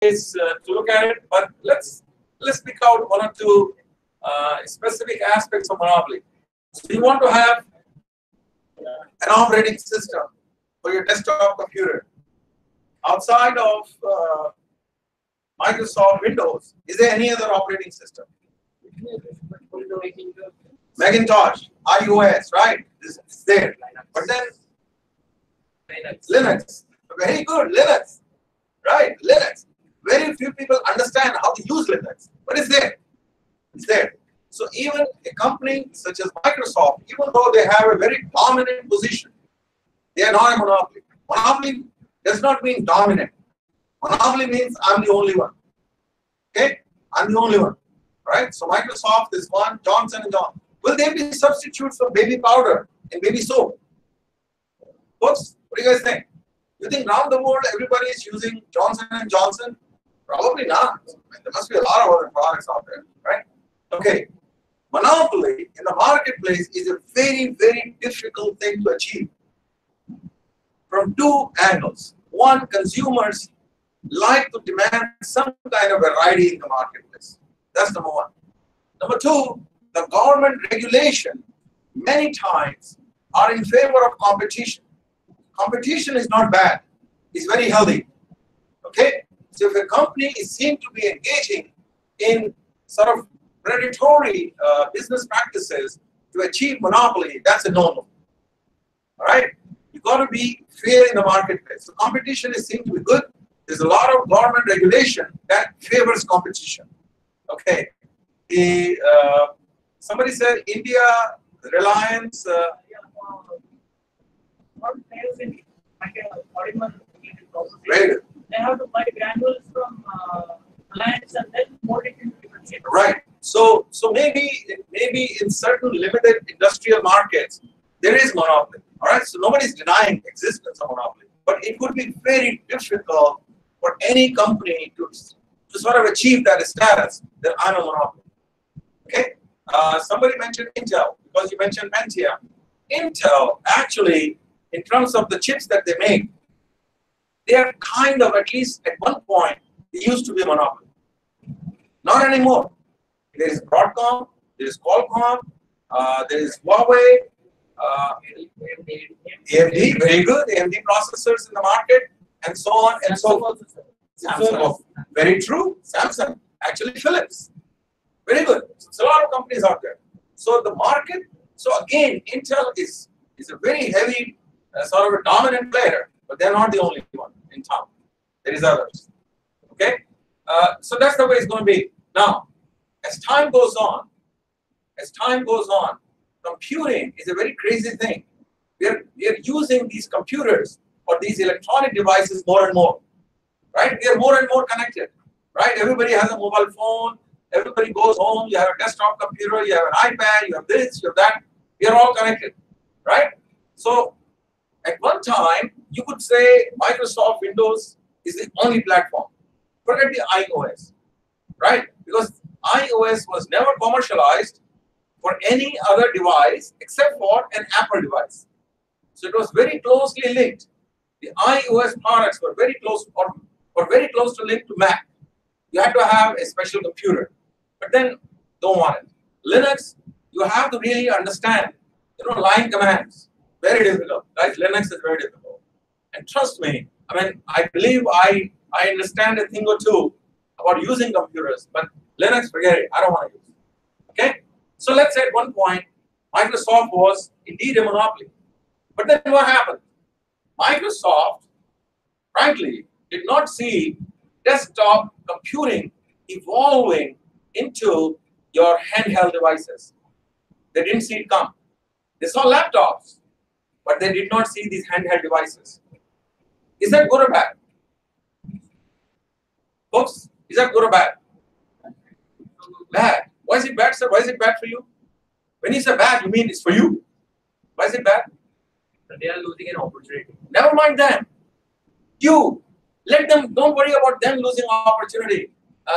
ways to look at it, but let's pick out one or two specific aspects of monopoly. So you want to have an operating system for your desktop computer. Outside of Microsoft Windows, is there any other operating system? Macintosh, iOS, right? It's there. But then Linux. Very good, Linux. Right, Linux. Very few people understand how to use Linux, but it's there. It's there. So even a company such as Microsoft, even though they have a very dominant position, they are not a monopoly. Monopoly does not mean dominant. Monopoly means I'm the only one. Okay? I'm the only one. Right? So Microsoft is one, Johnson & Johnson. Will there be substitutes for baby powder and baby soap? Folks, what do you guys think? You think around the world everybody is using Johnson & Johnson? Probably not. I mean, there must be a lot of other products out there, right? Okay. Monopoly in the marketplace is a very, very difficult thing to achieve from two angles. One, consumers like to demand some kind of variety in the marketplace. That's number one. Number two, the government regulation many times are in favor of competition. Competition is not bad. It's very healthy. Okay? So if a company is seen to be engaging in sort of predatory business practices to achieve monopoly, that's a no-no. All right? You've got to be fair in the marketplace. So competition is seen to be good. There's a lot of government regulation that favors competition. Okay. Somebody said India, Reliance. Very good. They have to buy granules from Reliance and then mold it into different shapes. Right. So maybe in certain limited industrial markets there is monopoly. All right. So nobody's denying existence of monopoly, but it would be very difficult for any company to sort of achieve that status that I'm a monopoly. Okay. Somebody mentioned Intel because you mentioned Pentium. Intel actually, in terms of the chips that they make, they are kind of, at least at one point, they used to be a monopoly. Not anymore. There is Broadcom, there is Qualcomm, there is Huawei, AMD, very good, AMD processors in the market, and so on and so forth. Samsung, very true. Samsung, actually Philips, very good. It's a lot of companies out there. So the market, so again, Intel is a very heavy, sort of a dominant player, but they're not the only one in town. There is others. Okay, so that's the way it's going to be. Now, as time goes on, computing is a very crazy thing. We are using these computers or these electronic devices more and more, right? We are more and more connected, right? Everybody has a mobile phone. Everybody goes home. You have a desktop computer. You have an iPad. You have this. You have that. We are all connected, right? So at one time, you could say Microsoft Windows is the only platform. Forget the iOS, right? Because iOS was never commercialized for any other device except for an Apple device. So it was very closely linked. The iOS products were very close or very close to link to Mac. You had to have a special computer, but then don't want it. Linux, you have to really understand, line commands. Very difficult, right? Linux is very difficult. And trust me, I mean, I believe I understand a thing or two about using computers, but Linux, forget it. I don't want to use it. Okay? So let's say at one point, Microsoft was indeed a monopoly. But then what happened? Microsoft, frankly, did not see desktop computing evolving into your handheld devices. They didn't see it come. They saw laptops, but they did not see these handheld devices. Is that good or bad? Folks, is that good or bad? Bad. Why is it bad, sir? Why is it bad for you? When you say bad, you mean it's for you. Why is it bad? They are losing an opportunity. Never mind them. You let them. Don't worry about them losing opportunity.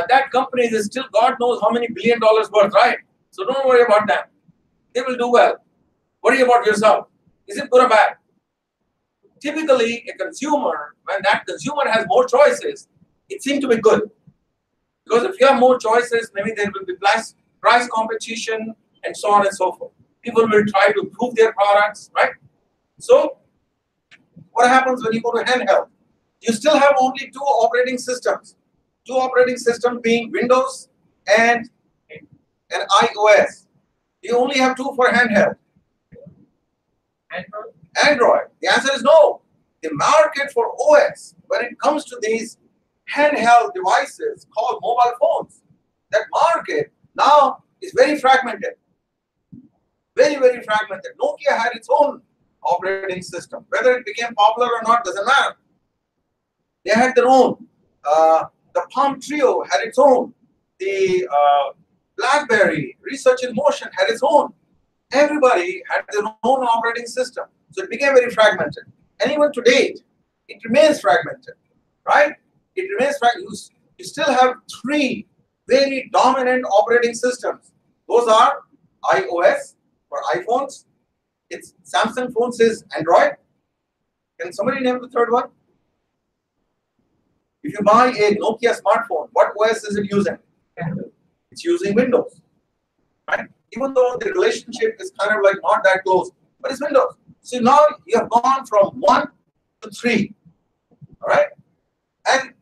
That company is still God knows how many $1 billion worth, right? So don't worry about them. They will do well. Worry about yourself. Is it good or bad? Typically, a consumer, when that consumer has more choices, it seemed to be good. Because if you have more choices, maybe there will be price competition and so on and so forth. People will try to improve their products, right? So, what happens when you go to handheld? You still have only two operating systems. Two operating systems being Windows and iOS. You only have two for handheld. Android. The answer is no. The market for OS, when it comes to these handheld devices called mobile phones, that market now is very fragmented. Very, very fragmented. Nokia had its own operating system. Whether it became popular or not doesn't matter. They had their own. The Palm Trio had its own. The BlackBerry, Research in Motion had its own. Everybody had their own operating system. So it became very fragmented. And even to date, it remains fragmented, right? It remains fragmented. You still have three very dominant operating systems. Those are iOS for iPhones. It's Samsung phones is Android. Can somebody name the third one? If you buy a Nokia smartphone, what OS is it using? It's using Windows, right? Even though the relationship is kind of like not that close, but it's Windows. So now you have gone from 1 to 3, all right? And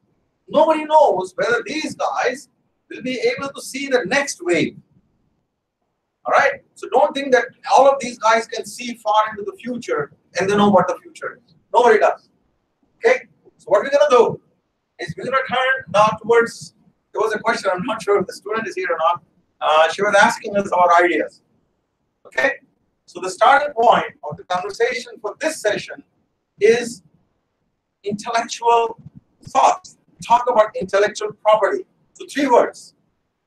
nobody knows whether these guys will be able to see the next wave, all right? So don't think that all of these guys can see far into the future and they know what the future is. Nobody does, okay? So what we're going to do is we're going to turn now towards, there was a question, I'm not sure if the student is here or not. She was asking us our ideas, okay? So the starting point of the conversation for this session is intellectual thoughts. Talk about intellectual property. So 3 words: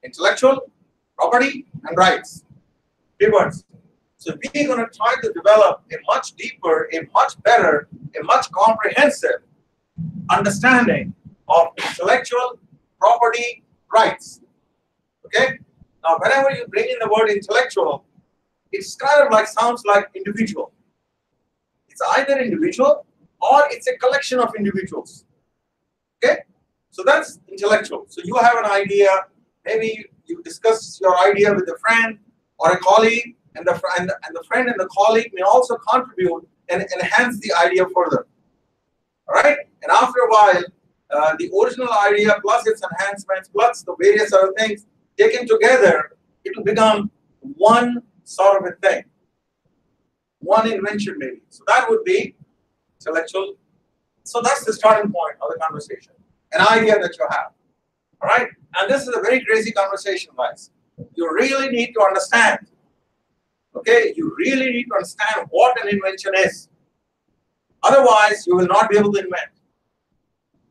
intellectual, property, and rights. 3 words. So we're going to try to develop a much deeper, a much better, a much comprehensive understanding of intellectual property rights. Okay? Now, whenever you bring in the word intellectual, it's kind of like sounds like individual. It's either individual or it's a collection of individuals. Okay? So that's intellectual. So you have an idea, maybe you discuss your idea with a friend or a colleague, and the friend and the colleague may also contribute and enhance the idea further. All right? And after a while, the original idea plus its enhancements plus the various other things taken together, it will become one sort of a thing, one invention maybe. So that would be intellectual. So that's the starting point of the conversation, an idea that you have. All right? And this is a very crazy conversation, guys. You really need to understand. Okay? You really need to understand what an invention is. Otherwise, you will not be able to invent.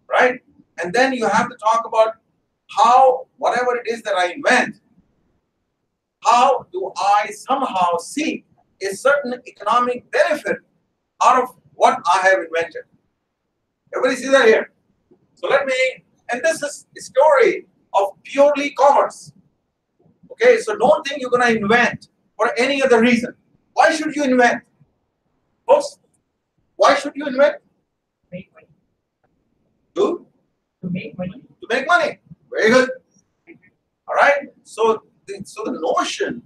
Right? And then you have to talk about how, whatever it is that I invent, how do I somehow seek a certain economic benefit out of what I have invented? Everybody see that here? So let me, and this is a story of purely commerce. Okay, so don't think you're going to invent for any other reason. Why should you invent? Folks, why should you invent? Make money. To make money. To make money. Very good. All right. So the notion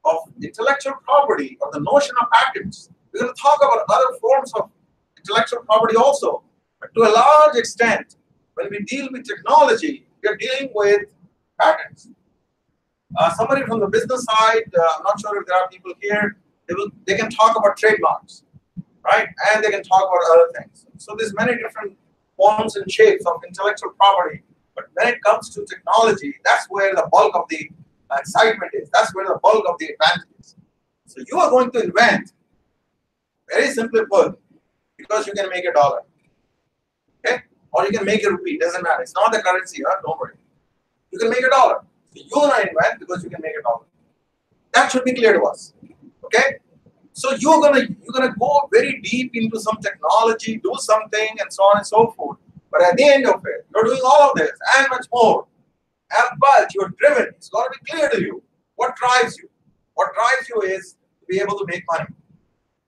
of intellectual property or the notion of patents, we're going to talk about other forms of intellectual property also. But to a large extent, when we deal with technology, we are dealing with patents. Somebody from the business side, I'm not sure if there are people here, they can talk about trademarks, right? And they can talk about other things. So there's many different forms and shapes of intellectual property. But when it comes to technology, that's where the bulk of the excitement is. That's where the bulk of the advantage is. So you are going to invent, very simply put, because you can make $1. Okay? Or you can make a rupee, doesn't matter. It's not the currency, huh? Don't worry. You can make $1. So you're going to invent because you can make $1. That should be clear to us. Okay? So you're gonna go very deep into some technology, do something, and so on and so forth. But at the end of it, you're doing all of this and much more. But you're driven. It's got to be clear to you what drives you. What drives you is to be able to make money.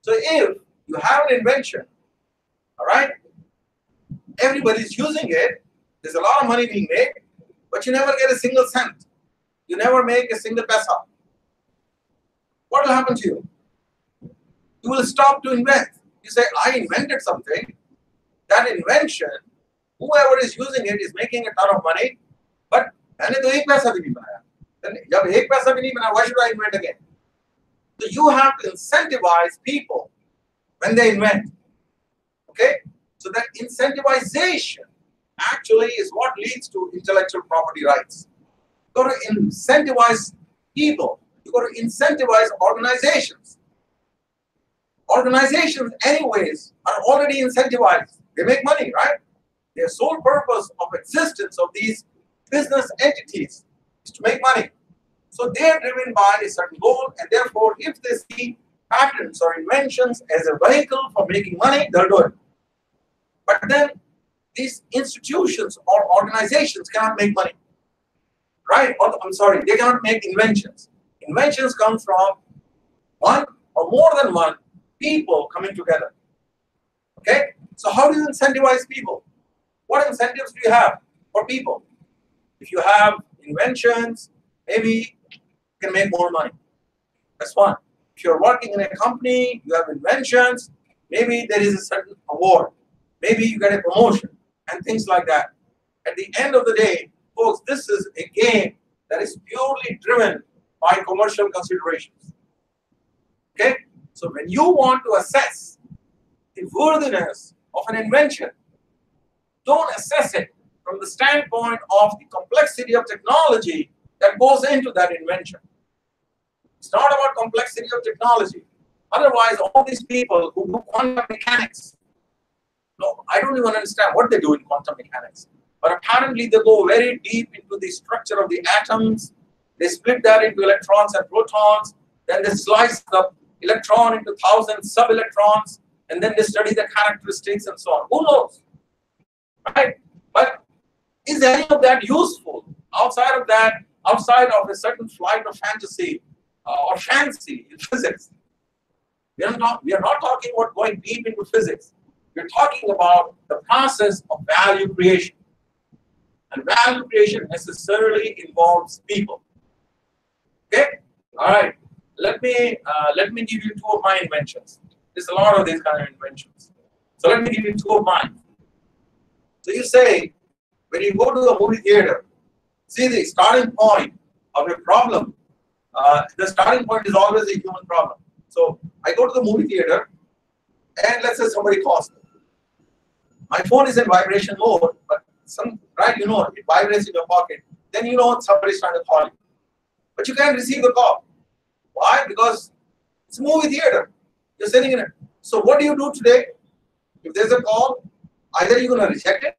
So if you have an invention, all right, everybody's using it, There's a lot of money being made, but you never get a single cent. You never make a single paisa. What will happen to you? You will stop to invent. You say, I invented something. That invention, whoever is using it is making a ton of money, but मैंने तो एक पैसा भी नहीं बनाया. Then जब एक पैसा भी नहीं बनाया, why should I invent again? So you have to incentivize people when they invent. Okay? So that incentivization actually is what leads to intellectual property rights. You got to incentivize people. You got to incentivize organizations. Organizations, anyways, are already incentivized. They make money, right? Their sole purpose of existence of these business entities is to make money. So they are driven by a certain goal, and therefore, if they see patents or inventions as a vehicle for making money, they'll do it. But then these institutions or organizations cannot make money, right? Or, I'm sorry, they cannot make inventions. Inventions come from one or more than one people coming together. Okay? So how do you incentivize people? What incentives do you have for people? If you have inventions, maybe you can make more money. That's one. If you're working in a company, you have inventions, maybe there is a certain award. Maybe you get a promotion and things like that. At the end of the day, folks, this is a game that is purely driven by commercial considerations. Okay? So when you want to assess the worthiness of an invention, don't assess it from the standpoint of the complexity of technology that goes into that invention. It's not about complexity of technology. Otherwise, all these people who do quantum mechanics, no, I don't even understand what they do in quantum mechanics. But apparently they go very deep into the structure of the atoms. They split that into electrons and protons. Then they slice the electron into 1,000 sub-electrons. And then they study the characteristics and so on. Who knows? Right? But is any of that useful? Outside of that, outside of a certain flight of fantasy or fancy in physics. We are not talking about going deep into physics. We're talking about the process of value creation. And value creation necessarily involves people. Okay? All right. Let me give you two of my inventions. There's a lot of these kind of inventions. So let me give you two of mine. So you say, when you go to a movie theater, see the starting point of a problem. The starting point is always a human problem. So I go to the movie theater, and let's say somebody calls me. My phone is in vibration mode, but it vibrates in your pocket. Then you know somebody's trying to call you. But you can't receive the call. Why? Because it's a movie theater. You're sitting in it. So what do you do today? If there's a call, either you're going to reject it,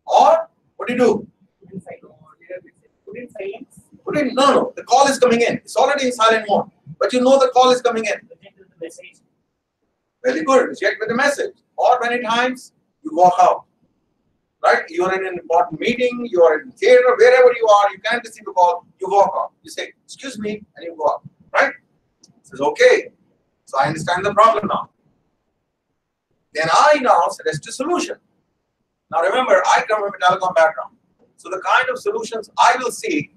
or what do you do? Put in silence. No. The call is coming in. It's already in silent mode. But you know the call is coming in. Reject with the message. Very good. Reject with the message. Or many times, you walk out. Right? You are in an important meeting, you are in the theater, wherever you are, you can't receive a call, you walk out. You say, excuse me, and you go out. Right? It says, okay. So I understand the problem now. Then I now suggest a solution. Now remember, I come from a telecom background. So the kind of solutions I will see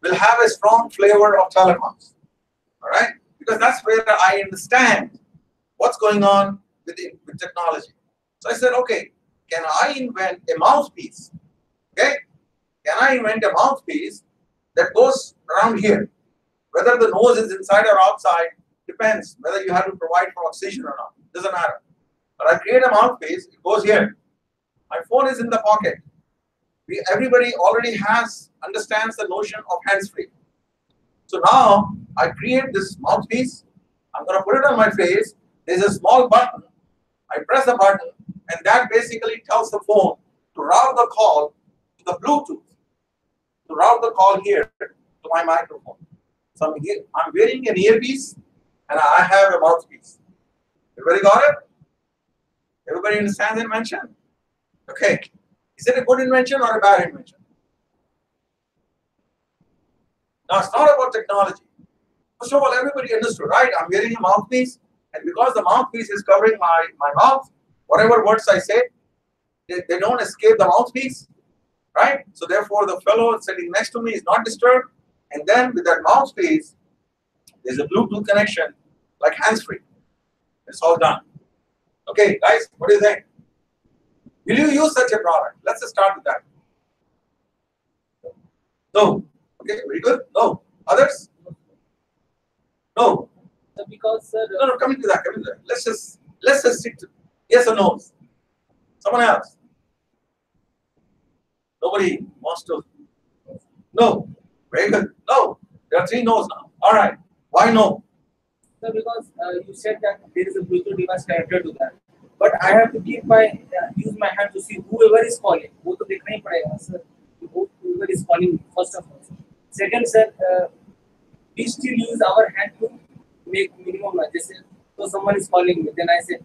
will have a strong flavor of telecoms. All right? Because that's where I understand what's going on with technology. So I said, okay, can I invent a mouthpiece? Okay? Can I invent a mouthpiece that goes around here? Whether the nose is inside or outside depends whether you have to provide for oxygen or not. Doesn't matter. But I create a mouthpiece, it goes here. My phone is in the pocket. Everybody already understands the notion of hands-free. So now I create this mouthpiece. I'm going to put it on my face. There's a small button. I press the button, and that basically tells the phone to route the call to the Bluetooth, to route the call here to my microphone. So I'm wearing an earpiece, and I have a mouthpiece. Everybody got it? Everybody understands the invention? Okay. Is it a good invention or a bad invention? Now, it's not about technology. First of all, everybody understood, right? I'm wearing a mouthpiece, and because the mouthpiece is covering my mouth, whatever words I say, they don't escape the mouthpiece. right? So therefore, the fellow sitting next to me is not disturbed. And then with that mouthpiece, there's a Bluetooth connection, like hands-free. It's all done. Okay, guys, what do you think? Will you use such a product? Let's just start with that. No. Okay, very good. No. Others? No. Because No, coming to that, coming to that. Let's just stick to yes or no. Someone else. Nobody wants to. No. Very good. No. There are 3 no's now. All right. Why no? So because you said that there is a Bluetooth device connected to that, but I have to keep my use my hand to see whoever is calling. वो तो देखना ही पड़ेगा sir. Whoever is calling first of all. Second, sir, we still use our hand to make minimum noise. So someone is calling me, then I say,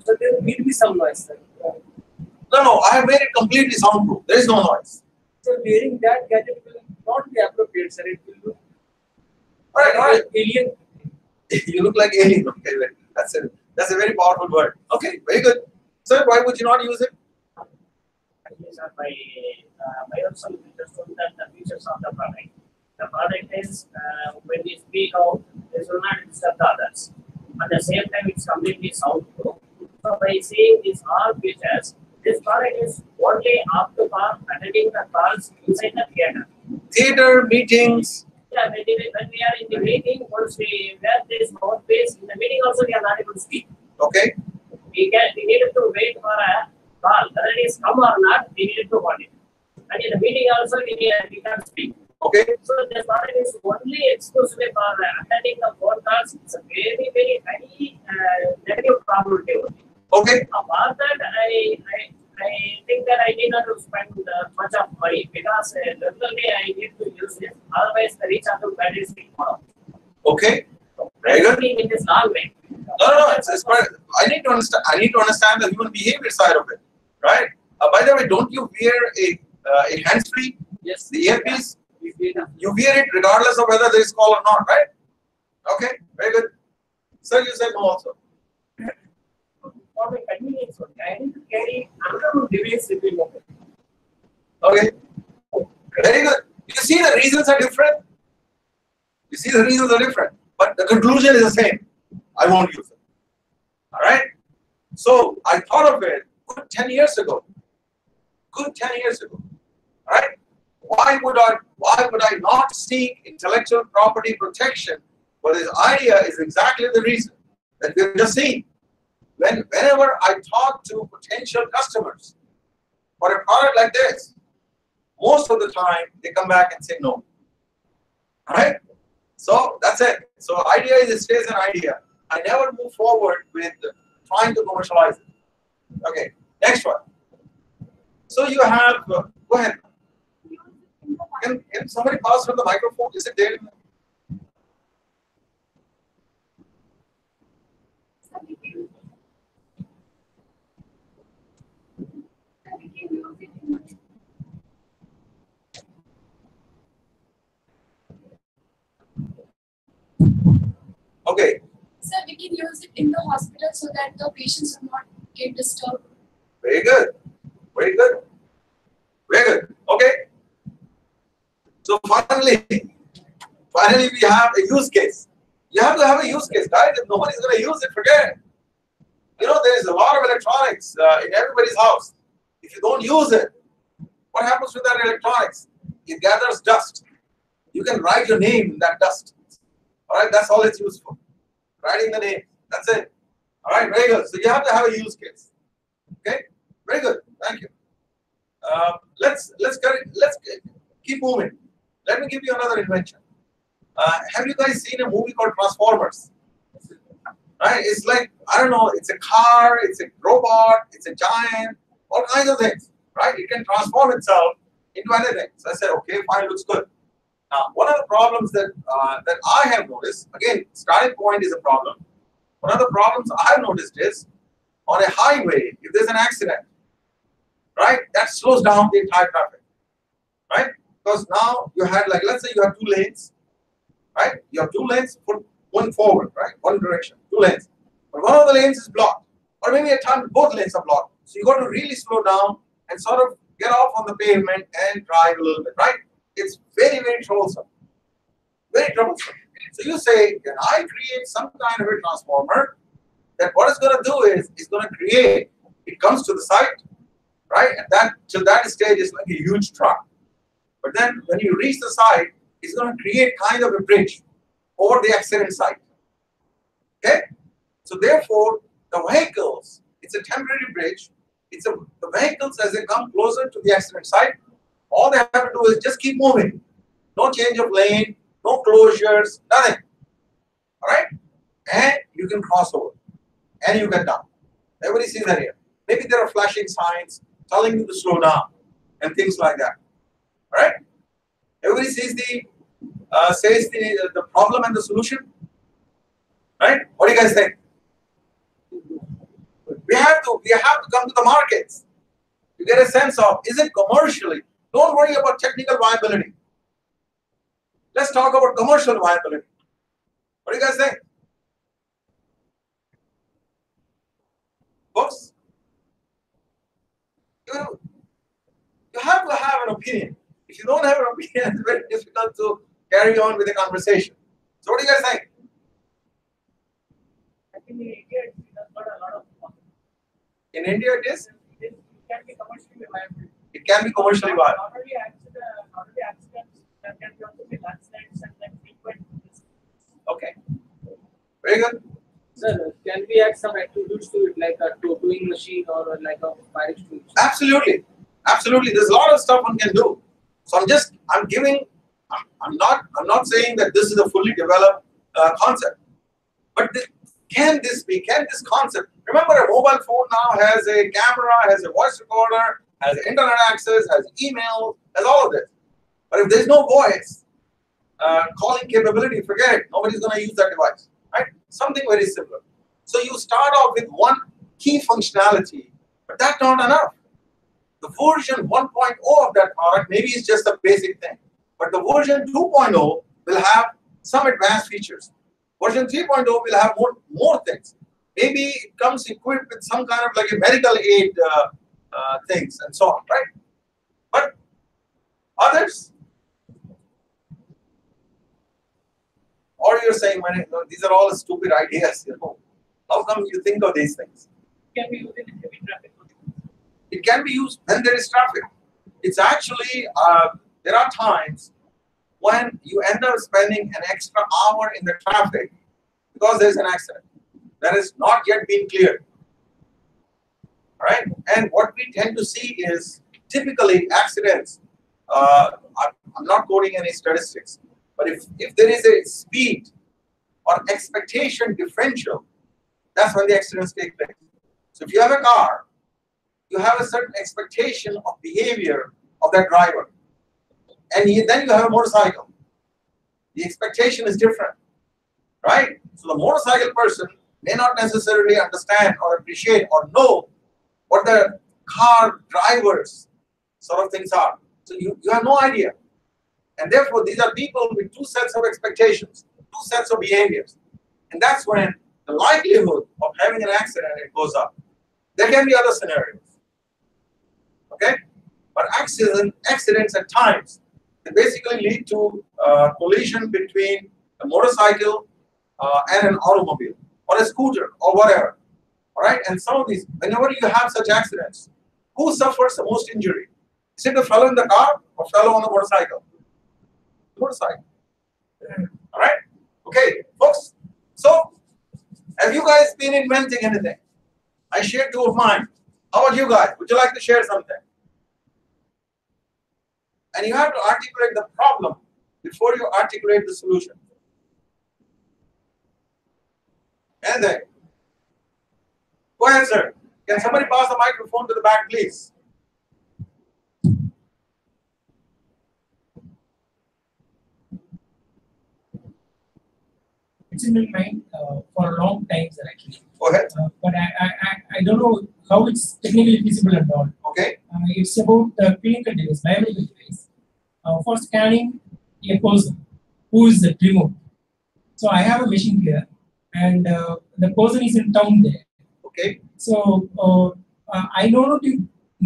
so there will be some noise, sir. No. I have made it completely soundproof. There is no noise. So wearing that gadget will not be appropriate, sir. It will look All right. alien. You look like alien. Okay, that's a very powerful word. Okay, very good. Sir, why would you not use it? Yes, sir, by also just on that the features of the product. The product is when we speak out, this will not disturb the others. At the same time, it's completely soundproof. So by seeing these all features, this product is only up to par attending the calls inside the theater. Theater, meetings. Yeah, when we are in the meeting, once we wear this mouthpiece, in the meeting also we are not able to speak. Okay. We needed to wait for a call, whether it is come or not, we needed to hold it. And in the meeting also we can't speak. Okay. So the product is only exclusively for attending the phone calls. It's a very, very high negative probability. Okay. Apart that, I think that I need not to spend much of money because regularly I need to use this. Otherwise, the rechargeable battery is more. Okay. Very good. In this long way. No. It's I need to understand. I need to understand the human behavior side of it, right? By the way, don't you wear a hands-free? Yes. The earpiece. You wear it regardless of whether there is call or not, right? Okay. Very good. Sir, you said no also. For my convenience, I need to carry another device with me. Okay. Very good. You see the reasons are different. You see the reasons are different, but the conclusion is the same. I won't use it. All right. So I thought of it good 10 years ago. Good 10 years ago. All right. Why would I not seek intellectual property protection? Well, this idea is exactly the reason that we've just seen. Whenever I talk to potential customers for a product like this, most of the time they come back and say no. All right? So that's it. So idea is it stays an idea. I never move forward with trying to commercialize it. Okay, next one. So you have, go ahead. Can somebody pass from the microphone? Is it there? Okay. Sir, we can use it in the hospital so that the patients will not get disturbed. Very good. Very good. Very good. Okay. So finally we have a use case. You have to have a use case, right? If nobody's going to use it, forget it. You know, there is a lot of electronics in everybody's house. If you don't use it, what happens with that electronics? It gathers dust. You can write your name in that dust. All right, that's all it's used for. Writing the name. That's it. All right, very good. So you have to have a use case. Okay, very good. Thank you. Let's keep moving. Let me give you another invention. Have you guys seen a movie called Transformers? Right? It's like, I don't know, it's a car, it's a robot, it's a giant, all kinds of things. Right? It can transform itself into anything. So I said, okay, fine, looks good. Now, one of the problems that I have noticed, again, starting point is a problem. One of the problems I have noticed is on a highway, if there's an accident, right, that slows down the entire traffic, right? Because now you had, like, let's say you have 2 lanes, right? You have 2 lanes, put one forward, right? One direction, 2 lanes. But one of the lanes is blocked, or maybe at times both lanes are blocked. So you got to really slow down and sort of get off on the pavement and drive a little bit, right? It's very, very troublesome. Very troublesome. So you say, can I create some kind of a transformer that what it's going to do is it's going to create, it comes to the site, right? And that till that stage is like a huge truck. But then when you reach the site, it's going to create kind of a bridge over the accident site. Okay? So therefore, the vehicles, it's a temporary bridge. The vehicles, as they come closer to the accident site, all they have to do is just keep moving. No change of lane, no closures, nothing. All right? And you can cross over. And you get down. Everybody sees that here. Maybe there are flashing signs telling you to slow down and things like that. All right? Everybody sees the problem and the solution. Right? What do you guys think? We have to come to the markets to get a sense of, is it commercially? Don't worry about technical viability. Let's talk about commercial viability. What do you guys think? Folks? You have to have an opinion. If you don't have an opinion, it's very difficult to carry on with the conversation. So what do you guys think? I think in India it has got a lot of fun. In India it is? It can be commercially viable. It can be commercially viable. Not only accidents, there can be also be landslides and then frequent. Okay. Very good. Sir, can we add some attributes to it, like a towing machine or like a fire extinguisher? Absolutely. Absolutely. There's a lot of stuff one can do. So I'm not saying that this is a fully developed concept. But can this concept, remember a mobile phone now has a camera, has a voice recorder, has internet access, has email, has all of this. But if there's no voice, calling capability, forget it. Nobody's going to use that device, right? Something very similar. So you start off with one key functionality, but that's not enough. The version 1.0 of that product maybe is just a basic thing. But the version 2.0 will have some advanced features. Version 3.0 will have more things. Maybe it comes equipped with some kind of like a medical aid things and so on, right? But others, or you're saying, man, these are all stupid ideas, you know. How come you think of these things? It can be used in heavy traffic. It can be used when there is traffic. It's actually, there are times when you end up spending an extra hour in the traffic because there's an accident that has not yet been cleared. All right? And what we tend to see is typically accidents, I'm not quoting any statistics, but if there is a speed or expectation differential, that's when the accidents take place. So if you have a car, you have a certain expectation of behavior of that driver. And then you have a motorcycle. The expectation is different, right? So the motorcycle person may not necessarily understand or appreciate or know what the car driver's sort of things are. So you have no idea. And therefore, these are people with two sets of expectations, two sets of behaviors. And that's when the likelihood of having an accident, it goes up. There can be other scenarios. Okay? But accidents at times, they basically lead to collision between a motorcycle and an automobile or a scooter or whatever. All right? And some of these, whenever you have such accidents, who suffers the most injury? Is it the fellow in the car or fellow on the motorcycle? The motorcycle. All right? Okay, folks. So, have you guys been inventing anything? I shared two of mine. How about you guys? Would you like to share something? And you have to articulate the problem before you articulate the solution. Anything? Go ahead, sir. Can somebody pass the microphone to the back, please? It's in my mind for a long time, sir, actually. Go ahead. But I don't know how it's technically feasible and all. Okay. It's about the clinical device, biomedical device, for scanning a person who is remote. So I have a machine here, and the person is in town there. Okay. So I don't know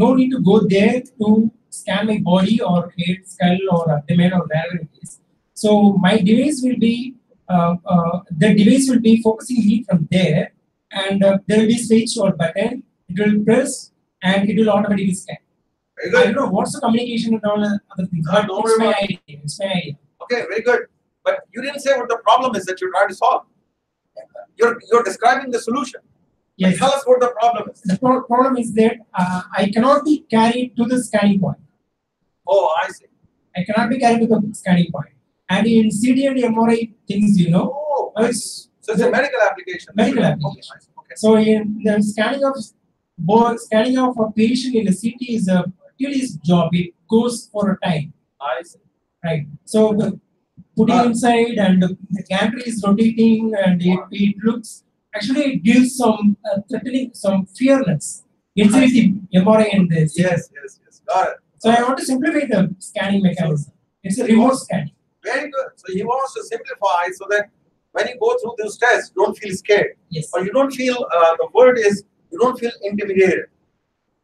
no need to go there to scan my body or head, skull or abdomen or wherever it is. So my device will be, the device will be focusing me from there, and there will be switch or button. It will press and it will automatically scan. Very I good. don't know what's the communication and all other things, but Don't it's worry my about idea. It's my idea. Okay, very good. But you didn't say what the problem is that you're trying to solve. You're describing the solution. Yes. Tell us what the problem is. The problem is that I cannot be carried to the scanning point. Oh, I see. I cannot be carried to the scanning point. And in CD and MRI things, you know, Oh, I see. So it's a medical application. Medical Okay, application. I see. Okay. So in the scanning of a patient in a CT is a tedious job. It goes for a time, I see. right? So putting inside and the gantry is rotating and it looks, actually it gives some threatening, some fearness. It's the MRI and this. Yes. Got it. So I want to simplify the scanning mechanism. It's a remote scanning. Very good. So he wants to simplify so that when you go through those tests, you don't feel scared. Yes. Or you don't feel, the word is, you don't feel intimidated.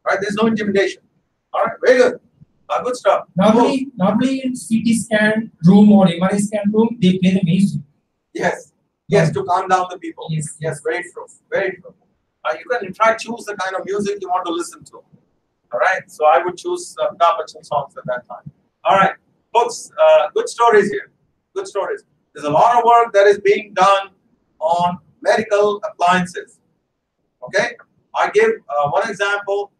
Right? There's no intimidation. All right, very good. Good stuff. Normally in CT scan room or MRI scan room, they play the music. Yes, to calm down the people. Yes. Very true. Very true. You can in fact choose the kind of music you want to listen to. All right, so I would choose Tapachan songs at that time. All right, folks, good stories here. Good stories. There's a lot of work that is being done on medical appliances. Okay, I give one example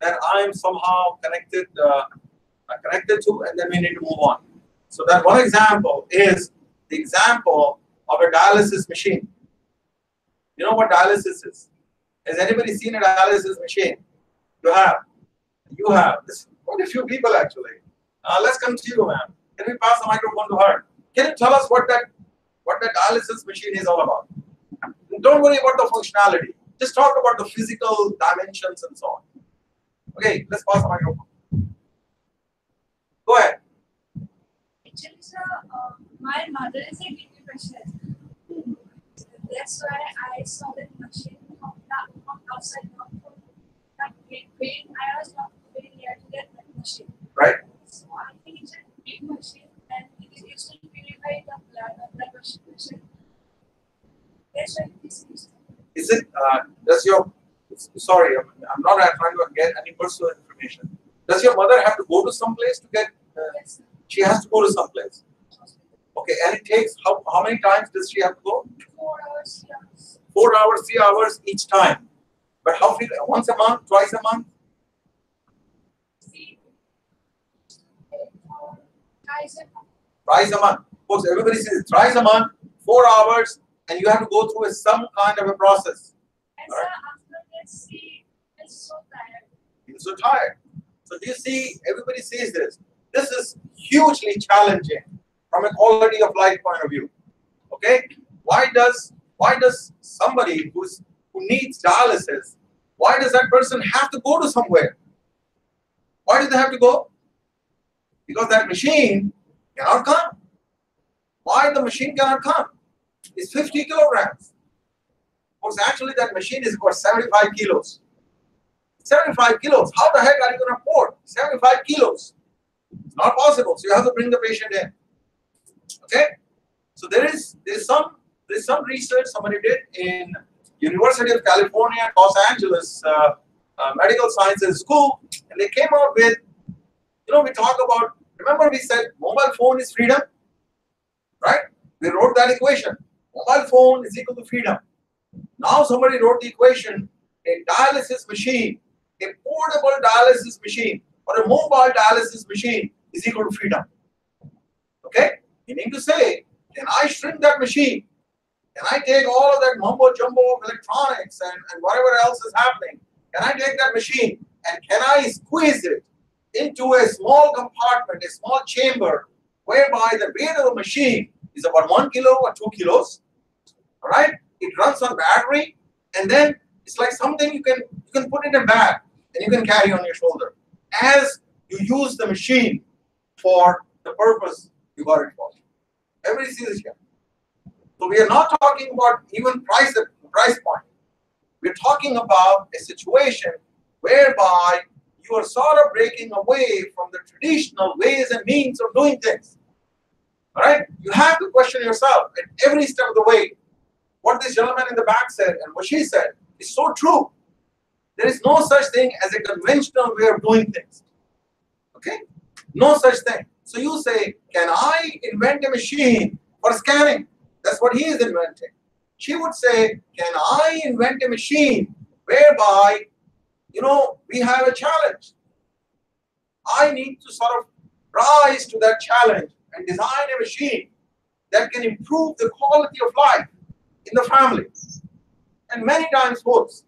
that I am somehow connected to, and then we need to move on. So that one example is the example of a dialysis machine. You know what dialysis is? Has anybody seen a dialysis machine? You have. You have. There's quite a few people actually. Let's come to you, ma'am. Can we pass the microphone to her? Can you tell us what that dialysis machine is all about? Don't worry about the functionality. Just talk about the physical dimensions and so on. Okay, let's pass the microphone. Go ahead. Actually, sir, my mother is a kidney patient. That's why I saw that machine from outside. That pain, I was not very near to that machine. Right. So I think it's a big machine and it is used to purify the blood machine. That's why this is. Is it, does your, sorry, I'm not trying to get any personal information. Does your mother have to go to some place to get, Yes, sir. she has to go to some place? Okay, and it takes, how many times does she have to go? 4 hours, yes. 4 hours, 3 hours each time. But how frequently? Once a month, twice a month? See, guys, Thrice a month. Folks, everybody says thrice a month, 4 hours, and you have to go through some kind of a process. and All sir, right. after that, see, it's so tired. You're so tired. So do you see, everybody says this. This is hugely challenging from a quality of life point of view. Okay? Why does somebody who needs dialysis, why does that person have to go to somewhere? Why do they have to go? Because that machine cannot come. Why the machine cannot come? It's 50 kilograms. Because actually that machine is about 75 kilos. 75 kilos. How the heck are you going to afford 75 kilos? It's not possible. So you have to bring the patient in. Okay? So there is some research somebody did in University of California, Los Angeles Medical Sciences School, and they came out with, we talk about, remember we said mobile phone is freedom, right? We wrote that equation. Mobile phone is equal to freedom. Now somebody wrote the equation, a dialysis machine, a portable dialysis machine, or a mobile dialysis machine is equal to freedom. Okay? Meaning to say, can I shrink that machine? Can I take all of that mumbo jumbo of electronics and whatever else is happening? Can I take that machine and can I squeeze it into a small compartment, a small chamber, whereby the weight of the machine is about 1 kilo or 2 kilos? All right? It runs on battery, and then it's like something you can put in a bag and you can carry on your shoulder as you use the machine for the purpose you got it for. Everybody sees it here. So we are not talking about even price point. We're talking about a situation whereby you are sort of breaking away from the traditional ways and means of doing things. All right? You have to question yourself at every step of the way. What this gentleman in the back said and what she said is so true. There is no such thing as a conventional way of doing things. Okay? No such thing. So you say, can I invent a machine for scanning? That's what he is inventing. She would say, can I invent a machine whereby, we have a challenge? I need to sort of rise to that challenge and design a machine that can improve the quality of life in the family. And many times, folks,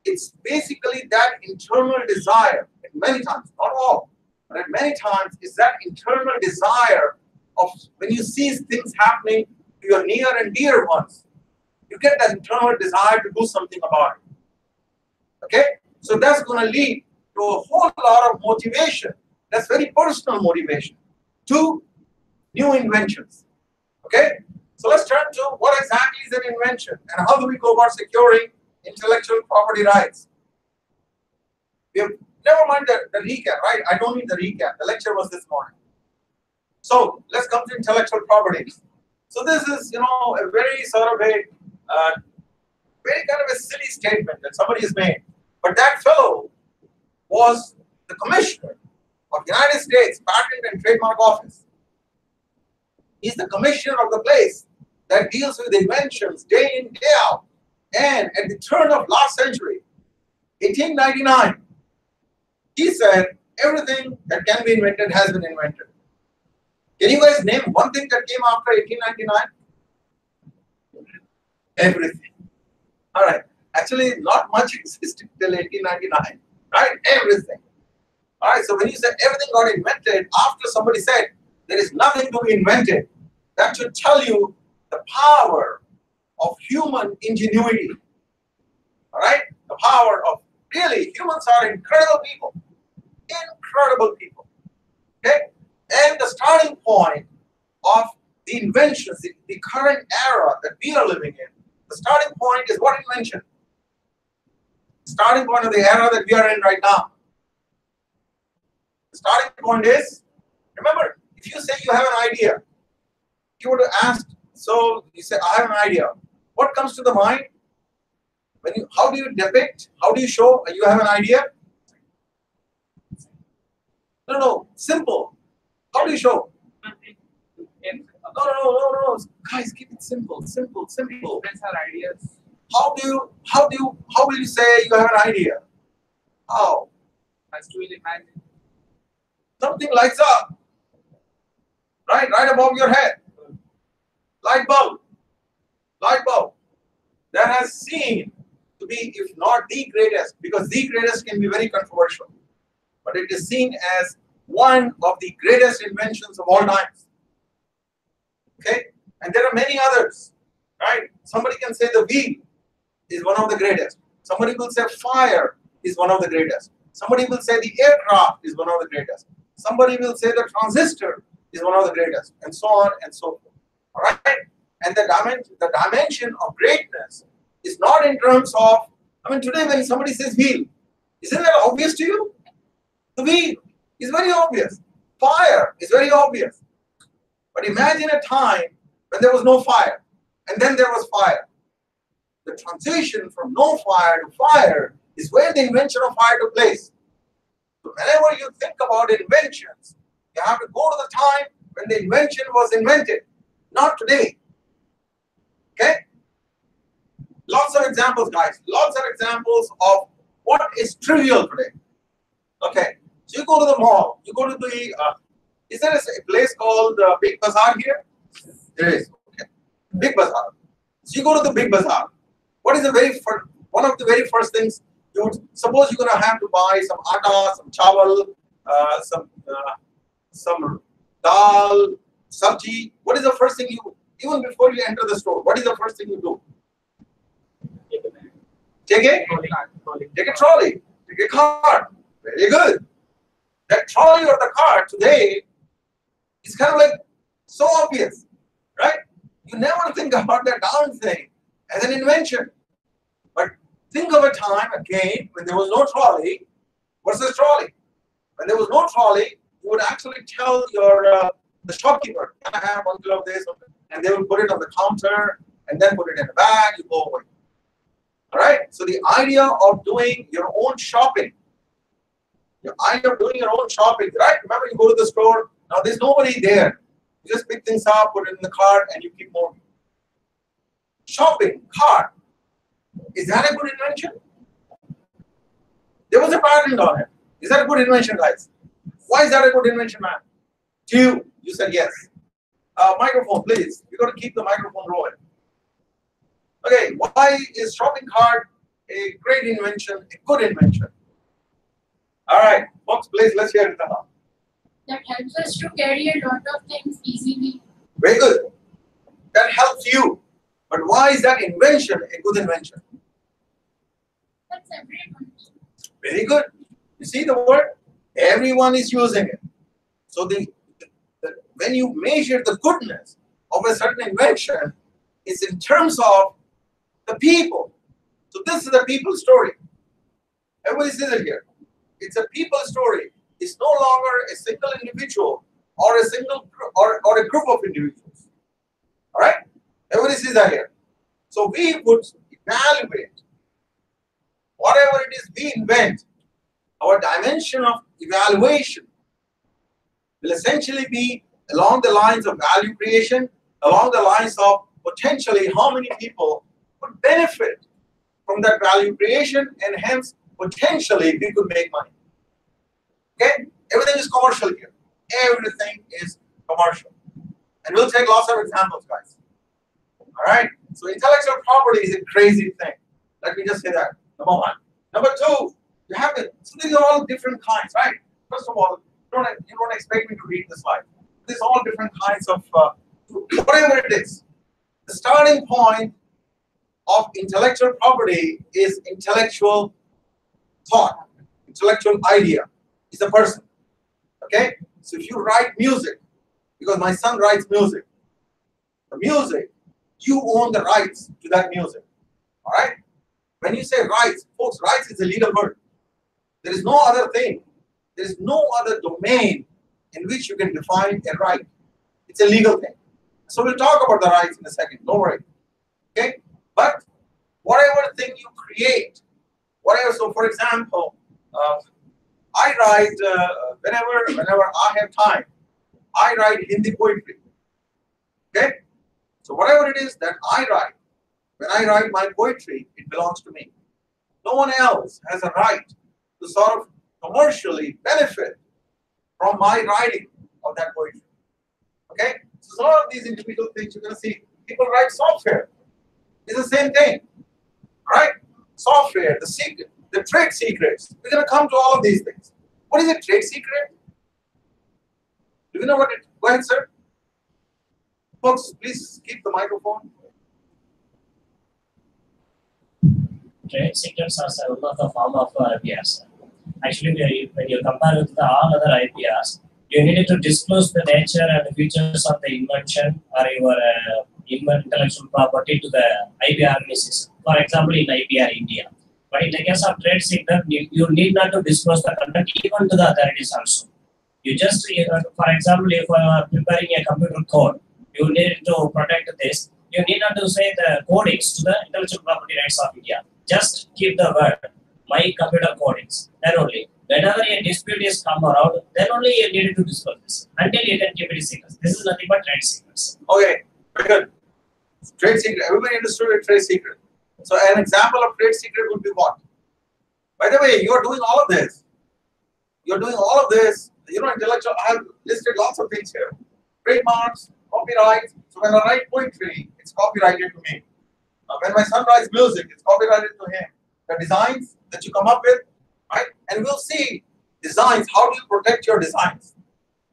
it's basically that internal desire, and many times, not all, but at many times, it's that internal desire of when you see things happening to your near and dear ones, you get that internal desire to do something about it. Okay? So that's going to lead to a whole lot of motivation. That's very personal motivation to new inventions. Okay? So let's turn to what exactly is an invention and how do we go about securing intellectual property rights. We have, never mind the recap, right? I don't need the recap. The lecture was this morning. So let's come to intellectual property. So this is, a very sort of a very kind of a silly statement that somebody has made. But that fellow was the commissioner of the United States Patent and Trademark Office. He's the commissioner of the place that deals with inventions day in, day out. And at the turn of last century, 1899, he said everything that can be invented has been invented. Can you guys name one thing that came after 1899? Everything. All right. Actually, not much existed till 1899. Right? Everything. All right. So when you say everything got invented after somebody said there is nothing to be invented, that should tell you the power of human ingenuity. All right? The power of, really, humans are incredible people. Incredible people. Okay? And the starting point of the inventions, the current era that we are living in, the starting point is what invention? The starting point of the era that we are in right now. The starting point is, remember, if you say you have an idea, you would have asked, so you say, I have an idea. What comes to the mind? How do you depict? How do you show you have an idea? No, simple. How do you show? No. Guys, keep it simple. That's our ideas. How will you say you have an idea? How? Has to really imagine. Something lights up. Right above your head. Light bulb. That has seen to be, if not the greatest, because the greatest can be very controversial, but it is seen as one of the greatest inventions of all times. Okay? And there are many others, right? Somebody can say the wheel is one of the greatest. Somebody will say fire is one of the greatest. Somebody will say the aircraft is one of the greatest. Somebody will say the transistor is one of the greatest, and so on and so forth. All right? And the dimension of greatness is not in terms of, today when somebody says wheel, isn't that obvious to you? The wheel is very obvious. Fire is very obvious. But imagine a time when there was no fire, and then there was fire. The transition from no fire to fire is where the invention of fire took place. So whenever you think about inventions, you have to go to the time when the invention was invented, not today. Okay? Lots of examples, guys. Lots of examples of what is trivial today. Okay. So you go to the mall. You go to the, is there a place called Big Bazaar here? There is. Okay. Big Bazaar. So you go to the Big Bazaar. What is one of the very first things you would, suppose you're going to have to buy some atta, some chawal, some dal, sabji. What is the first thing even before you enter the store, what is the first thing you do? Take a trolley, take a cart. Very good. That trolley or the cart today is kind of like so obvious, right? You never think about that darn thing as an invention. But think of a time again when there was no trolley versus trolley. When there was no trolley, you would actually tell your the shopkeeper, "Can I have 1 kilo of this?" And they will put it on the counter and then put it in a bag. You go away. All right. So the idea of doing your own shopping, right? Remember, you go to the store. Now there's nobody there. You just pick things up, put it in the cart, and you keep moving. Shopping cart. Is that a good invention? There was a patent on it. Is that a good invention, guys? Why is that a good invention, man? To you said yes. Microphone, please. We got to keep the microphone rolling. Okay, why is shopping cart a great invention, a good invention? All right, folks, please, let's hear it now. That helps us to carry a lot of things easily. Very good. That helps you. But why is that invention a good invention? That's everyone. Very good. You see the word? Everyone is using it. So when you measure the goodness of a certain invention, it's in terms of the people. So this is a people story. Everybody sees it here. It's a people story. It's no longer a single individual or a single or a group of individuals. All right? Everybody sees that here. So we would evaluate whatever it is we invent. Our dimension of evaluation will essentially be along the lines of value creation, along the lines of potentially how many people would benefit from that value creation, and hence potentially we could make money. Okay? Everything is commercial here. Everything is commercial. And we'll take lots of examples, guys. All right? So intellectual property is a crazy thing. Let me just say that. Number one. Number two, you have it. So these are all different kinds, right? First of all, you don't expect me to read the slide. These are all different kinds of whatever it is. The starting point of intellectual property is intellectual thought, intellectual idea. Is a person. Okay? So if you write music, because my son writes music, the music, you own the rights to that music. All right? When you say rights, folks, rights is a legal word. There is no other thing. There is no other domain in which you can define a right. It's a legal thing. So we'll talk about the rights in a second. Don't worry. Okay? But whatever thing you create, whatever. So for example, I write whenever I have time. I write Hindi poetry. Okay? So whatever it is that I write, when I write my poetry, it belongs to me. No one else has a right to sort of commercially benefit from my writing of that poetry. Okay? So some of these individual things you're going to see. People write software. It's the same thing. Right? Software, the secret, the trade secrets. We're going to come to all of these things. What is a trade secret? Do you know what it is? Go ahead, sir. Folks, please keep the microphone. Trade secrets are one of the form of IPRs. Actually, when you compare with all other IPRs, you needed to disclose the nature and the features of the invention or your intellectual property to the IPR organization. For example, in IPR India. But in the case of trade secret, you need not to disclose the content even to the authorities also. You just, for example, if you are preparing a computer code, you need to protect this. You need not to say the codings to the intellectual property rights of India. Just keep the word, my computer codings. Then only. Whenever a dispute is come around, then only you need to disclose this. Until you can keep it secret. This is nothing but trade secrets. Okay, very good. Trade secret. Everybody understood a trade secret. So an example of trade secret would be what? By the way, you are doing all of this. You are doing all of this. You know, intellectual. I have listed lots of things here. Trademarks, copyright. So when I write poetry, it's copyrighted to me. When my son writes music, it's copyrighted to him. The designs that you come up with, right? And we'll see designs. How do you protect your designs?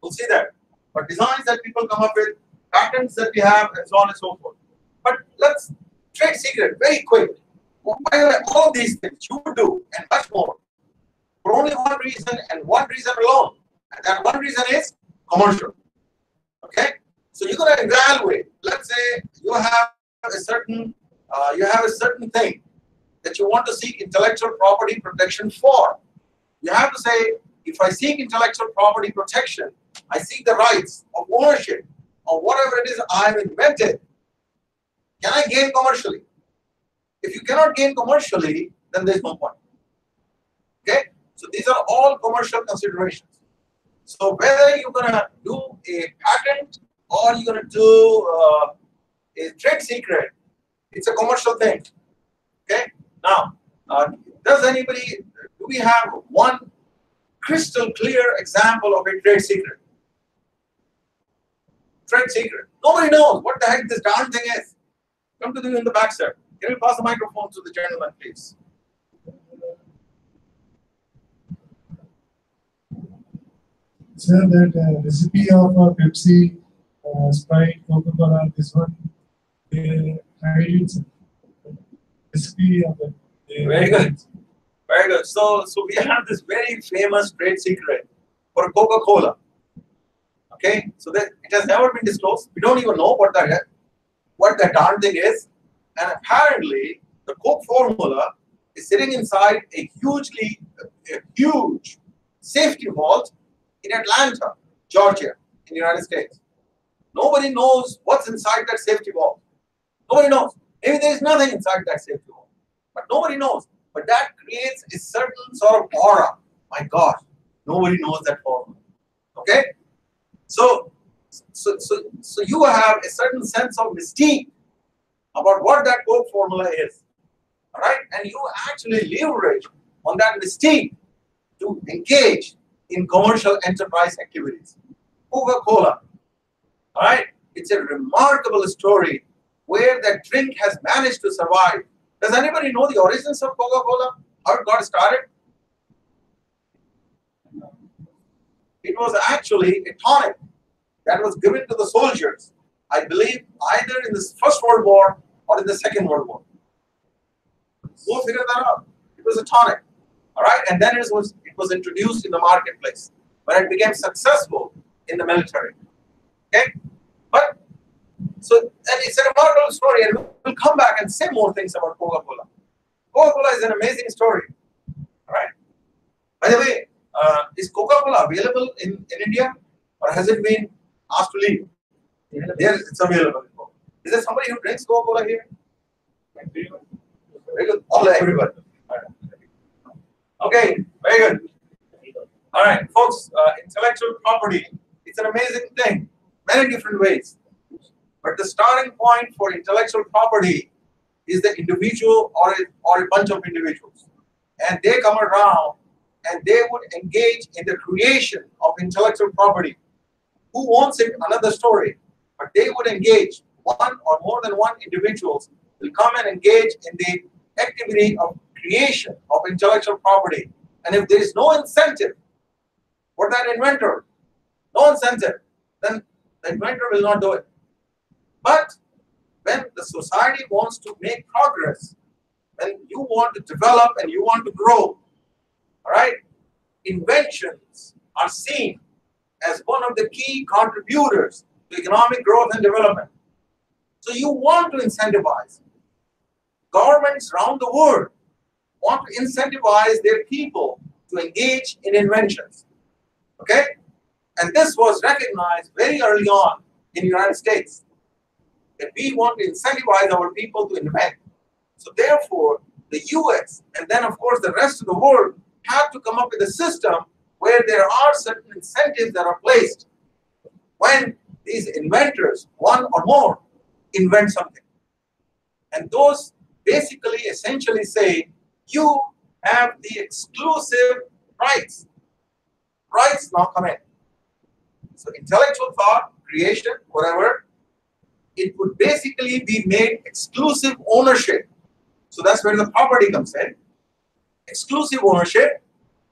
We'll see that. But designs that people come up with, patents that we have, and so on and so forth. But let's trade secret very quick. By the way, all of these things you do and much more for only one reason and one reason alone. And that one reason is commercial. Okay? So you're going to evaluate. Let's say you have a certain thing that you want to seek intellectual property protection for. You have to say, if I seek intellectual property protection, I seek the rights of ownership of whatever it is I have invented. Can I gain commercially? If you cannot gain commercially, then there is no point. Okay? So these are all commercial considerations. So whether you're going to do a patent or you're going to do a trade secret, it's a commercial thing. Okay? Now, do we have one crystal clear example of a trade secret? Trade secret. Nobody knows what the heck this darn thing is. Come to you in the back, sir. Can we pass the microphone to the gentleman, please? Sir, that recipe of Pepsi, Sprite, Coca-Cola, this one, they hide it. Recipe of it. Very good. Very good. So we have this very famous trade secret for Coca-Cola. Okay, so that it has never been disclosed. We don't even know what the darn thing is. And apparently, the Coke formula is sitting inside a huge safety vault in Atlanta, Georgia, in the United States. Nobody knows what's inside that safety vault. Nobody knows. Maybe there is nothing inside that safety vault, but nobody knows. But that creates a certain sort of aura. My God, nobody knows that formula. Okay, so you have a certain sense of mystique about what that Coke formula is. All right, and you actually leverage on that mystique to engage in commercial enterprise activities. Coca-Cola. All right, it's a remarkable story where that drink has managed to survive. Does anybody know the origins of Coca-Cola? How it got started? It was actually a tonic that was given to the soldiers, I believe, either in the First World War or in the Second World War. Go figure that out. It was a tonic. All right, and then it was introduced in the marketplace when it became successful in the military. Okay, but so and it's a remarkable story, and we'll come back and say more things about Coca-Cola. Coca-Cola is an amazing story. All right. By the way, is Coca-Cola available in India, or has it been asked to leave? Yes, it's available. Is there somebody who drinks Coca-Cola here? Very good. Everyone. Okay, very good. All right, folks, intellectual property, it's an amazing thing, many different ways. But the starting point for intellectual property is the individual or a bunch of individuals. And they come around and they would engage in the creation of intellectual property. Who owns it? Another story. But they would engage, one or more than one individuals will come and engage in the activity of creation of intellectual property. And if there is no incentive for that inventor, no incentive, then the inventor will not do it. But when the society wants to make progress, when you want to develop and you want to grow, all right, inventions are seen as one of the key contributors to economic growth and development. So you want to incentivize. Governments around the world want to incentivize their people to engage in inventions. Okay? And this was recognized very early on in the United States, that we want to incentivize our people to invent. So therefore, the US and then of course the rest of the world have to come up with a system where there are certain incentives that are placed when these inventors, one or more, invent something. And those basically essentially say, you have the exclusive rights. Rights now come in. So intellectual thought, creation, whatever, it would basically be made exclusive ownership. So that's where the property comes in. Exclusive ownership,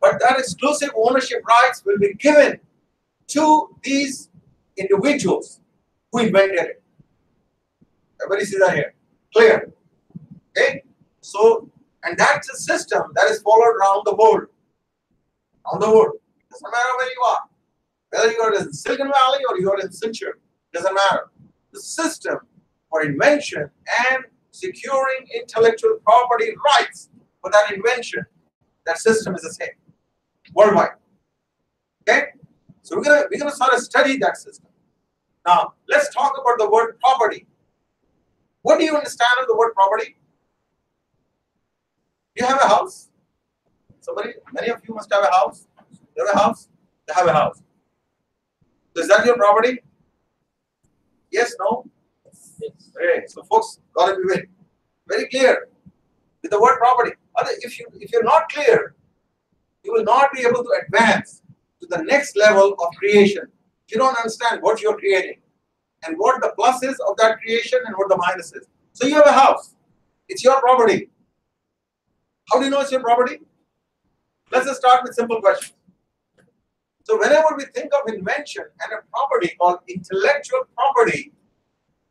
but that exclusive ownership rights will be given to these individuals who invented it. Everybody see that here? Clear? Okay? So, and that's a system that is followed around the world. Around the world. Doesn't matter where you are. Whether you are in Silicon Valley or you are in Sinchur, doesn't matter. The system for invention and securing intellectual property rights for that invention, that system is the same. worldwide. Okay? So we're gonna sort of study that system. Now let's talk about the word property. What do you understand of the word property? Do you have a house? Many of you must have a house. You have a house? You have a house. So is that your property? Yes, no? Yes. Okay, so folks got to be very, very clear with the word property. If you're not clear, you will not be able to advance to the next level of creation. If you don't understand what you're creating and what the plus is of that creation and what the minus is. So you have a house. It's your property. How do you know it's your property? Let's just start with simple questions. So whenever we think of invention and a property called intellectual property,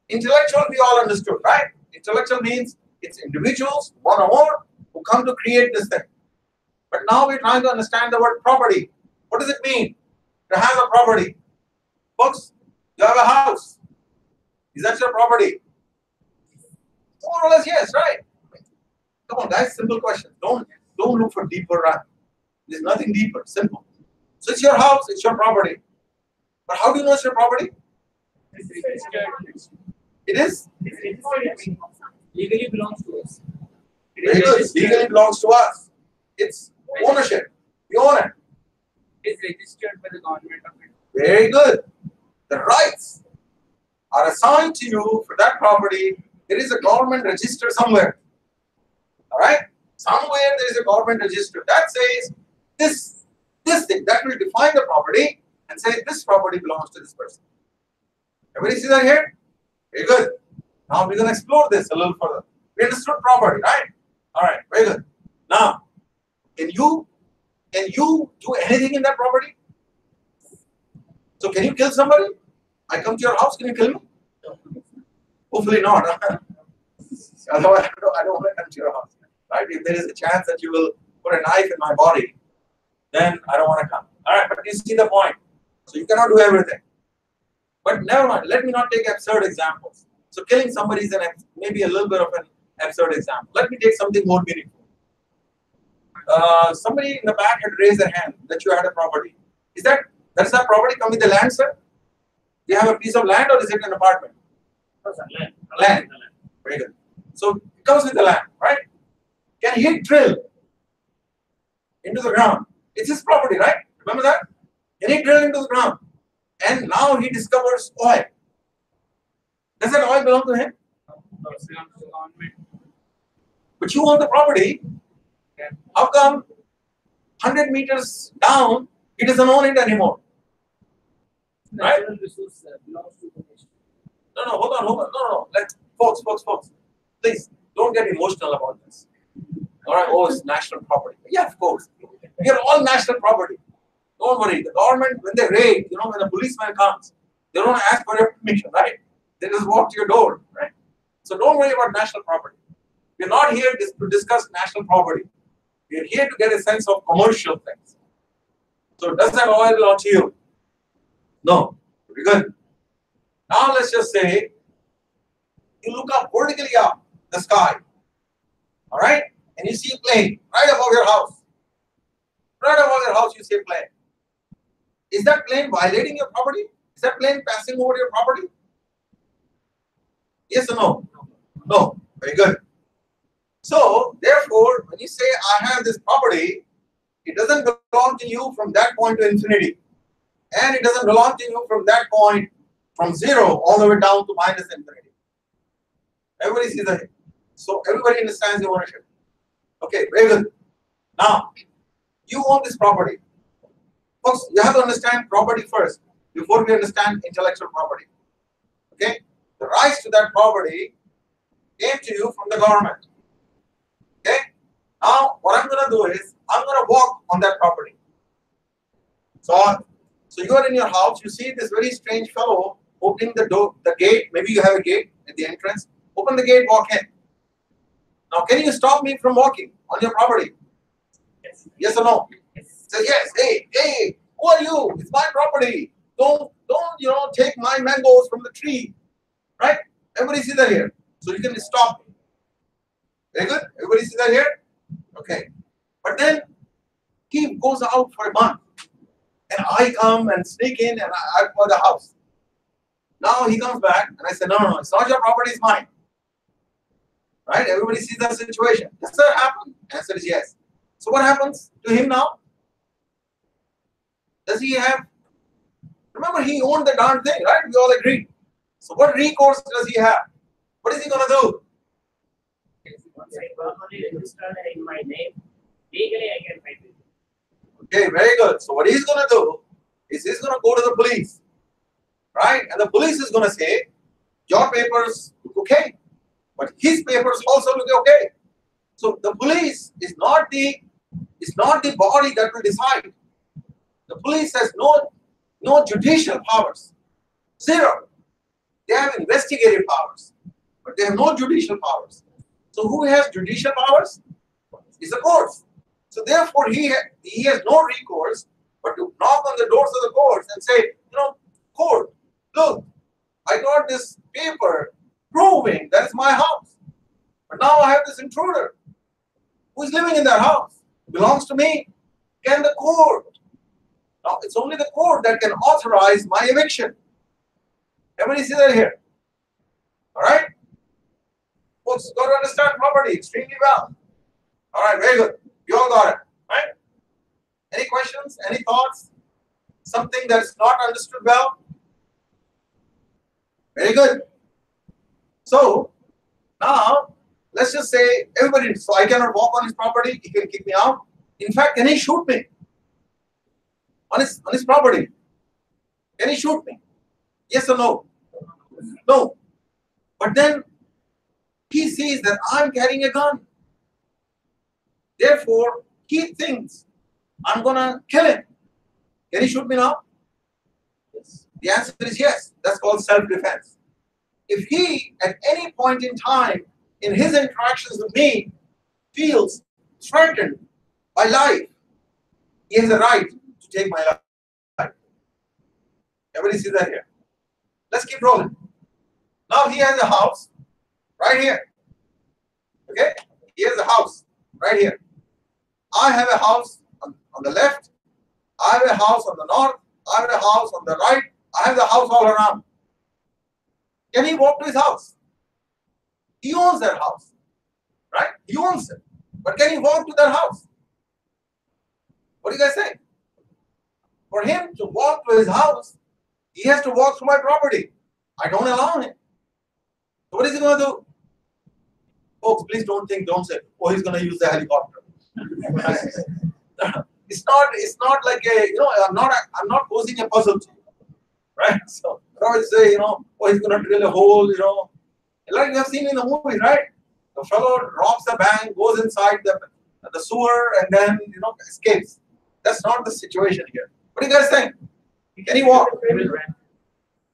intellectual we all understood, right? Intellectual means it's individuals, one or more, who come to create this thing. But now we're trying to understand the word property. What does it mean to have a property? Folks, you have a house. Is that your property? More or less, yes, right? Come on, guys, simple question. Don't look for deeper run. There's nothing deeper, simple. So it's your house, it's your property. But how do you know it's your property? It is? Legally belongs to us. Very good. Legally belongs to us. It's ownership. We own it. It is registered by the government of India. Very good. The rights are assigned to you for that property. There is a government register somewhere. All right? Somewhere there is a government register that says this thing that will define the property and say this property belongs to this person. Everybody see that here? Very good. Now we're going to explore this a little further. We understood property, right? All right, very good. Now, can you do anything in that property? So can you kill somebody? I come to your house, can you kill me? Hopefully not. Otherwise, I don't want to come to your house. Right? If there is a chance that you will put a knife in my body, then I don't want to come. All right, but you see the point. So you cannot do everything. But never mind. Let me not take absurd examples. So killing somebody is maybe a little bit of an absurd example. Let me take something more meaningful. Somebody in the back had raised their hand that you had a property. Does that property come with the land, sir? Do you have a piece of land or is it an apartment? Land. Very good. So it comes with the land, right? Can he drill into the ground? It's his property, right? Remember that? Can he drill into the ground? And now he discovers oil. Does that oil belong to him? But you own the property. How come 100 meters down, he doesn't own it anymore? Right? No, hold on. No. Folks. Please, don't get emotional about this. All right, it's national property. Yeah, of course. We are all national property. Don't worry. The government, when they raid, when a policeman comes, they don't ask for your permission, right? They just walk to your door, right? So don't worry about national property. We're not here to discuss national property. We're here to get a sense of commercial things. So does that oil belong to you? No. Very good. Now let's just say you look up vertically up the sky. All right? And you see a plane right above your house. Right above your house, you see a plane. Is that plane violating your property? Is that plane passing over your property? Yes or no? No. Very good. So, therefore, when you say, I have this property, it doesn't belong to you from that point to infinity. And it doesn't belong to you from that point, from 0 all the way down to minus infinity. Everybody sees that. So, everybody understands the ownership. Okay, very good. Now, you own this property. Folks, you have to understand property first before we understand intellectual property. Okay? The rights to that property came to you from the government. Okay? Now, what I'm going to do is, I'm going to walk on that property. So you are in your house, you see this very strange fellow opening the door, the gate. Maybe you have a gate at the entrance. Open the gate, walk in. Now, can you stop me from walking on your property? Yes or no? Say yes. Hey, who are you? It's my property. Don't take my mangoes from the tree. Right? Everybody see that here. So you can stop me. Very good. Everybody see that here? Okay. But then he goes out for a month. And I come and sneak in and I buy the house. Now he comes back and I say, no, it's not your property, it's mine. Right? Everybody sees that situation. Does that happen? Answer is yes. So what happens to him now? Does he have, remember he owned the darn thing, right? We all agree. So what recourse does he have? What is he going to do? Once I properly registered in my name, legally I can fight it. Okay, very good. So what he's going to do is he's going to go to the police, right? And the police is going to say, your papers look okay, but his papers also look okay. So the police is not the body that will decide. The police has no judicial powers, zero. They have investigative powers, but they have no judicial powers. So who has judicial powers? It's the courts. So therefore, he has no recourse but to knock on the doors of the courts and say, court, look, I got this paper proving that it's my house. But now I have this intruder who is living in that house. It belongs to me. Can the court? Now, it's only the court that can authorize my eviction. Everybody see that here? All right? Folks, got to understand property extremely well. All right, very good. You all got it, right? Any questions? Any thoughts? Something that's not understood well? Very good. So, now, let's just say everybody, so I cannot walk on his property, he can kick me out. In fact, can he shoot me? On his property? Can he shoot me? Yes or no? No. But then, he sees that I'm carrying a gun. Therefore, he thinks I'm going to kill him. Can he shoot me now? Yes. The answer is yes. That's called self-defense. If he, at any point in time, in his interactions with me, feels threatened by life, he has a right to take my life. Everybody see that here? Let's keep rolling. Now he has a house right here. Okay? He has a house right here. I have a house on the left. I have a house on the north. I have a house on the right. I have the house all around. Can he walk to his house? He owns that house. Right? He owns it. But can he walk to that house? What do you guys say? For him to walk to his house, he has to walk through my property. I don't allow him. So what is he going to do? Folks, please don't say, oh, he's going to use the helicopter. It's not like I'm not posing a puzzle to you, right? So I always say, oh, he's going to drill a hole, like you have seen in the movie, right? The fellow robs the bank, goes inside the sewer, and then escapes. That's not the situation here. What do you guys think? Can he walk?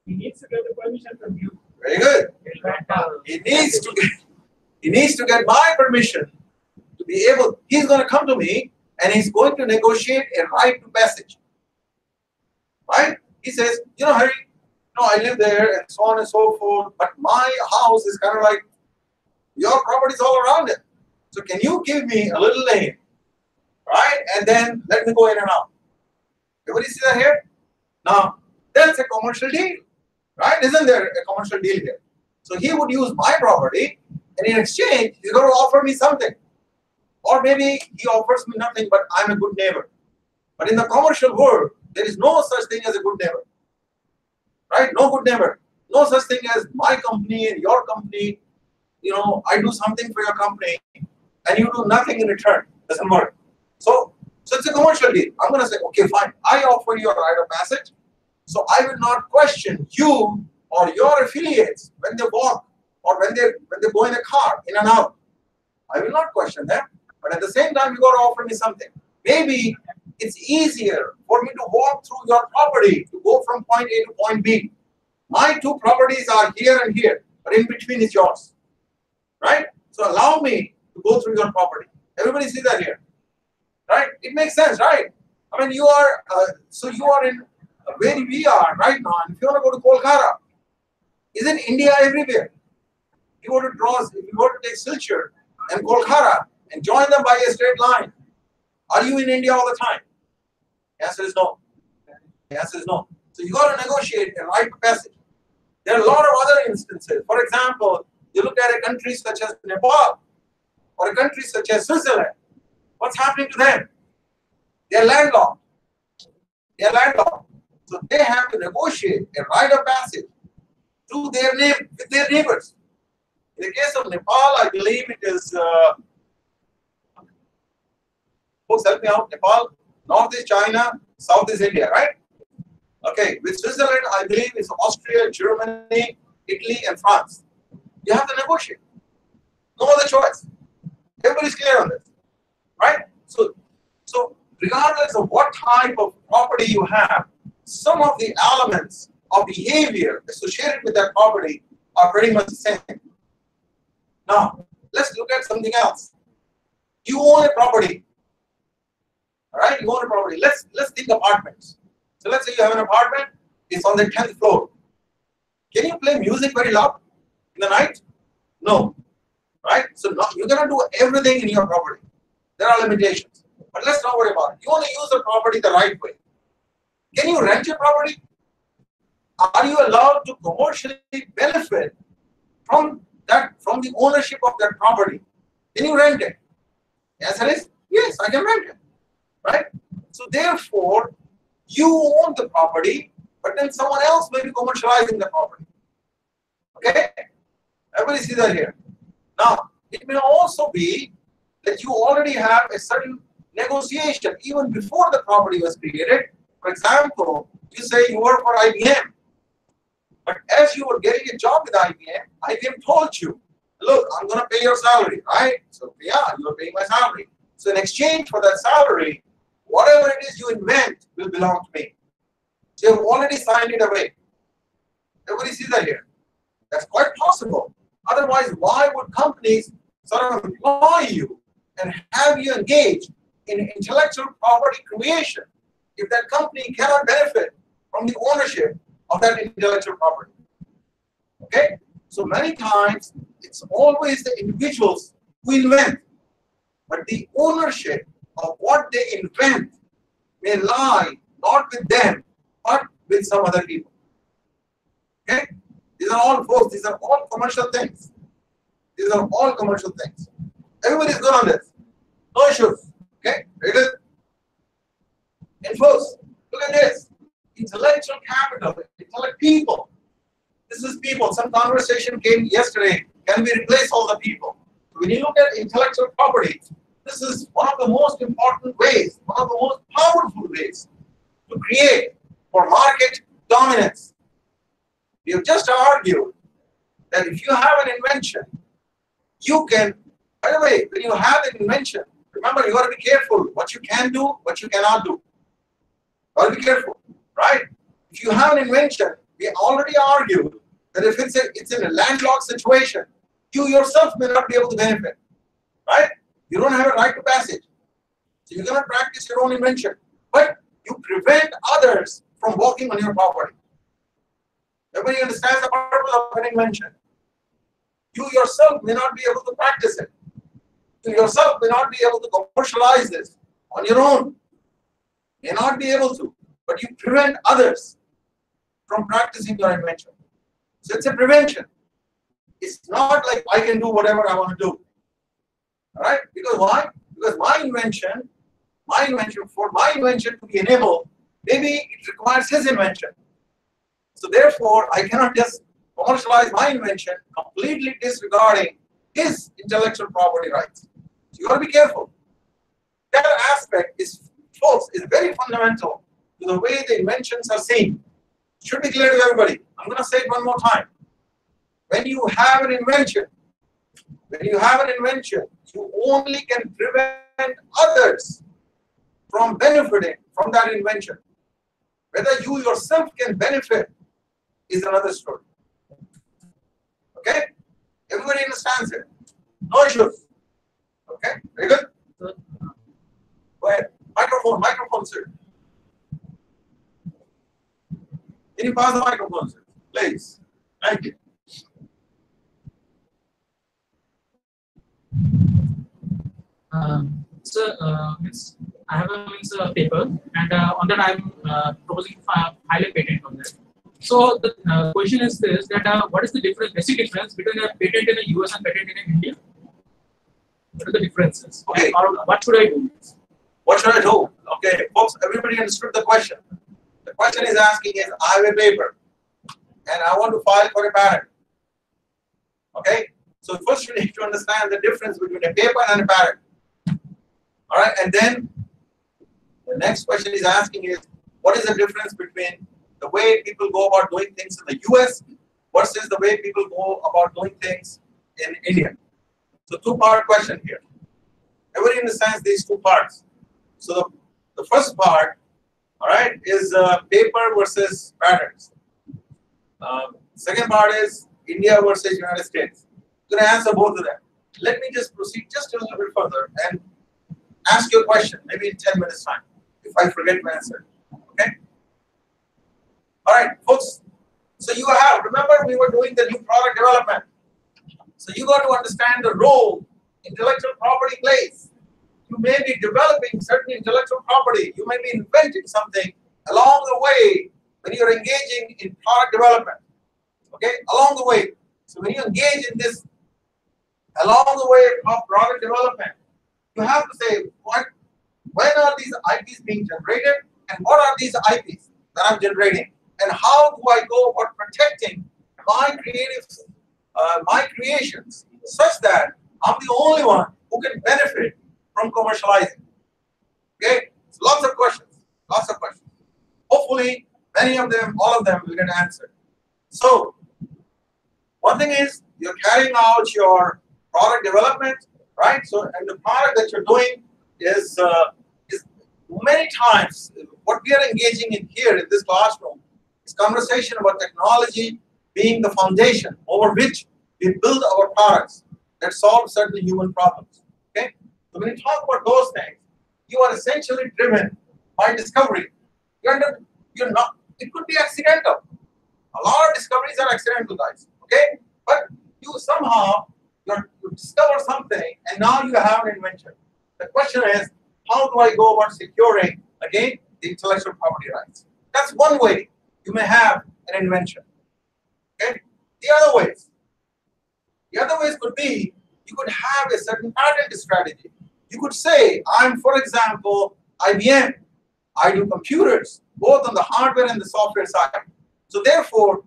He needs to get the permission from you. Very good. He needs to get my permission to be able. He's going to come to me and he's going to negotiate a right to passage. Right? He says, Harry, I live there and so on and so forth, but my house is kind of like your property is all around it. So can you give me a little lane, right? And then let me go in and out. Everybody see that here? Now, that's a commercial deal, right? Isn't there a commercial deal here? So he would use my property, and in exchange, he's going to offer me something. Or maybe he offers me nothing, but I'm a good neighbor. But in the commercial world, there is no such thing as a good neighbor. Right? No good neighbor. No such thing as my company and your company. I do something for your company, and you do nothing in return. Doesn't work. So it's a commercial deal. I'm going to say, okay, fine. I offer you a right of passage. So I will not question you or your affiliates when they walk or when they go in a car, in and out. I will not question them. But at the same time, you got to offer me something. Maybe it's easier for me to walk through your property to go from point A to point B. My two properties are here and here, but in between is yours. Right? So allow me to go through your property. Everybody see that here. Right? It makes sense, right? I mean, you are in where we are right now. And if you want to go to Kolkata, isn't India everywhere? If you go to take Silchar and Kolkata and join them by a straight line, Are you in India all the time? The answer is no. The answer is no. So you got to negotiate a right of passage. There are a lot of other instances. For example, you look at a country such as Nepal or a country such as Switzerland. What's happening to them? They're landlocked. They're landlocked. So they have to negotiate a right of passage to their with their neighbors. In the case of Nepal, I believe it is, folks help me out, Nepal, north is China, south is India, right? Okay, with Switzerland, I believe it's Austria, Germany, Italy, and France. You have to negotiate. No other choice. Everybody's clear on this, right? So regardless of what type of property you have, some of the elements of behavior associated with that property are pretty much the same. Now, let's look at something else. You own a property. All right, you own a property. Let's think apartments. So let's say you have an apartment, it's on the 10th floor. Can you play music very loud in the night? No. Right? So you cannot do everything in your property. There are limitations. But let's not worry about it. You want to use the property the right way. Can you rent your property? Are you allowed to commercially benefit from the ownership of that property? Can you rent it? The answer is yes, I can rent it. Right? So therefore, you own the property, but then someone else may be commercializing the property. Okay? Everybody see that here. Now, it may also be that you already have a certain negotiation even before the property was created. For example, you say you work for IBM, but as you were getting a job with IBM told you, look, I'm going to pay your salary, right? So yeah, you are paying my salary. So in exchange for that salary, whatever it is you invent will belong to me. So you have already signed it away. Everybody sees that here. That's quite possible. Otherwise, why would companies sort of employ you and have you engage in intellectual property creation if that company cannot benefit from the ownership of that intellectual property? Okay? So many times, it's always the individuals who invent, but the ownership of what they invent may lie not with them, but with some other people. Okay? These are all, folks, these are all commercial things. These are all commercial things. Everybody's good on this. No issues. Okay? Very good. And folks, look at this. Intellectual capital, intellect people. This is people. Some conversation came yesterday. Can we replace all the people? When you look at intellectual property, this is one of the most important ways, one of the most powerful ways to create for market dominance. We have just argued that if you have an invention, you can, by the way, when you have an invention, remember you got to be careful what you can do, what you cannot do. Got to be careful, right? If you have an invention, we already argued that if it's in a landlocked situation, you yourself may not be able to benefit, right? You don't have a right to passage. So you cannot practice your own invention, but you prevent others from walking on your property. Everybody understands the purpose of an invention. You yourself may not be able to practice it. You yourself may not be able to commercialize this on your own. May not be able to, but you prevent others from practicing your invention. So it's a prevention. It's not like I can do whatever I want to do. All right? Because why? Because for my invention to be enabled, maybe it requires his invention. So therefore, I cannot just commercialize my invention completely disregarding his intellectual property rights. So you got to be careful. That aspect is, folks, is very fundamental to the way the inventions are seen. It should be clear to everybody. I'm going to say it one more time. When you have an invention, you only can prevent others from benefiting from that invention. Whether you yourself can benefit is another story. Okay? Everybody understands it. No issues. Okay? Very good? Go ahead. Microphone, sir. Can you pass the microphone, sir? Please. Thank you. I have a paper, and on that I'm proposing to file a patent on that. So the question is this: that what is the difference, basic difference between a patent in the US and patent in India? What are the differences? Okay. Or what should I do? What should I do? Okay, folks, everybody understood the question. The question is asking is, I have a paper and I want to file for a patent. Okay, so first you need to understand the difference between a paper and a patent. All right, and then the next question is asking is, what is the difference between the way people go about doing things in the US versus the way people go about doing things in India? So two-part question here. Everybody understands these two parts. So the first part, all right, is paper versus patents. Second part is India versus United States. I'm going to answer both of them. Let me just proceed just a little bit further and ask you a question, maybe in 10 minutes time, if I forget to answer. Okay? All right, folks. So you have, remember we were doing the new product development. So you got to understand the role intellectual property plays. You may be developing certain intellectual property. You may be inventing something along the way when you're engaging in product development. Okay, along the way. So when you engage in this along the way of product development, you have to say when are these IPs being generated and what are these IPs that I'm generating, and how do I go about protecting my creations such that I'm the only one who can benefit from commercializing. Okay, so lots of questions. Hopefully, many of them, all of them will get answered. So, one thing is you're carrying out your product development, right? So, and the product that you're doing is many times what we are engaging in here in this classroom is conversation about technology being the foundation over which we build our products that solve certain human problems. Okay, so when you talk about those things, you are essentially driven by discovery. You're not. It could be accidental. A lot of discoveries are accidental, guys. Okay, but you somehow you discover something, and now you have an invention. The question is, how do I go about securing again the intellectual property rights? That's one way you may have an invention. Okay, the other ways could be you could have a certain patent strategy. You could say, I'm, for example, IBM. I do computers, both on the hardware and the software side. So therefore,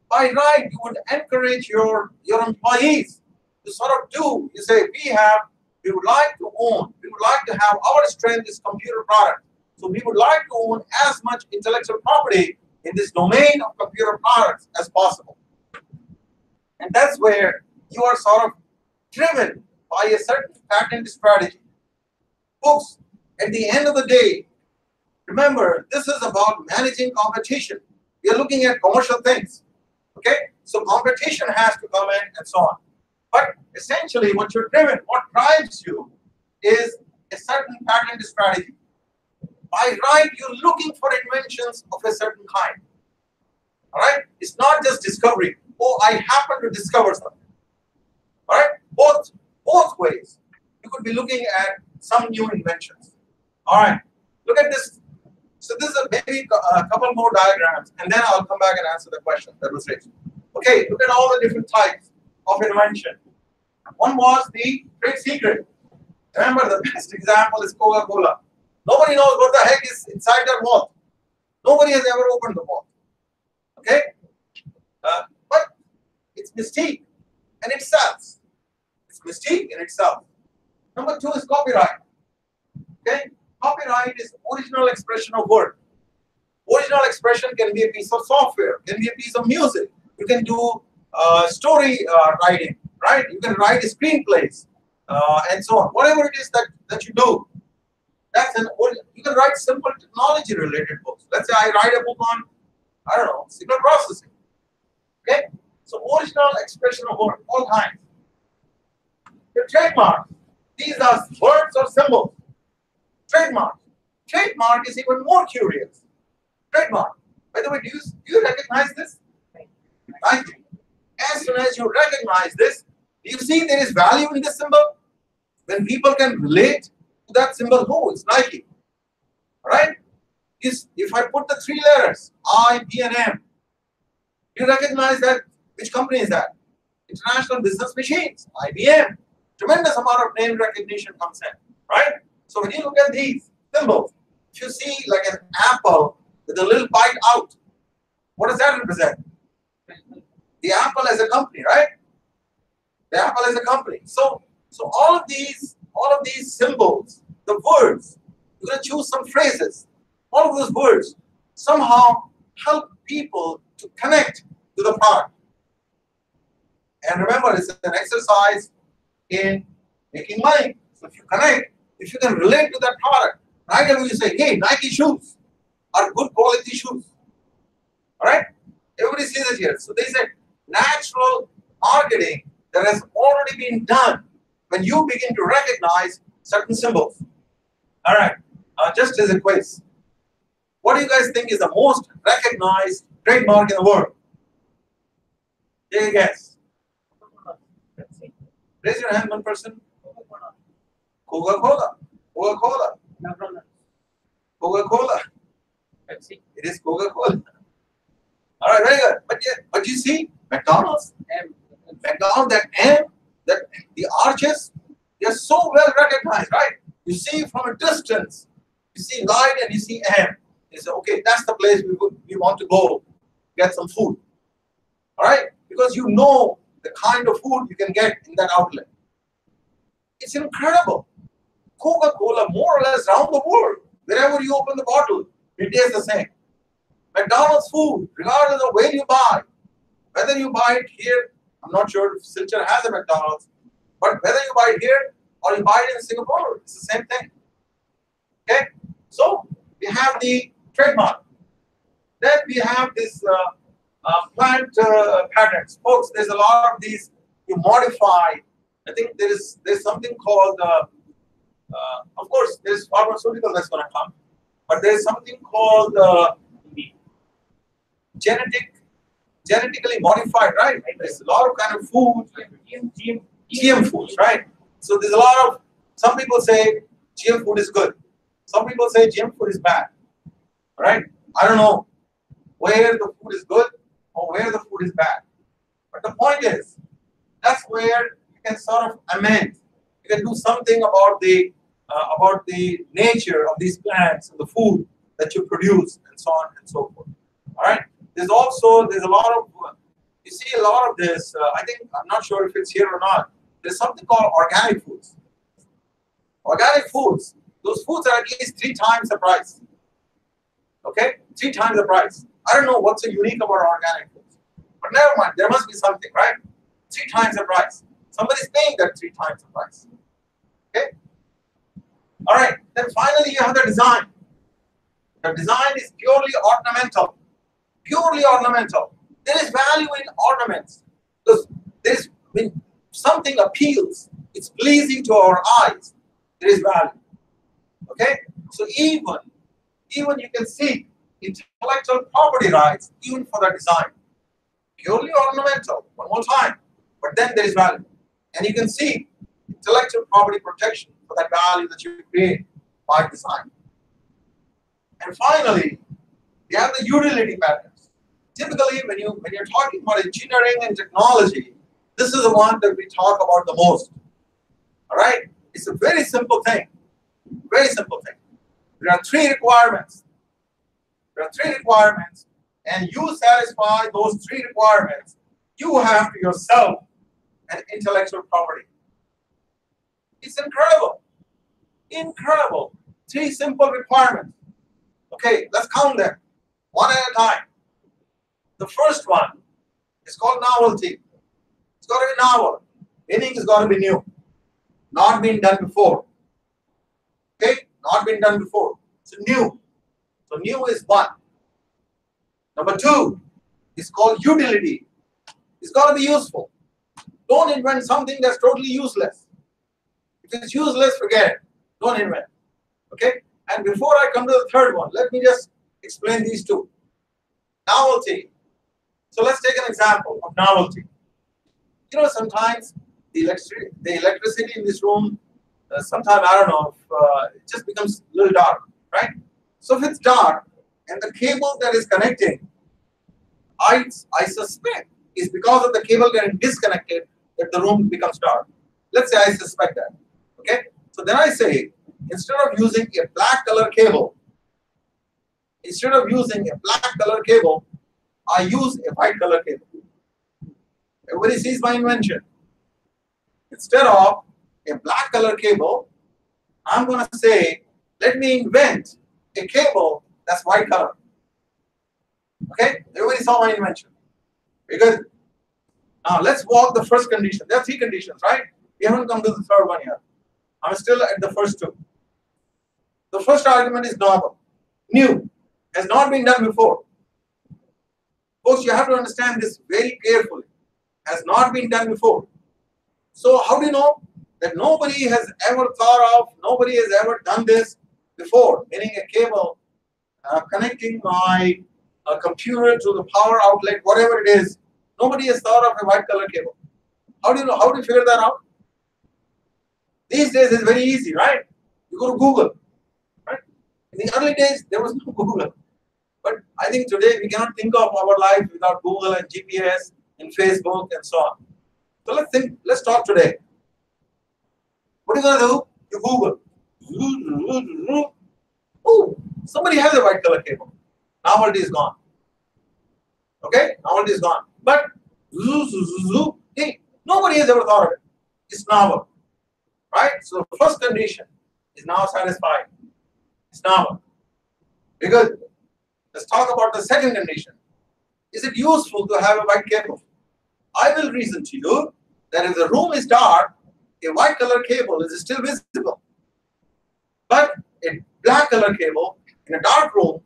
by right, you would encourage your employees to sort of do, you say, we would like to own, we would like to have, our strength is computer product. So we would like to own as much intellectual property in this domain of computer products as possible. And that's where you are sort of driven by a certain patent strategy. Folks, at the end of the day, remember, this is about managing competition. We are looking at commercial things. Okay? So competition has to come in and so on. But essentially, what drives you is a certain patent strategy. By right, you're looking for inventions of a certain kind. All right? It's not just discovery. Oh, I happen to discover something. All right? Both ways. You could be looking at some new inventions. All right. Look at this. So this is maybe a couple more diagrams, and then I'll come back and answer the question that was raised. Okay, look at all the different types of invention. One was the trade secret. Remember, the best example is Coca-Cola. Nobody knows what the heck is inside that vault. Nobody has ever opened the vault. Okay? But it's mystique, and it sells. It's mystique in itself. Number two is copyright. Okay? Copyright is original expression of work. Original expression can be a piece of software, can be a piece of music. You can do story writing, right? You can write screenplays and so on. Whatever it is that you do, you can write simple technology-related books. Let's say I write a book on, I don't know, signal processing. Okay? So original expression of work, all kinds. The trademark. These are words or symbols. Trademark. Trademark is even more curious. Trademark. By the way, do you recognize this? Thank you. As soon as you recognize this, do you see there is value in this symbol? When people can relate to that symbol, oh, it's Nike. Alright? If I put the 3 letters, I, B, and M, you recognize that, which company is that? International Business Machines, IBM. Tremendous amount of name recognition comes in, right? So when you look at these symbols, if you see like an apple with a little bite out, what does that represent? The apple as a company, right? The apple as a company. So all of these symbols, the words, you're going to choose some phrases. All of those words somehow help people to connect to the product. And remember, it's an exercise in making money. So if you connect, if you can relate to that product, right away you say, hey, Nike shoes are good quality shoes. All right? Everybody sees it here. So there's a natural marketing that has already been done when you begin to recognize certain symbols. All right, just as a quiz. What do you guys think is the most recognized trademark in the world? Take a guess. Raise your hand, one person. Coca-Cola. Coca-Cola. Coca-Cola. It is Coca-Cola. All right, very good. But you see, McDonald's, McDonald's, that M, that the arches, they are so well recognized, right? You see from a distance, you see light and you see M. You say, okay, that's the place we want to go get some food. All right, because you know the kind of food you can get in that outlet. It's incredible. Coca-Cola, more or less around the world, wherever you open the bottle, it tastes the same. McDonald's food, regardless of where you buy, whether you buy it here, I'm not sure if Silchar has a McDonald's, but whether you buy it here or you buy it in Singapore, it's the same thing. Okay? So, we have the trademark. Then we have this plant patents. Folks, there's a lot of these you modify. I think there's something called, of course, there's pharmaceutical that's going to come, but there's something called genetically modified, right? There's a lot of kind of food, GM foods, right? So there's a lot of, some people say GM food is good. Some people say GM food is bad, right? I don't know where the food is good or where the food is bad. But the point is, that's where you can sort of amend. You can do something about the nature of these plants and the food that you produce and so on and so forth. All right. There's a lot of, you see a lot of this, I'm not sure if it's here or not. There's something called organic foods. Organic foods, those foods are at least 3 times the price. Okay? 3 times the price. I don't know what's so unique about organic foods. But never mind, there must be something, right? 3 times the price. Somebody's paying that 3 times the price. Okay? All right, then finally you have the design. The design is purely ornamental. Purely ornamental. There is value in ornaments. Because when something appeals, it's pleasing to our eyes, there is value. Okay? So even you can see intellectual property rights even for the design. Purely ornamental, one more time. But then there is value. And you can see intellectual property protection for that value that you create by design. And finally, we have the utility patterns. Typically, when you're talking about engineering and technology, this is the one that we talk about the most. All right? It's a very simple thing. Very simple thing. There are 3 requirements. There are 3 requirements, and you satisfy those 3 requirements, you have to yourself an intellectual property. It's incredible. Incredible. 3 simple requirements. Okay, let's count them one at a time. The first one is called novelty. It's got to be novel. Meaning it's got to be new. Not been done before. Okay? Not been done before. So new. So new is 1. Number 2 is called utility. It's got to be useful. Don't invent something that's totally useless. If it's useless, forget it. Don't invent. Okay? And before I come to the third one, let me just explain these 2. Novelty. So let's take an example of novelty. You know, sometimes the electricity in this room, sometimes, I don't know, if, it just becomes a little dark, right? So if it's dark and the cable that is connecting, I suspect is because of the cable getting disconnected that the room becomes dark. Let's say I suspect that. Okay? So then I say, instead of using a black color cable, I use a white color cable. Everybody sees my invention. Instead of a black color cable, I'm going to say, let me invent a cable that's white color. Okay? Everybody saw my invention. Very good. Now let's walk the first condition. There are three conditions, right? We haven't come to the third one yet. I'm still at the first two. The first argument is novel, new, has not been done before. Folks, you have to understand this very carefully. Has not been done before. So how do you know that nobody has ever thought of, nobody has ever done this before, meaning a cable connecting my computer to the power outlet, whatever it is, nobody has thought of a white color cable. How do you know? How do you figure that out? These days it's very easy, right? You go to Google, right? In the early days, there was no Google. But I think today we cannot think of our life without Google and GPS and Facebook and so on. So let's talk today. What are you going to do? You Google. Oh, somebody has a white color cable. Novelty is gone. Okay? Novelty is gone. But hey, nobody has ever thought of it. It's novel. Right? So the first condition is now satisfied. It's novel. Because let's talk about the second condition. Is it useful to have a white cable? I will reason to you that if the room is dark, a white color cable is still visible. But a black color cable in a dark room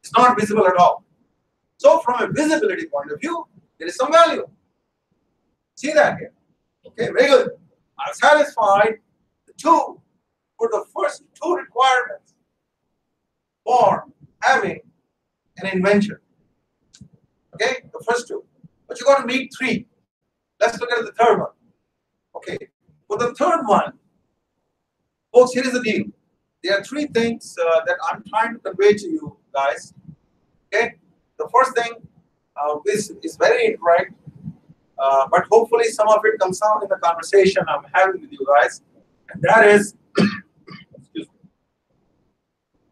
is not visible at all. So from a visibility point of view, there is some value. See that here? Okay, very good. I've satisfied the two for the first two requirements for having an invention. Okay, the first two. But you got to meet three. Let's look at the third one. Okay, for the third one, folks, here is the deal. There are three things that I'm trying to convey to you guys. Okay, the first thing is very incorrect, but hopefully some of it comes out in the conversation I'm having with you guys, and that is, excuse me,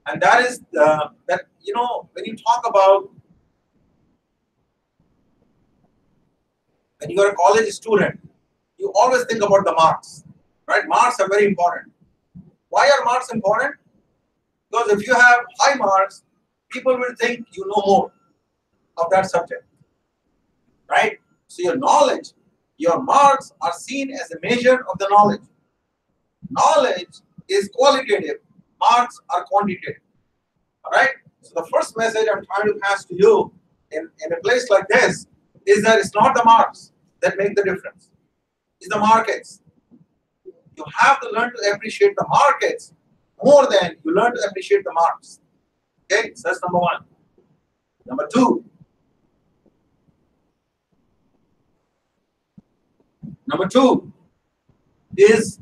and that is that you know when you talk about when you are a college student, you always think about the marks, right? Marks are very important. Why are marks important? Because if you have high marks, people will think you know more of that subject, right? So your knowledge, your marks are seen as a measure of the knowledge. Knowledge is qualitative, marks are quantitative, all right? So the first message I'm trying to pass to you in a place like this is that it's not the marks that make the difference. It's the markets. You have to learn to appreciate the markets more than you learn to appreciate the marks. Okay, so that's number one. Number two. Number two is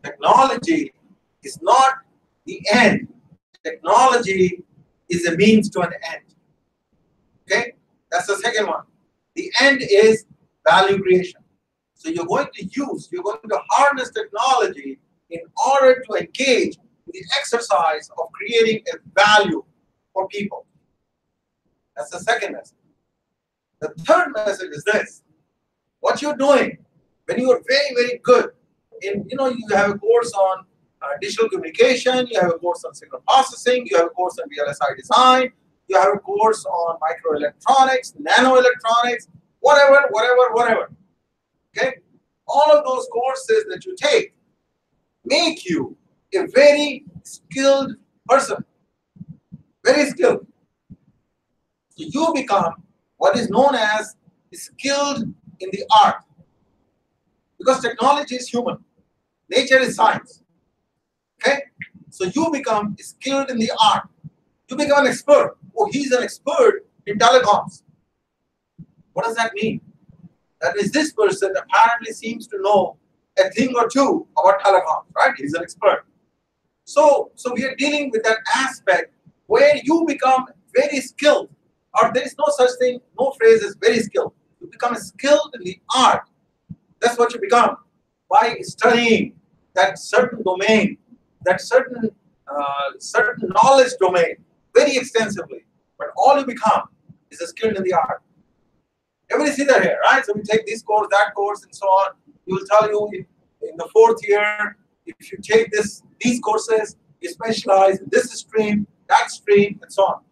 technology is not the end. Technology is a means to an end. Okay, that's the second one. The end is value creation. So you're going to harness technology in order to engage in the exercise of creating a value for people. That's the second message. The third message is this. What you're doing when you are very, very good in, you have a course on digital communication, you have a course on signal processing, you have a course on VLSI design, you have a course on microelectronics, nanoelectronics, whatever. Okay? All of those courses that you take make you a very skilled person. Very skilled. So you become what is known as skilled in the art. Because technology is human. Nature is science. Okay? So you become skilled in the art. You become an expert. Oh, he's an expert in telecoms. What does that mean? That is, this person apparently seems to know a thing or two about telecoms, right? He's an expert. So we are dealing with that aspect where you become very skilled, or there is no such thing, no phrase as very skilled. You become skilled in the art. That's what you become by studying that certain domain, that certain knowledge domain very extensively. But all you become is a skilled in the art. Everybody see that here, right? So we take this course, that course, and so on. He will tell you in the 4th year, if you take these courses, you specialize in this stream, that stream, and so on.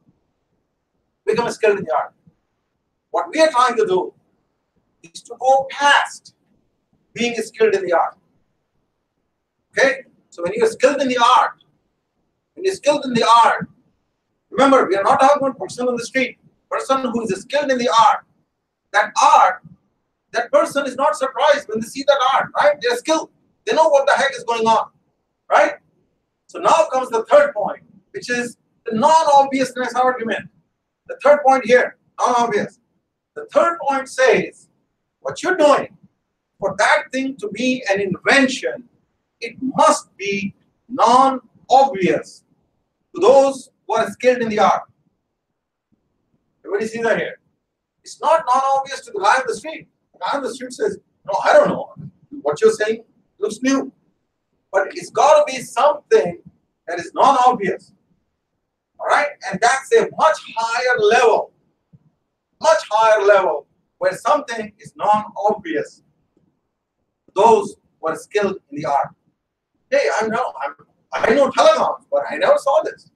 Become a skilled in the art. What we are trying to do is to go past being skilled in the art. Okay? So when you're skilled in the art, remember, we are not talking about person on the street, person who is skilled in the art. That person is not surprised when they see that art, right? They're skilled. They know what the heck is going on, right? So now comes the third point, which is the non-obviousness argument. The third point here, non-obvious. The third point says, what you're doing, for that thing to be an invention, it must be non-obvious to those who are skilled in the art. Everybody see that here? It's not non-obvious to the guy on the street. The guy on the street says, no, I don't know. What you're saying looks new. But it's got to be something that is non-obvious. All right? And that's a much higher level where something is non-obvious to those who are skilled in the art. Hey, I know telecoms, but I never saw this.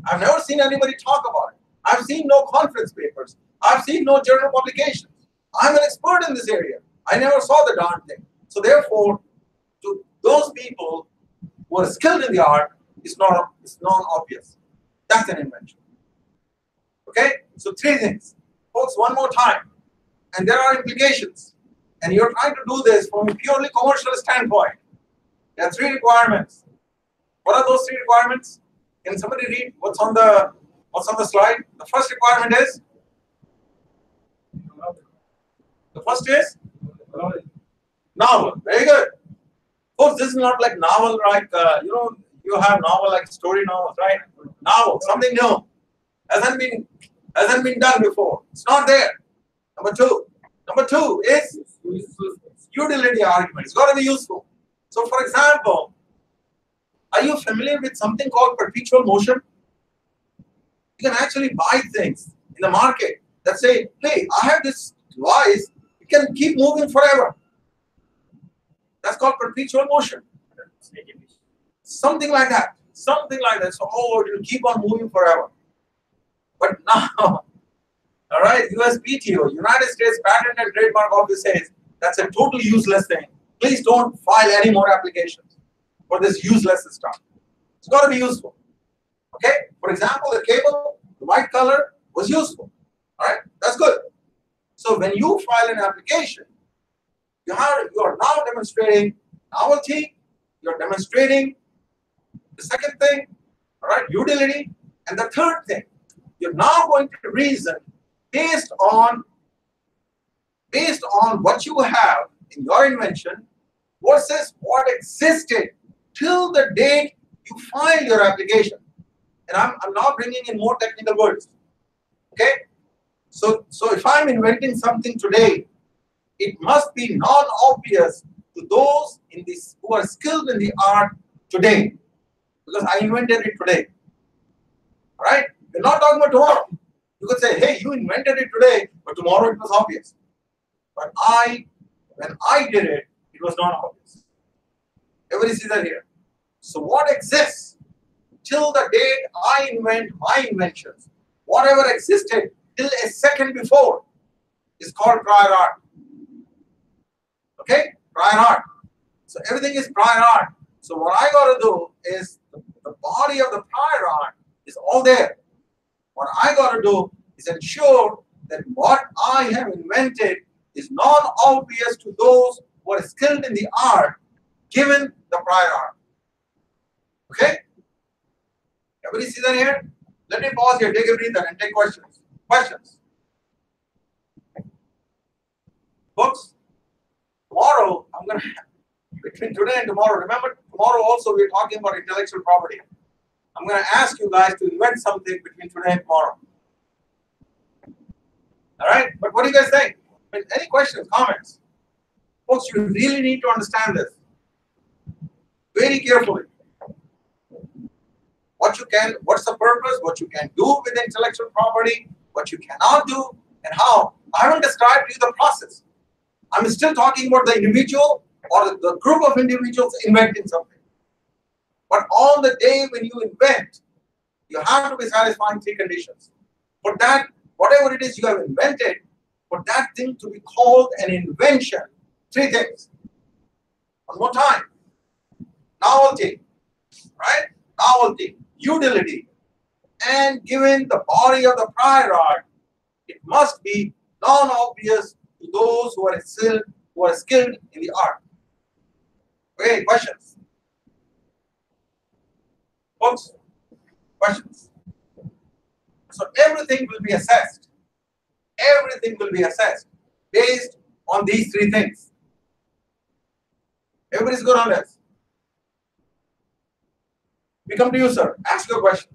I've never seen anybody talk about it. I've seen no conference papers. I've seen no journal publications. I'm an expert in this area. I never saw the darn thing. So therefore, to those people who are skilled in the art, it's non-obvious. That's an invention. Okay? So 3 things. Folks, one more time. And there are implications. And you're trying to do this from a purely commercial standpoint. There are 3 requirements. What are those 3 requirements? Can somebody read what's on the slide? The first requirement is? The first is? Novel. Very good. Folks, this is not like novel, like, you have novel like story novels, right? Novel, something new. Hasn't been done before. It's not there. Number 2. Number 2 is utility argument. It's got to be useful. So, for example, are you familiar with something called perpetual motion? You can actually buy things in the market that say, hey, I have this device, it can keep moving forever. That's called perpetual motion. Something like that. Something like that. So, it will keep on moving forever. But now, all right, USPTO, United States Patent and Trademark Office says that's a totally useless thing. Please don't file any more applications for this useless stuff. It's got to be useful. Okay? For example, the cable, the white color was useful. All right? That's good. So when you file an application, you are now demonstrating novelty, you're demonstrating the second thing, all right, utility, and the third thing, you're now going to reason based on what you have in your invention versus what existed till the date you file your application. And I'm now bringing in more technical words. Okay? So if I'm inventing something today, it must be non-obvious to those who are skilled in the art today, because I invented it today. All right? We're not talking about tomorrow. You could say, hey, you invented it today, but tomorrow it was obvious. But when I did it, it was not obvious. Everybody see that here? So what exists till the date I invent my inventions, whatever existed till a second before, is called prior art. Okay? Prior art. So everything is prior art. So what I got to do is the body of the prior art is all there. What I got to do is ensure that what I have invented is non-obvious to those who are skilled in the art, given the prior art. Okay? Everybody see that here? Let me pause here, take a breather, and take questions. Questions? Books? Tomorrow, I'm going to, between today and tomorrow, remember, tomorrow also we're talking about intellectual property. I'm going to ask you guys to invent something between today and tomorrow. All right? But what do you guys think? I mean, any questions, comments? Folks, you really need to understand this very carefully. What you can, what's the purpose, what you can do with intellectual property, what you cannot do, and how. I haven't described to you the process. I'm still talking about the individual or the group of individuals inventing something. But on the day when you invent, you have to be satisfying three conditions. For that, whatever it is you have invented, for that thing to be called an invention, three things. One more time. Novelty, right? Novelty, utility, and given the body of the prior art, it must be non-obvious to those who are skilled in the art. Okay, questions? Folks, questions? So everything will be assessed. Everything will be assessed based on these three things. Everybody's good on this? We come to you, sir. Ask your question.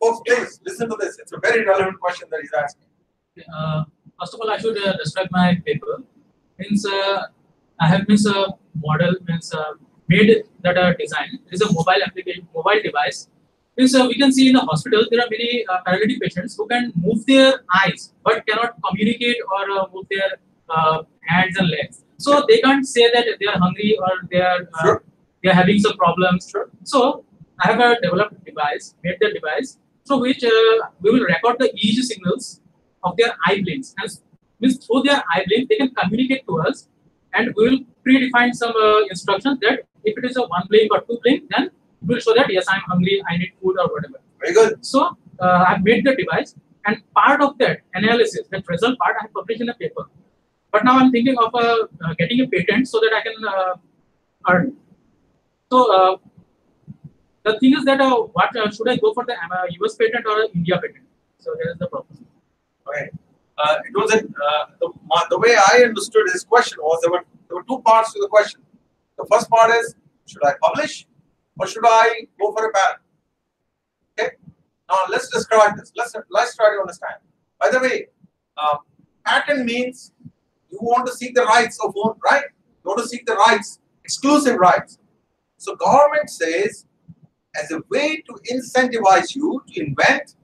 Folks, please listen to this. It's a very relevant question that he's asking. First of all, I should describe my paper. Means I have model made that design. It is a mobile application, mobile device. Means we can see in the hospital there are many paralytic patients who can move their eyes but cannot communicate or move their hands and legs. So they can't say that they are hungry or they are having some problems. Sure. So I have developed device, made the device through which we will record the EEG signals of their eye blinks. And means through their eye blink, they can communicate to us, and we will predefine some instructions that if it is a one blink or two blink, then we will show that yes, I'm hungry, I need food or whatever. Very good. So I've made the device, and part of that analysis, that result part, I have published in a paper. But now I'm thinking of getting a patent so that I can earn. So the thing is that what should I go for, the US patent or India patent? So here is the problem. Okay. It was the way I understood his question was there were two parts to the question. The first part is, should I publish or should I go for a patent? Okay. Now let's describe this. Let's try to understand. By the way, patent means you want to seek the rights of one, right? You want to seek the rights, exclusive rights. So government says, as a way to incentivize you to invent,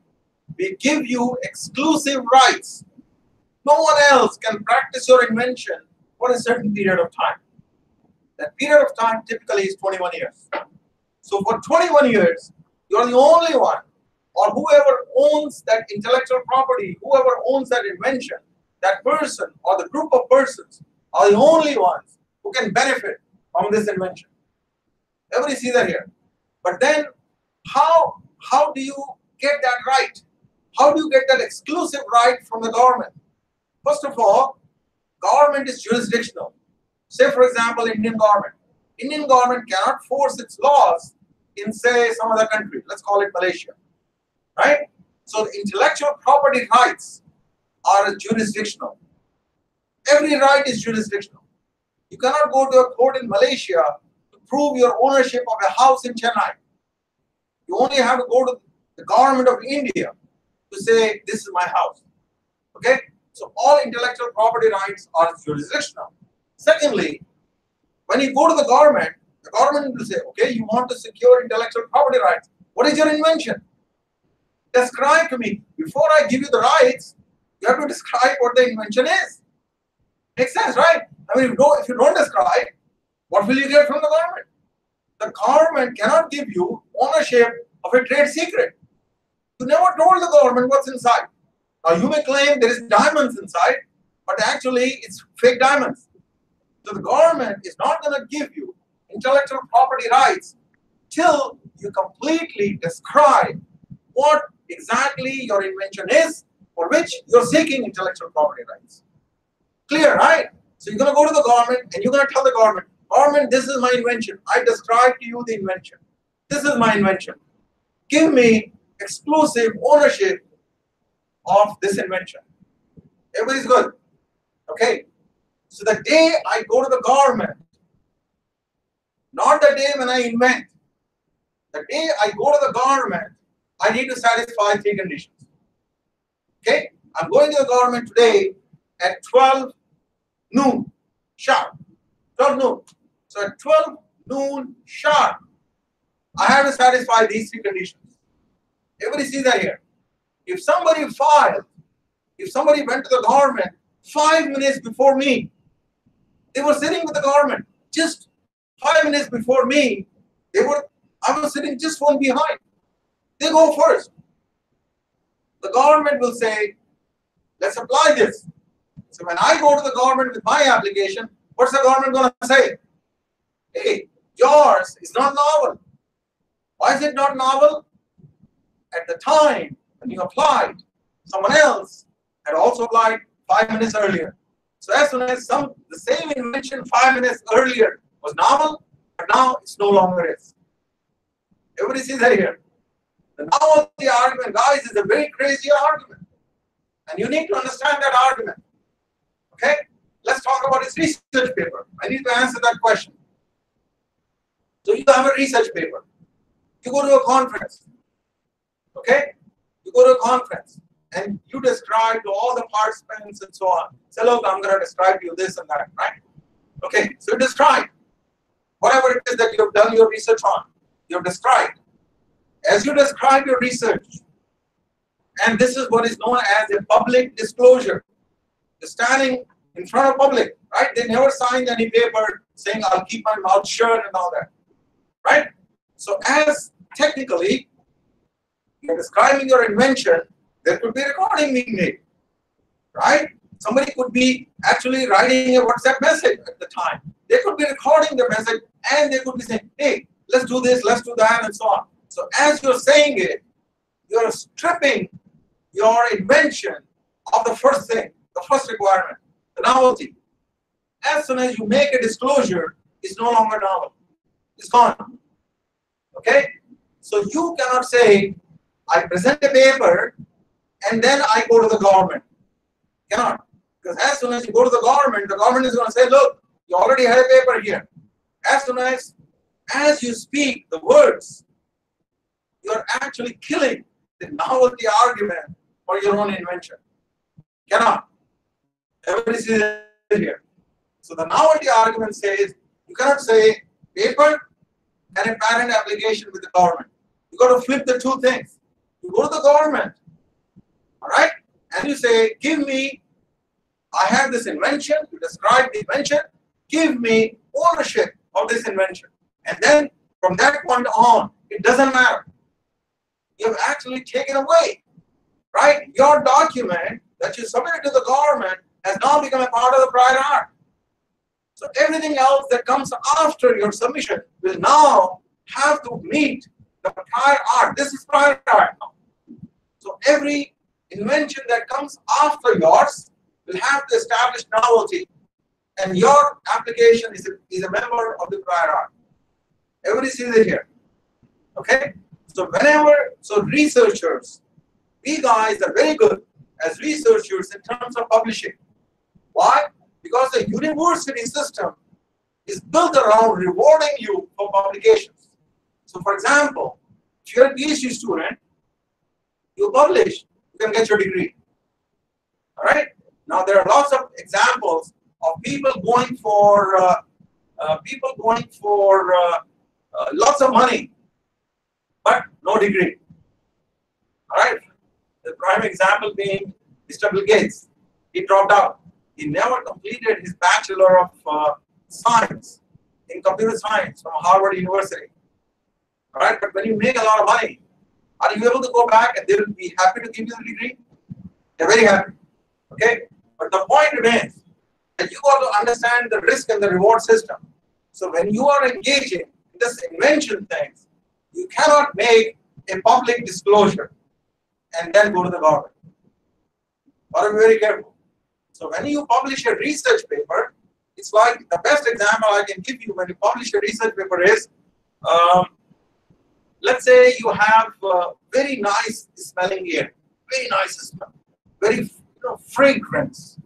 we give you exclusive rights. No one else can practice your invention for a certain period of time. That period of time typically is 21 years. So for 21 years, you're the only one, or whoever owns that intellectual property, whoever owns that invention, that person or the group of persons are the only ones who can benefit from this invention. Everybody see that here. But then how do you get that right? How do you get that exclusive right from the government? First of all, government is jurisdictional. Say, for example, Indian government. Indian government cannot force its laws in, say, some other country. Let's call it Malaysia. Right? So the intellectual property rights are jurisdictional. Every right is jurisdictional. You cannot go to a court in Malaysia to prove your ownership of a house in Chennai. You only have to go to the government of India to say, this is my house. Okay? So all intellectual property rights are jurisdictional. Secondly, when you go to the government will say, okay, you want to secure intellectual property rights. What is your invention? Describe to me. Before I give you the rights, you have to describe what the invention is. Makes sense, right? I mean, if you don't describe, what will you get from the government? The government cannot give you ownership of a trade secret. You never told the government what's inside. Now, you may claim there is diamonds inside, but actually it's fake diamonds. So the government is not going to give you intellectual property rights till you completely describe what exactly your invention is for which you're seeking intellectual property rights. Clear, right? So you're going to go to the government and you're going to tell the government, government, this is my invention. I described to you the invention. This is my invention. Give me exclusive ownership of this invention. Everybody's good. Okay. So the day I go to the government, Not the day when I invent. The day I go to the government, I need to satisfy 3 conditions. Okay? I'm going to the government today at 12 noon sharp. 12 noon. So at 12 noon sharp, I have to satisfy these 3 conditions. Everybody see that here. If somebody filed, if somebody went to the government 5 minutes before me, they were sitting with the government just 5 minutes before me. I was sitting just one behind. They go first. The government will say, let's apply this. So when I go to the government with my application, what's the government going to say? Hey, yours is not novel. Why is it not novel? At the time when you applied, someone else had also applied 5 minutes earlier. So as soon as the same invention 5 minutes earlier was novel, but now it's no longer is. Everybody sees that here. The novelty argument, guys, is a very crazy argument. And you need to understand that argument. Okay? Let's talk about his research paper. I need to answer that question. So you have a research paper. You go to a conference. Okay? You go to a conference and you describe to all the participants and so on. Say, look, I'm going to describe to you this and that, right? Okay, so you describe whatever it is that you have done your research on. You have described. As you describe your research, and this is what is known as a public disclosure. You're standing in front of public, right? They never signed any paper saying, I'll keep my mouth shut and all that, right? So as technically, you're describing your invention, there could be recording being made, right? Somebody could be actually writing a WhatsApp message at the time. They could be recording the message and they could be saying, hey, let's do this, let's do that, and so on. So as you're saying it, you're stripping your invention of the first thing, the first requirement, the novelty. As soon as you make a disclosure, it's no longer novel. It's gone. Okay? So you cannot say, I present a paper and then I go to the government. Cannot. Because as soon as you go to the government is going to say, look, you already had a paper here. As soon as you speak the words, you're actually killing the novelty argument for your own invention. Cannot. Everybody sees it here. So the novelty argument says, you cannot say paper and a patent application with the government. You got to flip the 2 things. You go to the government, all right, and you say, give me, I have this invention, you describe the invention, give me ownership of this invention. And then from that point on, it doesn't matter. You've actually taken away, right? Your document that you submitted to the government has now become a part of the prior art. So everything else that comes after your submission will now have to meet the prior art. This is prior art now. So every invention that comes after yours will have to establish novelty. And your application is a member of the prior art. Everybody sees it here. Okay? So researchers, we guys are very good as researchers in terms of publishing. Why? Because the university system is built around rewarding you for publications. So for example, if you're a PhD student, you publish, you can get your degree. All right? Now there are lots of examples of people going for lots of money, but no degree. All right? The prime example being Mr. Bill Gates. He dropped out. He never completed his Bachelor of Science in Computer Science from Harvard University. All right? But when you make a lot of money, are you able to go back and they will be happy to give you the degree? They're very happy. Okay? But the point remains that you got to understand the risk and the reward system. So when you are engaging in this invention things, you cannot make a public disclosure and then go to the government. Got to be very careful. So when you publish a research paper, it's like the best example I can give you when you publish a research paper is, let's say you have very nice smelling air, very nice smell, very fragrance,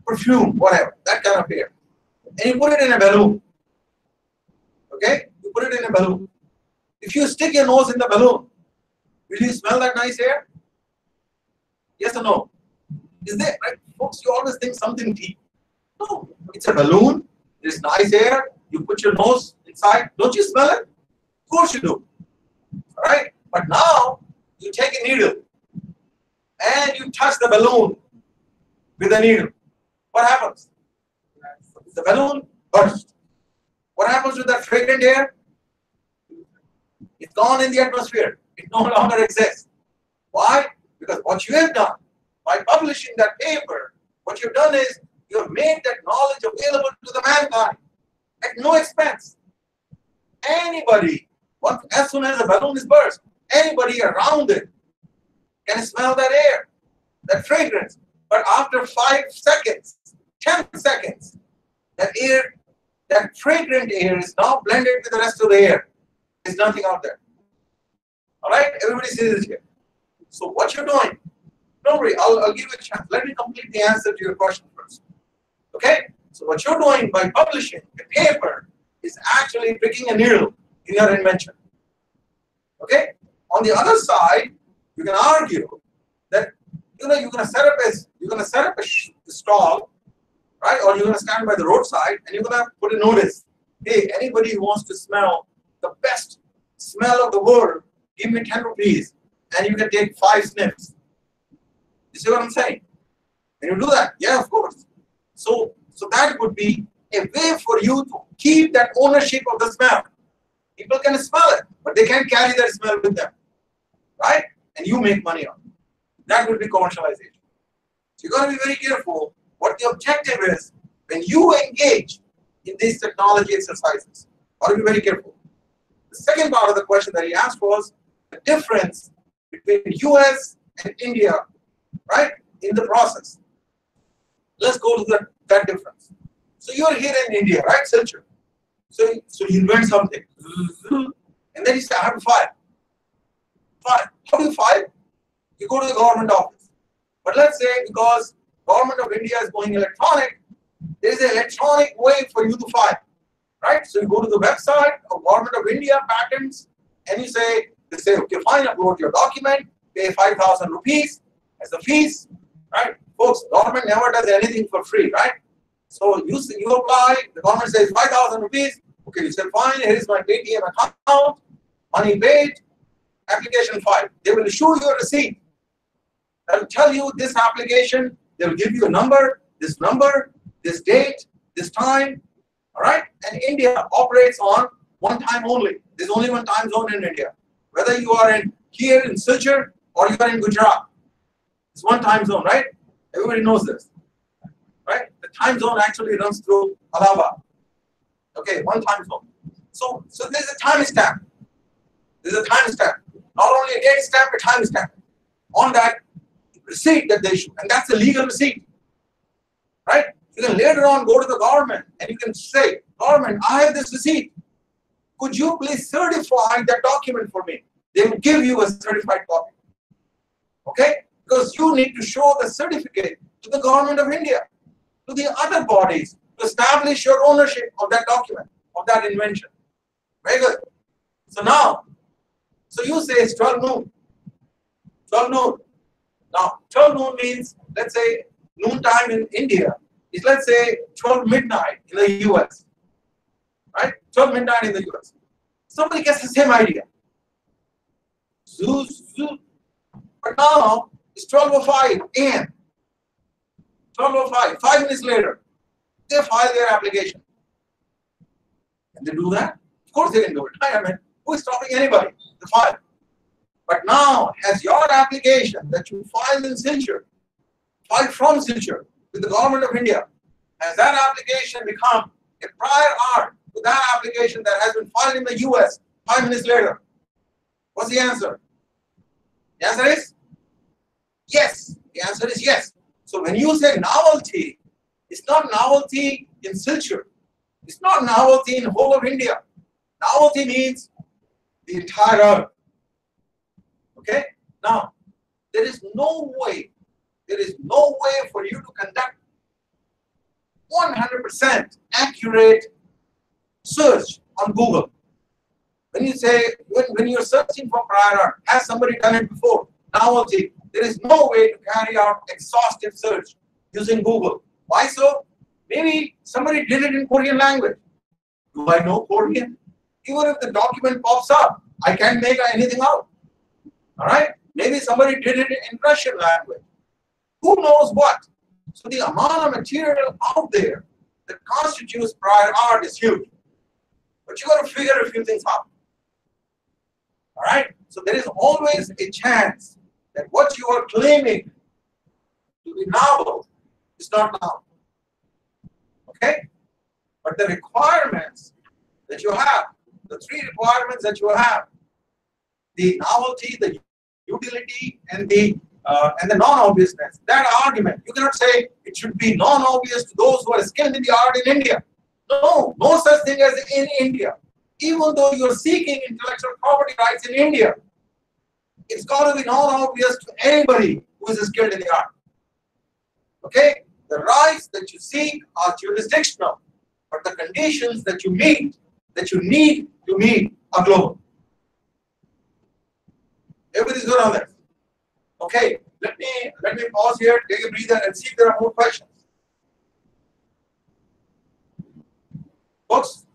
perfume, whatever, that kind of air. And you put it in a balloon. Okay? You put it in a balloon. If you stick your nose in the balloon, will you smell that nice air? Yes or no? Is there, right? Folks, you always think something deep. No, it's a balloon. There's nice air. You put your nose inside. Don't you smell it? Of course you do. All right? But now, you take a needle and you touch the balloon with a needle. What happens? The balloon bursts. What happens with that fragrant air? It's gone in the atmosphere. It no longer exists. Why? Because what you have done by publishing that paper, what you've done is you have made that knowledge available to the mankind at no expense. Anybody, as soon as the balloon is burst, anybody around it can smell that air, that fragrance. But after 5 seconds, 10 seconds, that air, that fragrant air is now blended with the rest of the air. There's nothing out there. All right? Everybody sees it here. So what you're doing, don't worry, I'll give you a chance. Let me complete the answer to your question first. Okay? So what you're doing by publishing a paper is actually pricking a needle in your invention. Okay? On the other side, you can argue that you're gonna set up a stall, right? Or you're gonna stand by the roadside and you're gonna put a notice. Hey, anybody who wants to smell the best smell of the world, give me 10 rupees and you can take 5 sniffs. You see what I'm saying? Can you do that? Yeah, of course. So that would be a way for you to keep that ownership of the smell. People can smell it, but they can't carry that smell with them, right? And you make money on it. That would be commercialization. So you got to be very careful what the objective is when you engage in these technology exercises. Got to be very careful. The second part of the question that he asked was the difference between US and India, right, in the process. Let's go to that difference. So you're here in India, right, Silchar? So you invent something, and then you say, I have to file. File. How do you file? You go to the government office. But let's say because government of India is going electronic, there is an electronic way for you to file, right? So you go to the website of Government of India Patents, and they say, okay, fine, upload your document, pay 5,000 rupees as the fees, right? Folks, government never does anything for free, right? So you apply, the government says 5,000 rupees. Okay, you say, fine, here is my Paytm account, money paid, application filed. They will issue you a receipt. That will tell you this application, they will give you a number, this date, this time, all right? And India operates on one time only. There's only one time zone in India. Whether you are here in Silchar or you are in Gujarat, it's one time zone, right? Everybody knows this, right? The time zone actually runs through Allahabad. Okay, one time zone. So there's a time stamp. There's a time stamp. Not only a date stamp, a time stamp on that receipt that they issue, and that's a legal receipt, right? You can later on go to the government and you can say, government, I have this receipt. Could you please certify that document for me? They will give you a certified copy. Okay? Because you need to show the certificate to the government of India, to the other bodies, to establish your ownership of that document, of that invention. Very good. So you say it's 12 noon. 12 noon. Now, 12 noon means, let's say, noon time in India is, let's say, 12 midnight in the US. Right? 12 midnight in the US. Somebody gets the same idea. Zoo. But now, it's 12:05 a.m. 12:05, 5 minutes later, they file their application. Can they do that? Of course they can do it. I mean, who is stopping anybody to file? But now, has your application that you filed in Silchar, filed from Silchar with the government of India, has that application become a prior art to that application that has been filed in the US 5 minutes later? What's the answer? The answer is yes. The answer is yes. So when you say novelty, it's not novelty in Silchar. It's not novelty in whole of India. Novelty means the entire earth. Okay? Now, there is no way for you to conduct 100% accurate search on Google. When you say, when you're searching for prior art, has somebody done it before? Novelty. There is no way to carry out exhaustive search using Google. Why so? Maybe somebody did it in Korean language. Do I know Korean? Even if the document pops up, I can't make anything out. All right? Maybe somebody did it in Russian language. Who knows what? So the amount of material out there that constitutes prior art is huge. But you got to figure a few things out. All right? So there is always a chance that what you are claiming to be novel is not novel. Okay? But the requirements that you have, the three requirements that you have, the novelty, the utility, and the non-obviousness, that argument, you cannot say it should be non-obvious to those who are skilled in the art in India. No, no such thing as in India. Even though you're seeking intellectual property rights in India, it's got to be non-obvious to anybody who is skilled in the art. Okay? The rights that you seek are jurisdictional, but the conditions that you meet, that you need to meet, are global. Everybody's good on that. Okay, let me pause here, take a breather, and see if there are more questions. Folks,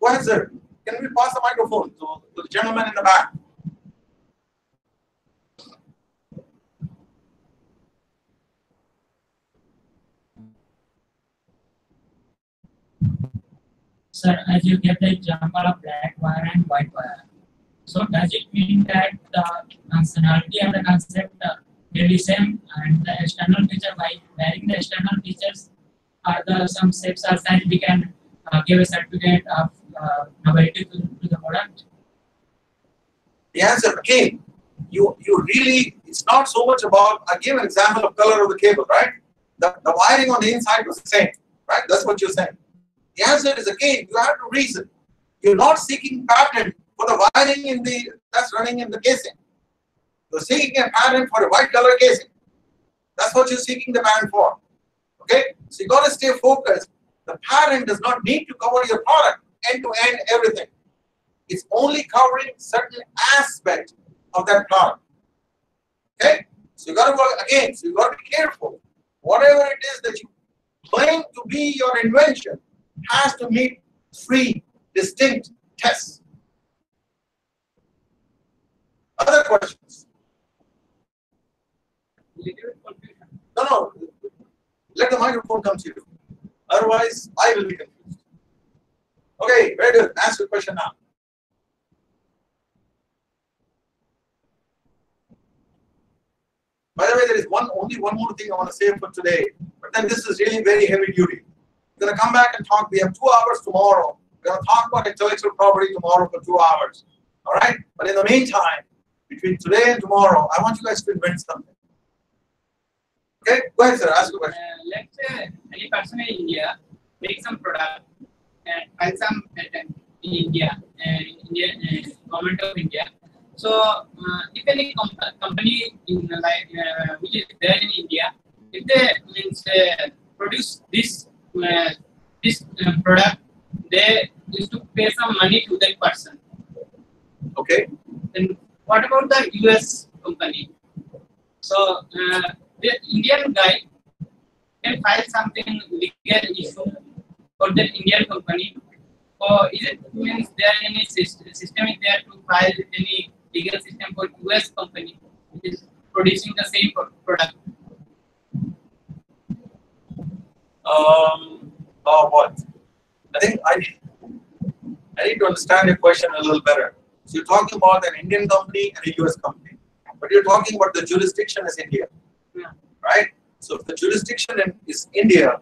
go ahead, sir. Can we pass the microphone to the gentleman in the back? Sir, as you gave the example of black wire and white wire, so does it mean that the functionality and the concept will be same, and the external feature, by varying the external features, are the some steps are that we can give a certificate of novelty to the product? The answer again, you really, it's not so much about, I gave an example of color of the cable, right? The wiring on the inside was the same, right? That's what you're saying. The answer is again, you have to reason. You're not seeking patent for the wiring that's running in the casing. You're seeking a patent for a white color casing. That's what you're seeking the patent for. Okay? So you got to stay focused. The patent does not need to cover your product end to end everything. It's only covering certain aspects of that product. Okay? So you got to work again. So you got to be careful. Whatever it is that you claim to be your invention has to meet three distinct tests. Other questions? No. Let the microphone come to you. Otherwise, I will be confused. Okay, very good. Ask your question now. By the way, there is only one more thing I want to say for today. But then this is really very heavy duty. We're going to come back and talk. We have 2 hours tomorrow. We're going to talk about intellectual property tomorrow for 2 hours. All right? But in the meantime, between today and tomorrow, I want you guys to invent something. Okay? Go ahead, sir. Ask a question. Let's say any person in India make some product and file some patent in India, government of India. So, if any company in which is there in India, if they produce this product, they used to pay some money to that person. Okay. Then what about the US company? So the Indian guy can file something legal issue for the Indian company. Or is it means there any system is there to file any legal system for US company which is producing the same product? What? I think I need to understand your question a little better. So you're talking about an Indian company and a US company, but you're talking about the jurisdiction is India, right? So if the jurisdiction is India,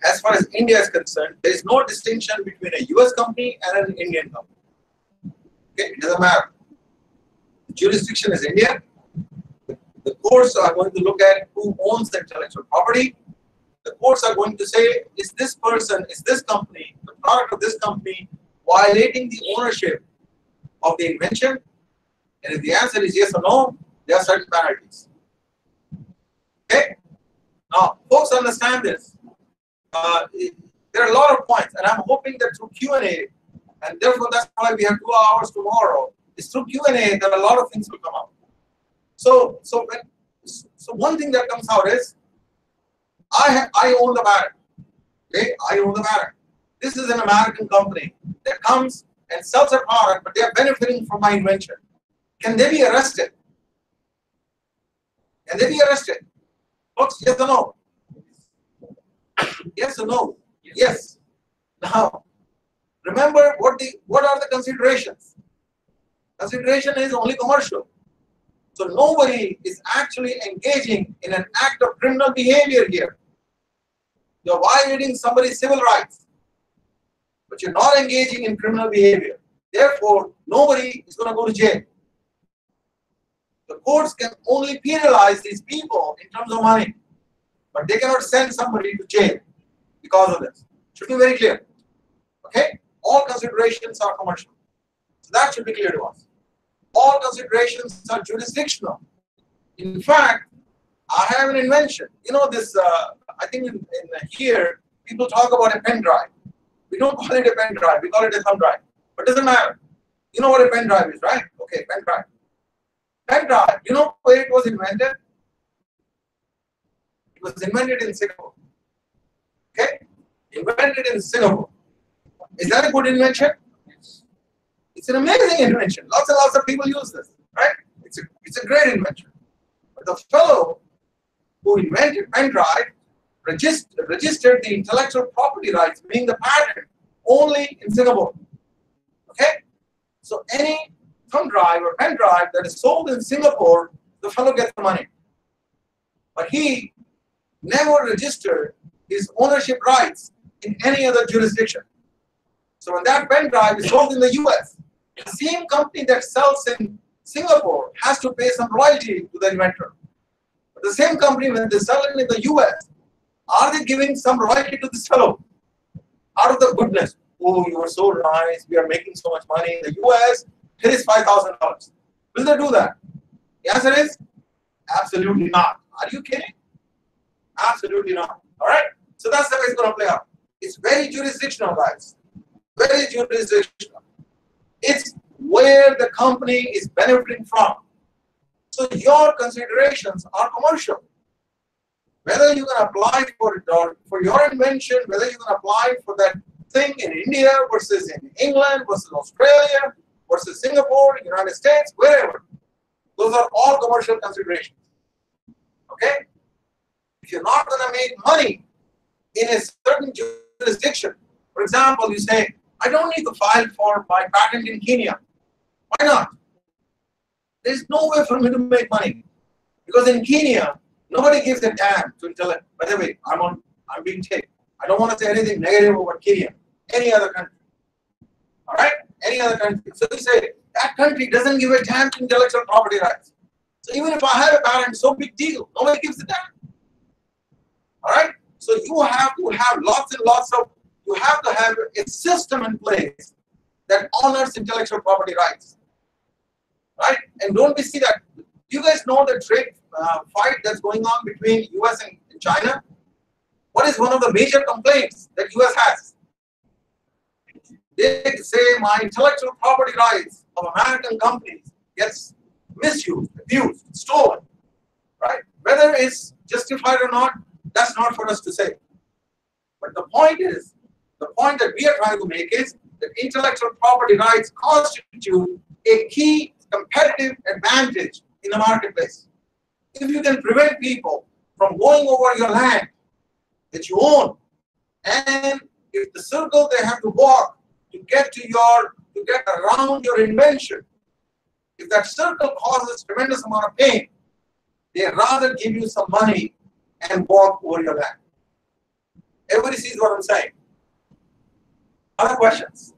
as far as India is concerned, there is no distinction between a US company and an Indian company. Okay, it doesn't matter. The jurisdiction is India. The courts are going to look at who owns the intellectual property. The courts are going to say, is this person, is this company, the product of this company, violating the ownership of the invention? And if the answer is yes or no, there are certain penalties. Okay? Now, folks understand this. There are a lot of points, and I'm hoping that through Q&A, and therefore that's why we have 2 hours tomorrow, is through Q&A that a lot of things will come out. So one thing that comes out is, I own the patent. Okay, I own the patent. This is an American company that comes and sells a product, but they are benefiting from my invention. Can they be arrested? Can they be arrested? Folks, yes or no? Yes or no? Yes. Now, remember what are the considerations? Consideration is only commercial. So nobody is actually engaging in an act of criminal behavior here. You're violating somebody's civil rights, but you're not engaging in criminal behavior. Therefore, nobody is going to go to jail. The courts can only penalize these people in terms of money, but they cannot send somebody to jail because of this. Should be very clear. Okay? All considerations are commercial. So that should be clear to us. All considerations are jurisdictional. In fact, I have an invention. You know this, I think in here, people talk about a pen drive. We don't call it a pen drive, we call it a thumb drive. But it doesn't matter. You know what a pen drive is, right? Okay, pen drive. Pen drive, you know where it was invented? It was invented in Singapore. Okay? Invented in Singapore. Is that a good invention? It's an amazing invention. Lots and lots of people use this, right? It's a great invention. But the fellow who invented pen drive registered the intellectual property rights, meaning the patent, only in Singapore. Okay? So any thumb drive or pen drive that is sold in Singapore, the fellow gets the money. But he never registered his ownership rights in any other jurisdiction. So when that pen drive is sold in the US, the same company that sells in Singapore has to pay some royalty to the inventor. But the same company, when they sell it in the US, are they giving some royalty to this fellow? Out of the goodness, oh, you are so nice, we are making so much money in the US, here is $5,000. Will they do that? The answer is absolutely not. Are you kidding? Absolutely not. All right? So that's the way it's going to play out. It's very jurisdictional, guys. Very jurisdictional. It's where the company is benefiting from. So your considerations are commercial. Whether you can apply for it or for your invention, whether you can apply for that thing in India versus in England versus Australia versus Singapore, United States, wherever. Those are all commercial considerations. Okay? If you're not going to make money in a certain jurisdiction, for example, you say, I don't need to file for my patent in Kenya. Why not? There's no way for me to make money. Because in Kenya, nobody gives a damn to tell it. By the way, I'm being taped. I don't want to say anything negative about Kenya. Any other country. All right? Any other country. So you say, that country doesn't give a damn to intellectual property rights. So even if I have a patent, so big deal. Nobody gives a damn. All right? So you have to have lots and lots of, you have to have a system in place that honors intellectual property rights. Right? And don't we see that? Do you guys know the trade fight that's going on between US and China? What is one of the major complaints that US has? They say my intellectual property rights of American companies gets misused, abused, stolen. Right? Whether it's justified or not, that's not for us to say. But the point is, the point that we are trying to make is that intellectual property rights constitute a key competitive advantage in the marketplace. If you can prevent people from going over your land that you own, and if the circle they have to walk to get around your invention, if that circle causes tremendous amount of pain, they rather give you some money and walk over your land. Everybody sees what I'm saying. Other questions?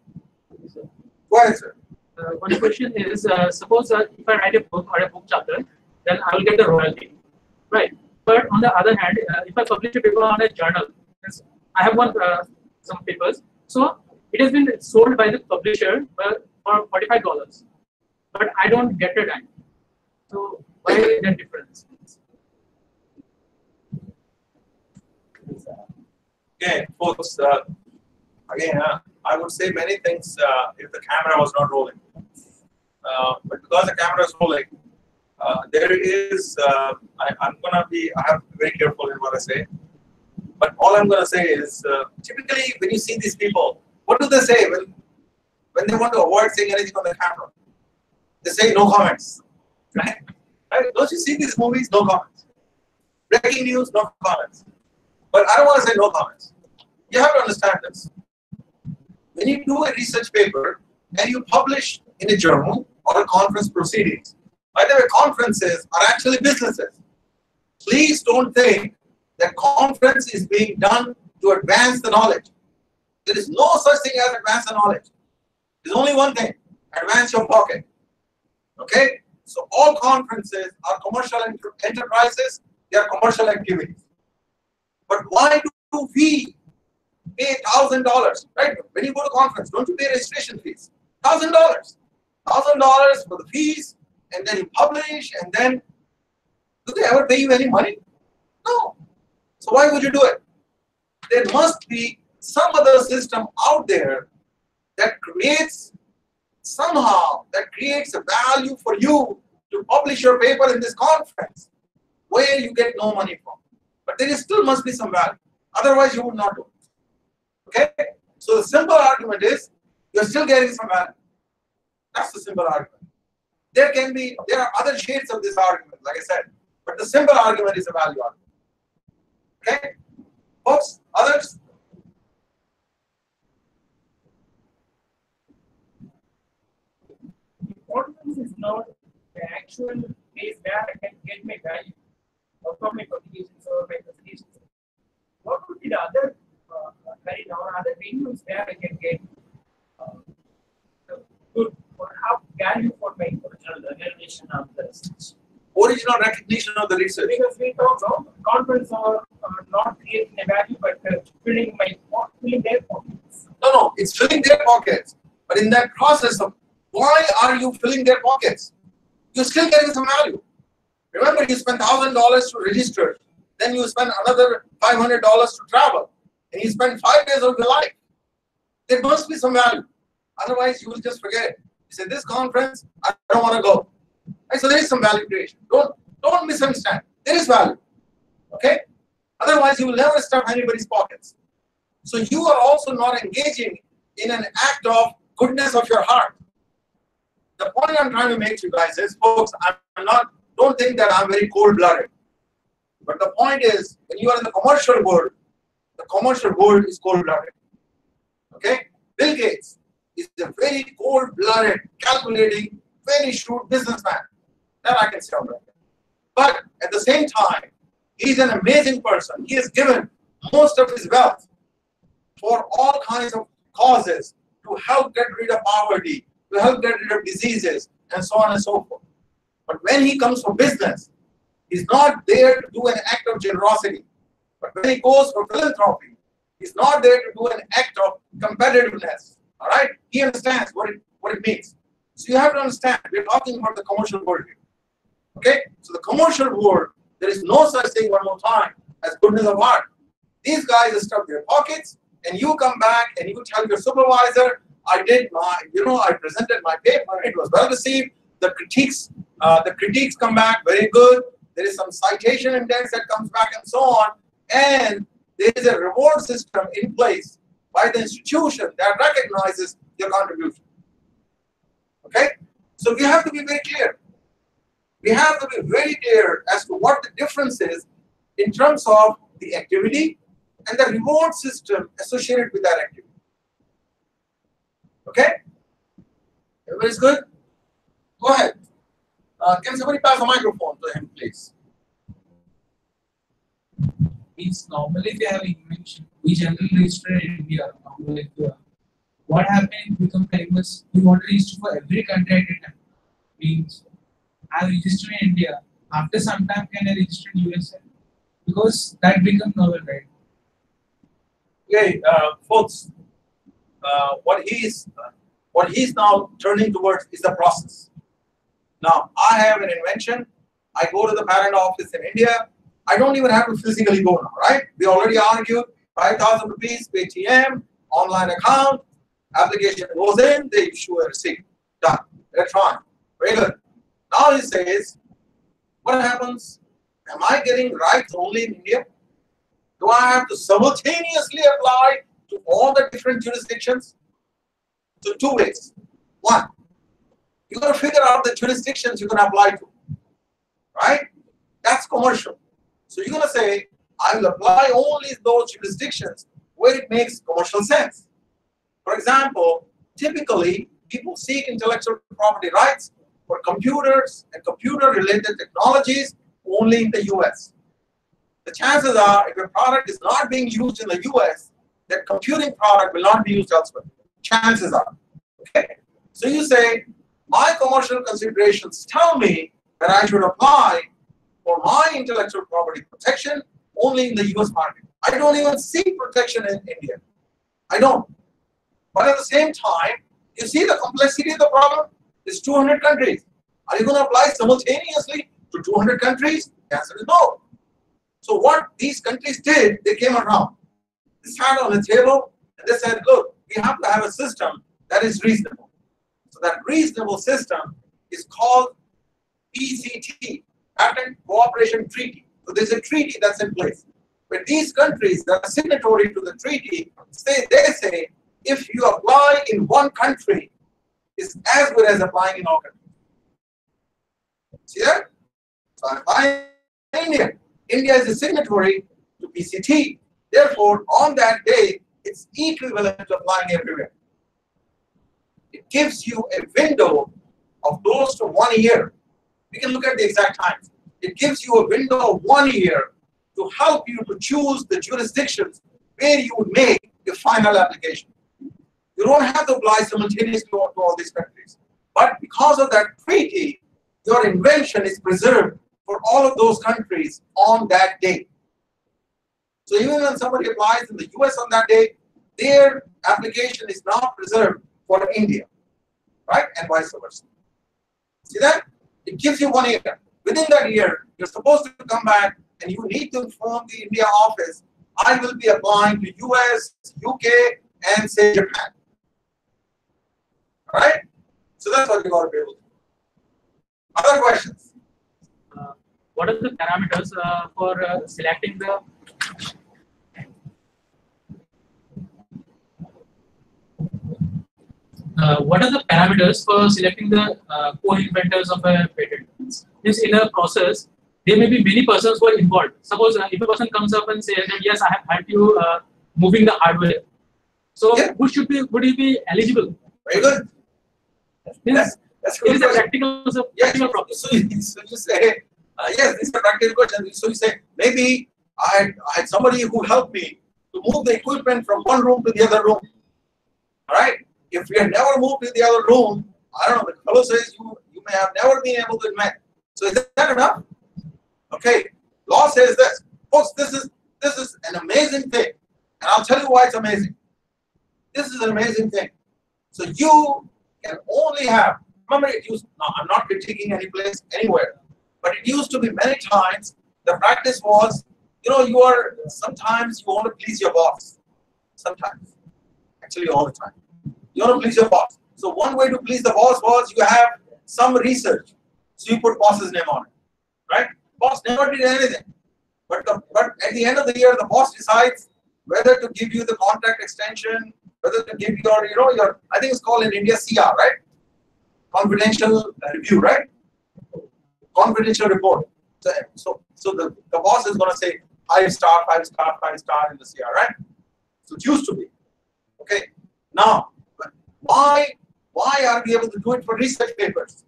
Go ahead, sir. One question is, suppose if I write a book or a book chapter, then I will get the royalty, right? But on the other hand, if I publish a paper on a journal, I have some papers, so it has been sold by the publisher for $45, but I don't get a dime. So why is that difference? Okay, folks, Again, I would say many things if the camera was not rolling. But because the camera is rolling, there is, I have to be very careful in what I say. But all I'm going to say is, typically when you see these people, what do they say when they want to avoid saying anything on the camera? They say no comments, right? Don't you see these movies? No comments. Breaking news, no comments. But I don't want to say no comments. You have to understand this. When you do a research paper and you publish in a journal or a conference proceedings, by the way, conferences are actually businesses. Please don't think that conference is being done to advance the knowledge. There is no such thing as advance the knowledge. There's only one thing, advance your pocket. Okay? So all conferences are commercial enterprises, they are commercial activities. But why do we pay $1,000, right? When you go to conference, don't you pay registration fees? $1,000. $1,000 for the fees, and then you publish, and then do they ever pay you any money? No. So why would you do it? There must be some other system out there that creates a value for you to publish your paper in this conference where you get no money from. But there still must be some value. Otherwise, you would not do it. Okay? So the simple argument is you're still getting some value. That's the simple argument. There are other shades of this argument, like I said, but the simple argument is a value argument. Okay? Folks, others? Importance is not the actual place where I can get my value out of my publications or my presentations. What would be the other other venues where I can get good or have value for my original recognition of the research? Original recognition of the research. Because we talk about conference are not creating a value but filling their pockets. No, it's filling their pockets. But in that process of why are you filling their pockets? You're still getting some value. Remember, you spend $1,000 to register, then you spend another $500 to travel, and you spend 5 days of your life. There must be some value. Otherwise, you will just forget it. You say, this conference, I don't want to go. Right? So there is some value creation. Don't misunderstand. There is value. Okay? Otherwise, you will never stuff anybody's pockets. So you are also not engaging in an act of goodness of your heart. The point I'm trying to make to you guys is, folks, don't think that I'm very cold-blooded. But the point is, when you are in the commercial world is cold-blooded. Okay? Bill Gates is a very cold-blooded, calculating, very shrewd businessman. That I can say already. But at the same time, he's an amazing person. He has given most of his wealth for all kinds of causes to help get rid of poverty, to help get rid of diseases, and so on and so forth. But when he comes for business, he's not there to do an act of generosity. But when he goes for philanthropy, he's not there to do an act of competitiveness. All right? He understands what it means. So you have to understand, we're talking about the commercial world here. Okay? So the commercial world, there is no such thing, one more time, as goodness of heart. These guys stuff their pockets, and you come back and you tell your supervisor, I presented my paper, it was well received, the critiques come back very good, there is some citation index that comes back and so on, and there is a reward system in place by the institution that recognizes your contribution. Okay? So we have to be very clear. We have to be very clear as to what the difference is in terms of the activity and the reward system associated with that activity. Okay? Everybody's good? Go ahead. Can somebody pass the microphone to him, please? Means normally they have invention. We generally register in India. What happens become famous? We want to register for every country at a time. Means I register in India. After some time, can I register in USA? Because that becomes novel, right? Okay, folks. What he's now turning towards is the process. Now, I have an invention. I go to the patent office in India. I don't even have to physically go now, right? We already argued 5,000 rupees, pay TM, online account, application goes in, they issue a receipt. Done. Electronic. Very good. Now he says, what happens? Am I getting rights only in India? Do I have to simultaneously apply to all the different jurisdictions? So two ways. One, you got to figure out the jurisdictions you can apply to, right? That's commercial. So you're going to say, I will apply only those jurisdictions where it makes commercial sense. For example, typically people seek intellectual property rights for computers and computer-related technologies only in the US. The chances are, if your product is not being used in the US, that computing product will not be used elsewhere. Chances are. Okay. So you say, my commercial considerations tell me that I should apply for my intellectual property protection only in the US market. I don't even seek protection in India. I don't. But at the same time, you see the complexity of the problem? It's 200 countries. Are you going to apply simultaneously to 200 countries? The answer is no. So what these countries did, they came around. They sat on the table and they said, look, we have to have a system that is reasonable. So that reasonable system is called PCT, Patent Cooperation Treaty. So there's a treaty that's in place. But these countries that are signatory to the treaty, they say, if you apply in one country, it's as good as applying in all countries. See that? So I apply in India. India is a signatory to PCT. Therefore, on that day, it's equivalent to applying everywhere. It gives you a window of close to 1 year. We can look at the exact times. It gives you a window of 1 year to help you to choose the jurisdictions where you would make the final application. You don't have to apply simultaneously to all these countries. But because of that treaty, your invention is preserved for all of those countries on that day. So even when somebody applies in the US on that day, their application is now preserved for India, right? And vice versa. See that? It gives you 1 year. Within that year, you're supposed to come back and you need to inform the India office, I will be applying to US, UK, and say Japan. All right? So that's what you got to be able to do. Other questions? What are the parameters for selecting the co-inventors of a patent? Means in a process, there may be many persons who are involved. Suppose if a person comes up and says that yes, I have helped you moving the hardware. So Yeah. would he be eligible? Very good. That's good. It is a practical problem. So you say, yes, this is a practical question. So you say, maybe I had somebody who helped me to move the equipment from one room to the other room. All right? If we had never moved to the other room, I don't know, the fellow says you may have never been able to invent. So is that enough? Okay. Law says this. Folks, this is an amazing thing. And I'll tell you why it's amazing. This is an amazing thing. So you can only have, remember it used, no, I'm not critiquing any place, anywhere, but it used to be many times, the practice was, sometimes you want to please your boss. Sometimes. Actually all the time. You want to please your boss. So one way to please the boss was you have some research. So you put boss's name on it. Right? Boss never did anything. But at the end of the year, the boss decides whether to give you the contract extension, whether to give your I think it's called in India CR, right? Confidential review, right? Confidential report. So the boss is going to say 5 star, 5 star, 5 star in the CR, right? So it used to be. Okay. Now, why are we able to do it for research papers?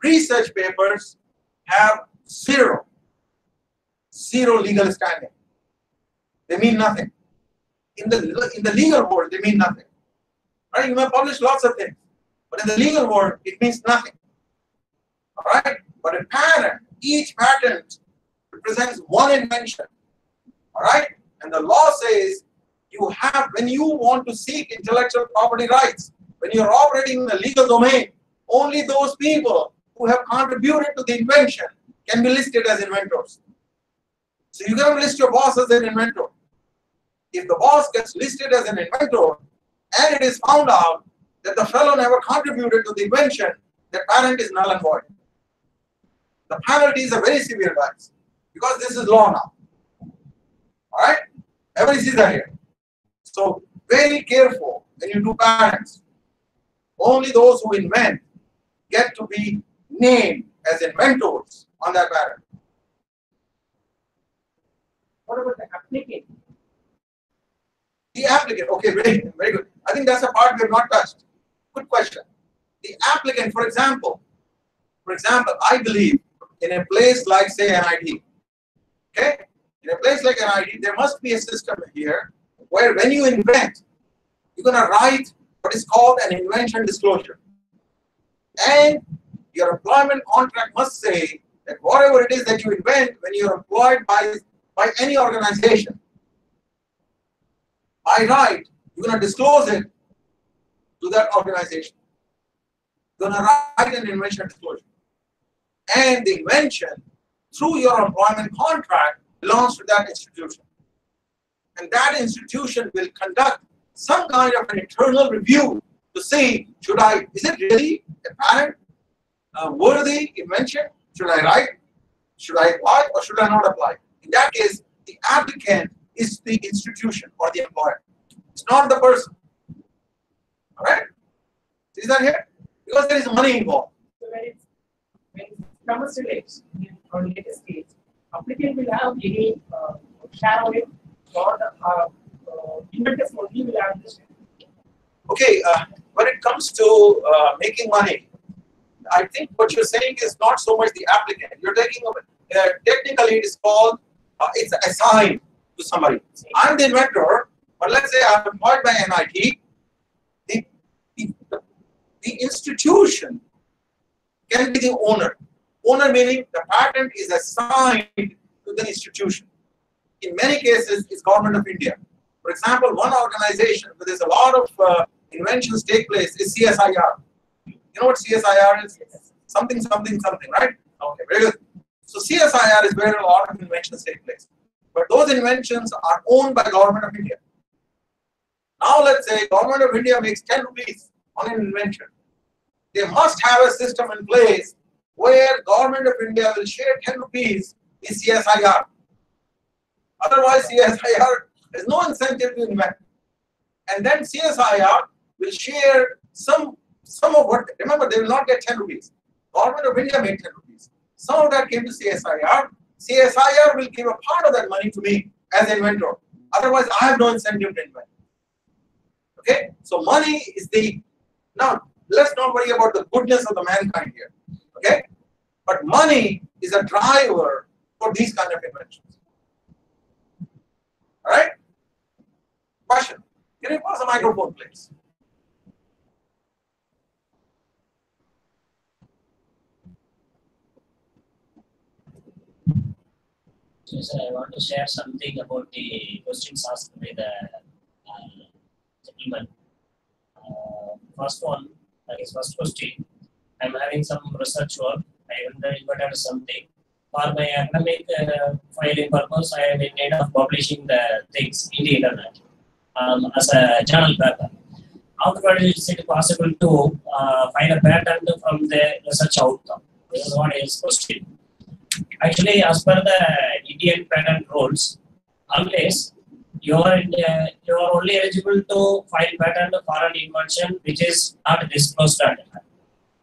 Research papers have zero legal standing. They mean nothing. In the legal world, they mean nothing. Right? You may publish lots of things, but in the legal world, it means nothing. All right? But a patent, each patent represents one invention. All right? And the law says when you want to seek intellectual property rights, when you're operating in the legal domain, only those people who have contributed to the invention can be listed as inventors. So you cannot list your boss as an inventor. If the boss gets listed as an inventor, and it is found out that the fellow never contributed to the invention, the patent is null and void. The penalties are very severe, guys, because this is law now. All right? Everybody sees that here. So very careful when you do patents. Only those who invent get to be named as inventors on that patent. What about the applicant? The applicant, okay, very, very good. I think that's a part we have not touched. Good question. The applicant, for example, I believe in a place like, say, NIT, okay? In a place like NIT, there must be a system here where when you invent, you're going to write what is called an invention disclosure. And your employment contract must say that whatever it is that you invent when you're employed by any organization, by right, you're going to disclose it to that organization. You're going to write an invention disclosure. And the invention, through your employment contract, belongs to that institution. And that institution will conduct some kind of an internal review to see, is it really a patent, worthy invention? Should I write? Should I apply or should I not apply? In that case, the applicant is the institution or the employer. It's not the person. All right? Is that here? Because there is money involved. So when it commercialized or later stage, applicant will have any share of it, or inventors only will have this. Okay, when it comes to making money, I think what you're saying is not so much the applicant. You're taking technically it is called it's assigned to somebody. I'm the inventor, but let's say I'm employed by NIT. The institution can be the owner. Owner meaning the patent is assigned to the institution. In many cases, it's Government of India. For example, one organization where there's a lot of inventions take place is CSIR. You know what CSIR is? Something, right? Okay, very good. So CSIR is where a lot of inventions take place. But those inventions are owned by Government of India. Now let's say Government of India makes 10 rupees on an invention. They must have a system in place where Government of India will share 10 rupees in CSIR. Otherwise, CSIR has no incentive to invent. And then CSIR will share some of what, remember, they will not get 10 rupees. Government of India made 10 rupees. Some of that came to CSIR. CSIR will give a part of that money to me as inventor. Otherwise, I have no incentive to invent. Okay? So money is now let's not worry about the goodness of the mankind here. Okay? But money is a driver for these kind of inventions. Alright? Question. Can you pass the microphone, please? So, sir, I want to share something about the questions asked by the gentleman. First one, his first question. I'm having some research work. I invented something. For my academic filing purpose, I am in need of publishing the things in the internet as a journal paper. Afterwards, is it possible to find a patent from the research outcome? This is what is question. Actually, as per the Indian patent rules, unless you are only eligible to file patent for an invention which is not disclosed at all.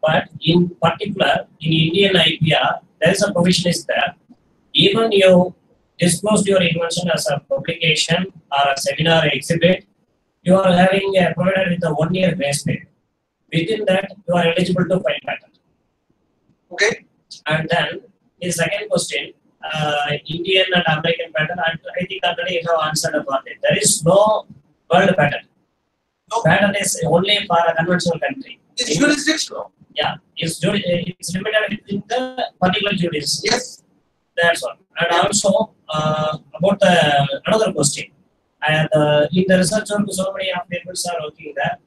But in particular, in Indian IPR, there is a provision is there. Even you disclosed your invention as a publication or a seminar or exhibit, you are having provided with a 1 year grace period. Within that, you are eligible to file patent. Okay. And then the second question, Indian and American patent, I think already you have answered about it. There is no world patent. No. Patent is only for a conventional country. It's jurisdictional. Yeah, it's limited within the particular jurisdiction. Yes. That's all. And also about another question. In the research work, so many of people are working there.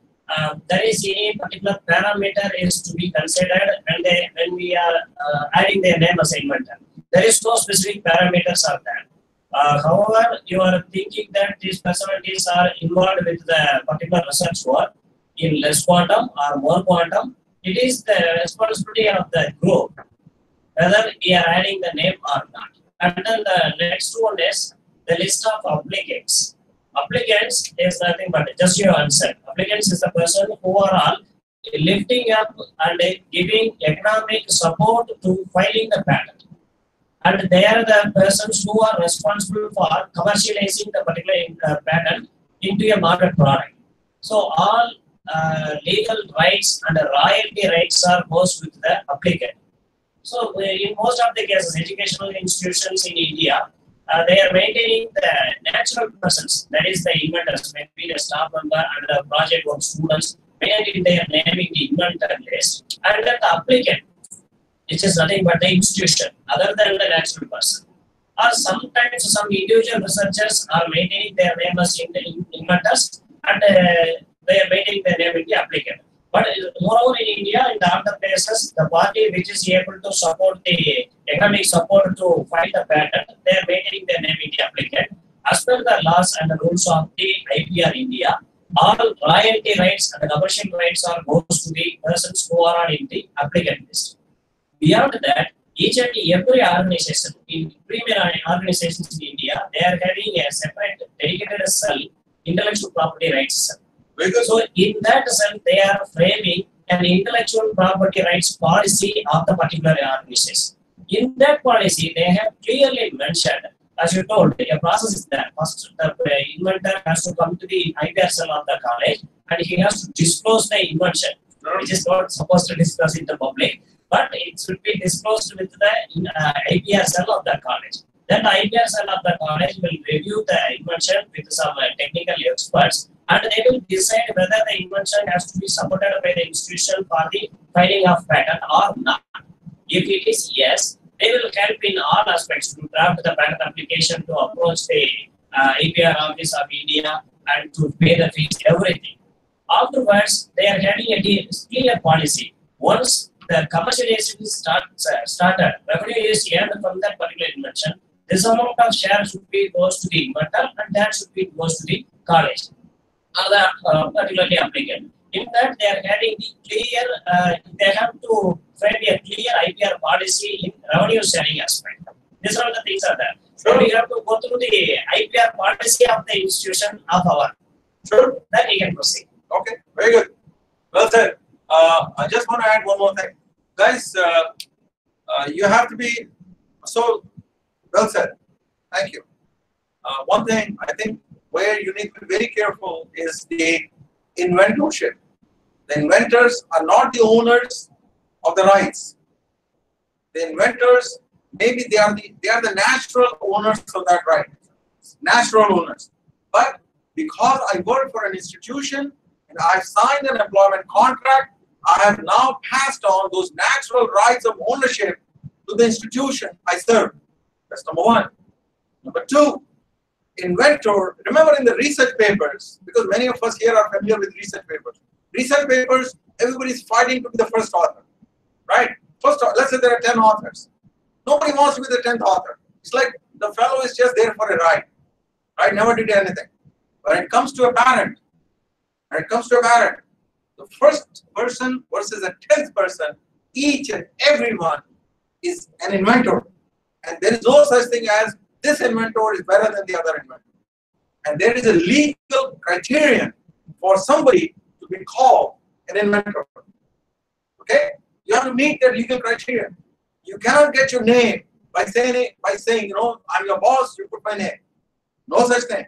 There is any particular parameter is to be considered when we are adding their name as inventor. There is no specific parameters are there. However, you are thinking that these personalities are involved with the particular research work in less quantum or more quantum. It is the responsibility of the group whether we are adding the name or not. And then the next one is the list of applicants. Applicants is nothing but just your answer. Applicants is the person who are all lifting up and giving economic support to filing the patent. And they are the persons who are responsible for commercializing the particular patent into a market product. So all legal rights and royalty rights are goes with the applicant. So in most of the cases, educational institutions in India, they are maintaining the natural persons, that is the inventors, maybe the staff member and the project work students, maintaining their naming the inventor list, and then the applicant, which is nothing but the institution, other than the natural person. Or sometimes some individual researchers are maintaining their name as inventors, and they are maintaining their name in the applicant. But moreover, in India, in the other places, the party which is able to support the economic support to file the patent, they are maintaining their name in the applicant. As per the laws and the rules of the IPR India, all royalty rights and commercial rights are goes to the persons who are in the applicant list. Beyond that, each and every organization, in premier organizations in India, they are having a separate dedicated cell, intellectual property rights cell. So in that sense, they are framing an intellectual property rights policy of the particular organization. In that policy, they have clearly mentioned, as you told, a process is there. First, the inventor has to come to the IPR cell of the college and he has to disclose the invention, which is not supposed to discuss in the public, but it should be disclosed with the IPR cell of the college. Then the IPR cell of the college will review the invention with some technical experts, and they will decide whether the invention has to be supported by the institution for the filing of patent or not. If it is yes, they will help in all aspects to draft the patent application, to approach the IPR office of India, and to pay the fees, everything. Afterwards, they are having a clear policy. Once the commercialization started, revenue is earned from that particular invention, this amount of share should be goes to the inventor and that should be goes to the college, other particularly applicant. In that, they are having the clear, they have to frame a clear IPR policy in revenue sharing aspect. These are the things are there. So we have to go through the IPR policy of the institution of our. Sure. Then we can proceed. Okay, very good. Well said. I just want to add one more thing. Guys, you have to be, so well said. Thank you. One thing I think where you need to be very careful is the inventorship. The inventors are not the owners of the rights. The inventors, maybe they are the natural owners of that right. Natural owners. But because I work for an institution and I've signed an employment contract, I have now passed on those natural rights of ownership to the institution I serve. That's number one. Number two, inventor, remember in the research papers, because many of us here are familiar with research papers. Research papers, everybody is fighting to be the first author, right? First, let's say there are 10 authors. Nobody wants to be the 10th author. It's like the fellow is just there for a ride, right? Never did anything. When it comes to a patent, the first person versus a 10th person, each and everyone is an inventor. And there is no such thing as this inventor is better than the other inventor. And there is a legal criterion for somebody to be called an inventor. Okay? You have to meet that legal criterion. You cannot get your name by saying, you know, I'm your boss, you put my name. No such thing.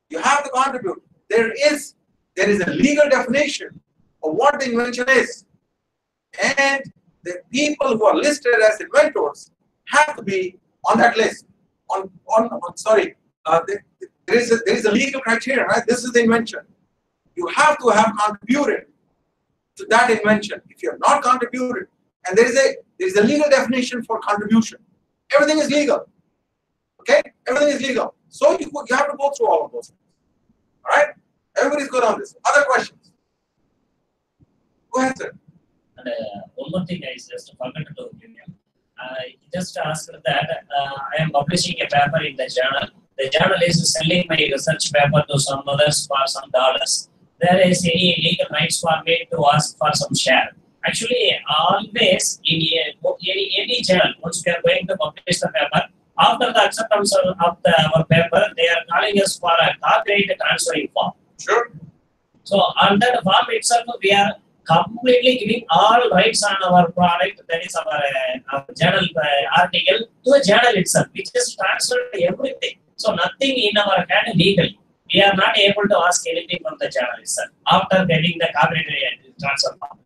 You have to contribute. There is a legal definition of what the invention is. And the people who are listed as inventors have to be on that list. There is a legal criterion, right? This is the invention. You have to have contributed to that invention. If you have not contributed, and there is a legal definition for contribution. Everything is legal. Okay? Everything is legal. So you have to go through all of those things. All right? Everybody's good on this. Other questions? Go ahead, sir. And one more thing I just forgot to do. I just asked that I am publishing a paper in the journal the journal is selling my research paper to some others for some dollars, there is any legal rights for me to ask for some share. Actually, always in any journal, once we are going to publish the paper, after the acceptance of our paper, they are calling us for a copyright transferring form. Sure. So on that form itself, we are completely giving all rights on our product, that is our journal article, to the journal itself, which is transferred everything. So nothing in our hand legally. We are not able to ask anything from the journal itself after getting the copyright transfer form.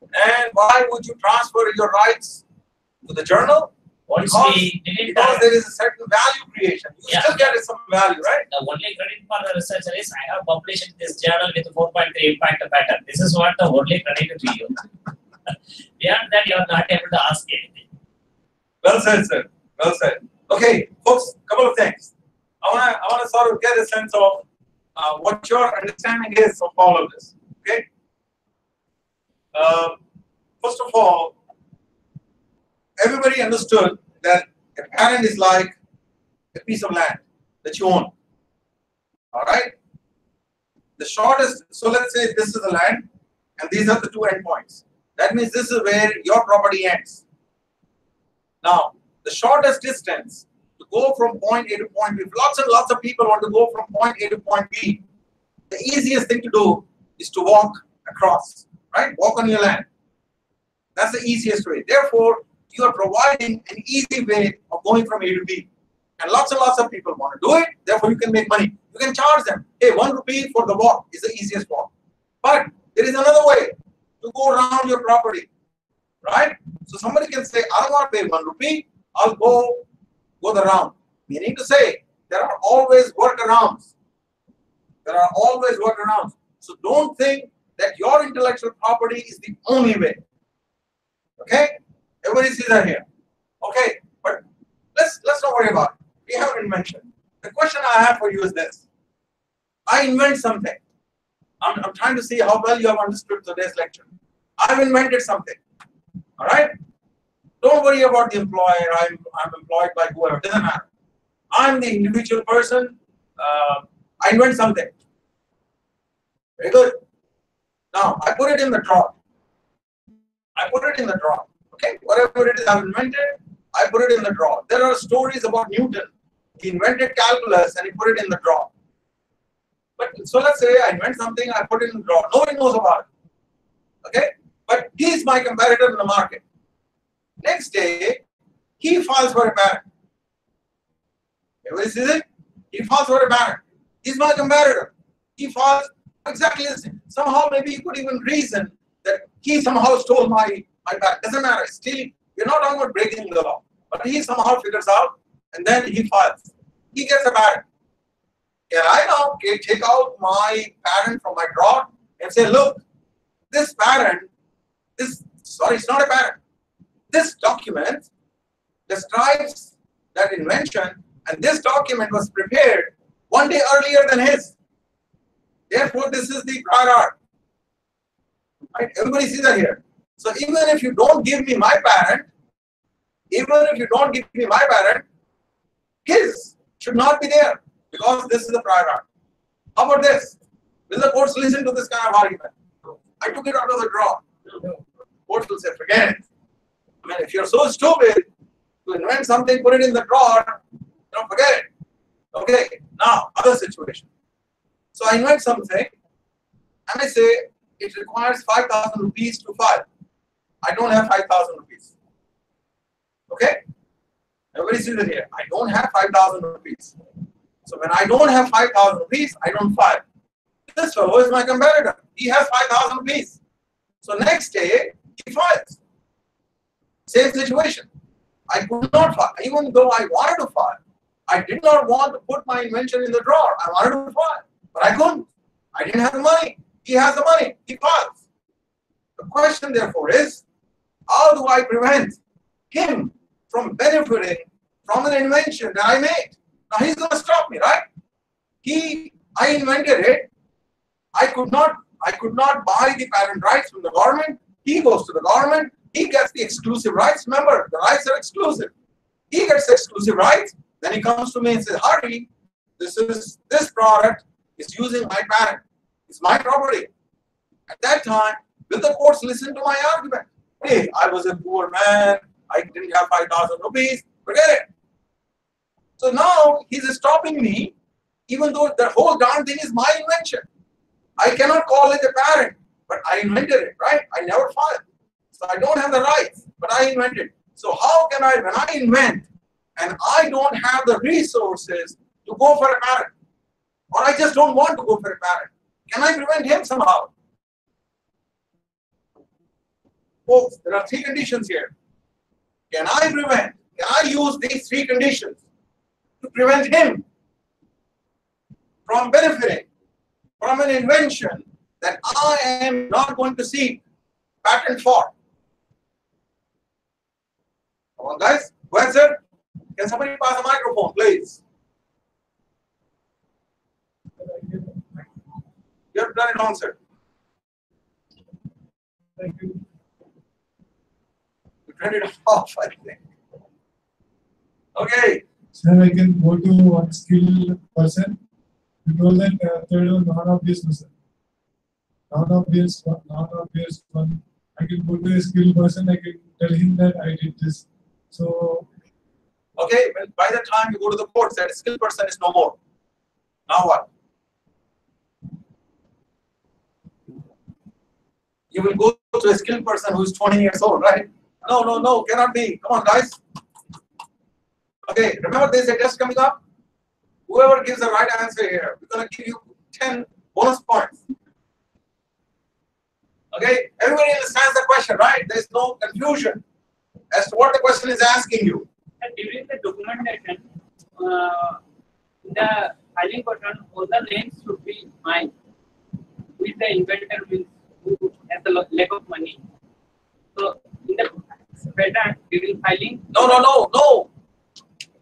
And why would you transfer your rights to the journal? Because there is a certain value creation. You still get some value, right? The only credit for the researcher is I have published this journal with 4.3 impact pattern. This is what the only credit to you. Beyond that, you are not able to ask anything. Well said, sir. Well said. Okay, folks, couple of things. I want to sort of get a sense of what your understanding is of all of this. Okay. First of all, everybody understood that a patent is like a piece of land that you own. All right. The shortest. So let's say this is the land, and these are the two endpoints. That means this is where your property ends. Now, the shortest distance to go from point A to point B. If lots and lots of people want to go from point A to point B, the easiest thing to do is to walk across, right? Walk on your land. That's the easiest way. Therefore, you are providing an easy way of going from A to B. And lots of people want to do it. Therefore, you can make money. You can charge them. Hey, 1 rupee for the walk is the easiest walk. But there is another way to go around your property, right? So somebody can say, I don't want to pay 1 rupee. I'll go the round. Meaning to say, there are always workarounds. There are always workarounds. So don't think that your intellectual property is the only way. Okay? Everybody sees that here. Okay, but let's not worry about it. We have an invention. The question I have for you is this. I invent something. I'm trying to see how well you have understood today's lecture. I've invented something. All right? Don't worry about the employer. I'm employed by whoever. Doesn't matter. I'm the individual person. I invent something. Very good. Now, I put it in the drawer. I put it in the drawer. Okay, whatever it is I've invented, I put it in the drawer. There are stories about Newton. He invented calculus and he put it in the drawer. But so let's say I invent something, I put it in the drawer. Nobody knows about it. Okay, but he's my competitor in the market. Next day, he files for a patent. Everybody sees it? He files for a patent. He's my competitor. He files exactly the same. Somehow, maybe you could even reason that he somehow stole my patent. Doesn't matter. Still, we're not talking about breaking the law. But he somehow figures out, and then he files. He gets a patent. Can I now take out my patent from my drawer and say, look, this patent, sorry, it's not a patent. This document describes that invention, and this document was prepared 1 day earlier than his. Therefore, this is the prior art. Right? Everybody sees that here. So even if you don't give me my patent, his should not be there because this is the prior art. How about this? Will the courts listen to this kind of argument? I took it out of the drawer. Courts will say, forget it. I mean, if you're so stupid to invent something, put it in the drawer, forget it. Okay, now, other situation. So I invent something, and I say, it requires 5,000 rupees to file. I don't have 5,000 rupees. Okay? Everybody sees it here. I don't have 5,000 rupees. So when I don't have 5,000 rupees, I don't file. This fellow is my competitor. He has 5,000 rupees. So next day, he files. Same situation. I could not file. Even though I wanted to file, I did not want to put my invention in the drawer. I wanted to file, but I couldn't. I didn't have the money. He has the money. He files. The question, therefore, is, how do I prevent him from benefiting from an invention that I made? Now, he's going to stop me, right? I invented it. I could not buy the patent rights from the government. He goes to the government. He gets the exclusive rights. Remember, the rights are exclusive. He gets exclusive rights. Then he comes to me and says, Hari, this product is using my patent. It's my property. At that time, will the courts listen to my argument? Hey, I was a poor man. I didn't have 5,000 rupees. Forget it. So now he's stopping me, even though the whole darn thing is my invention. I cannot call it a patent, but I invented it, right? I never filed. So I don't have the rights, but I invented. So how can I, when I invent, and I don't have the resources to go for a patent, or I just don't want to go for a patent, can I prevent him somehow? Folks, there are 3 conditions here. Can I prevent? Can I use these 3 conditions to prevent him from benefiting from an invention that I am not going to seek patent for? Come on, guys. Go ahead, sir. Can somebody pass a microphone, please? You have done it on, sir. Thank you. You turned it off, I think. Okay. Sir, I can go to one skilled person. You told that third one, non-obvious person. Non-obvious one. I can go to a skilled person. I can tell him that I did this. So. Okay, well, by the time you go to the court, that skilled person is no more. Now what? You will go to a skilled person who is 20 years old, right? No, cannot be. Come on, guys. Okay, remember there's a test coming up? Whoever gives the right answer here, we're going to give you 10 bonus points. Okay, everybody understands the question, right? There's no confusion as to what the question is asking you. And during the documentation, the filing button, all the names should be mine, with the inventor who has the lack of money. So in the patent, during filing. No.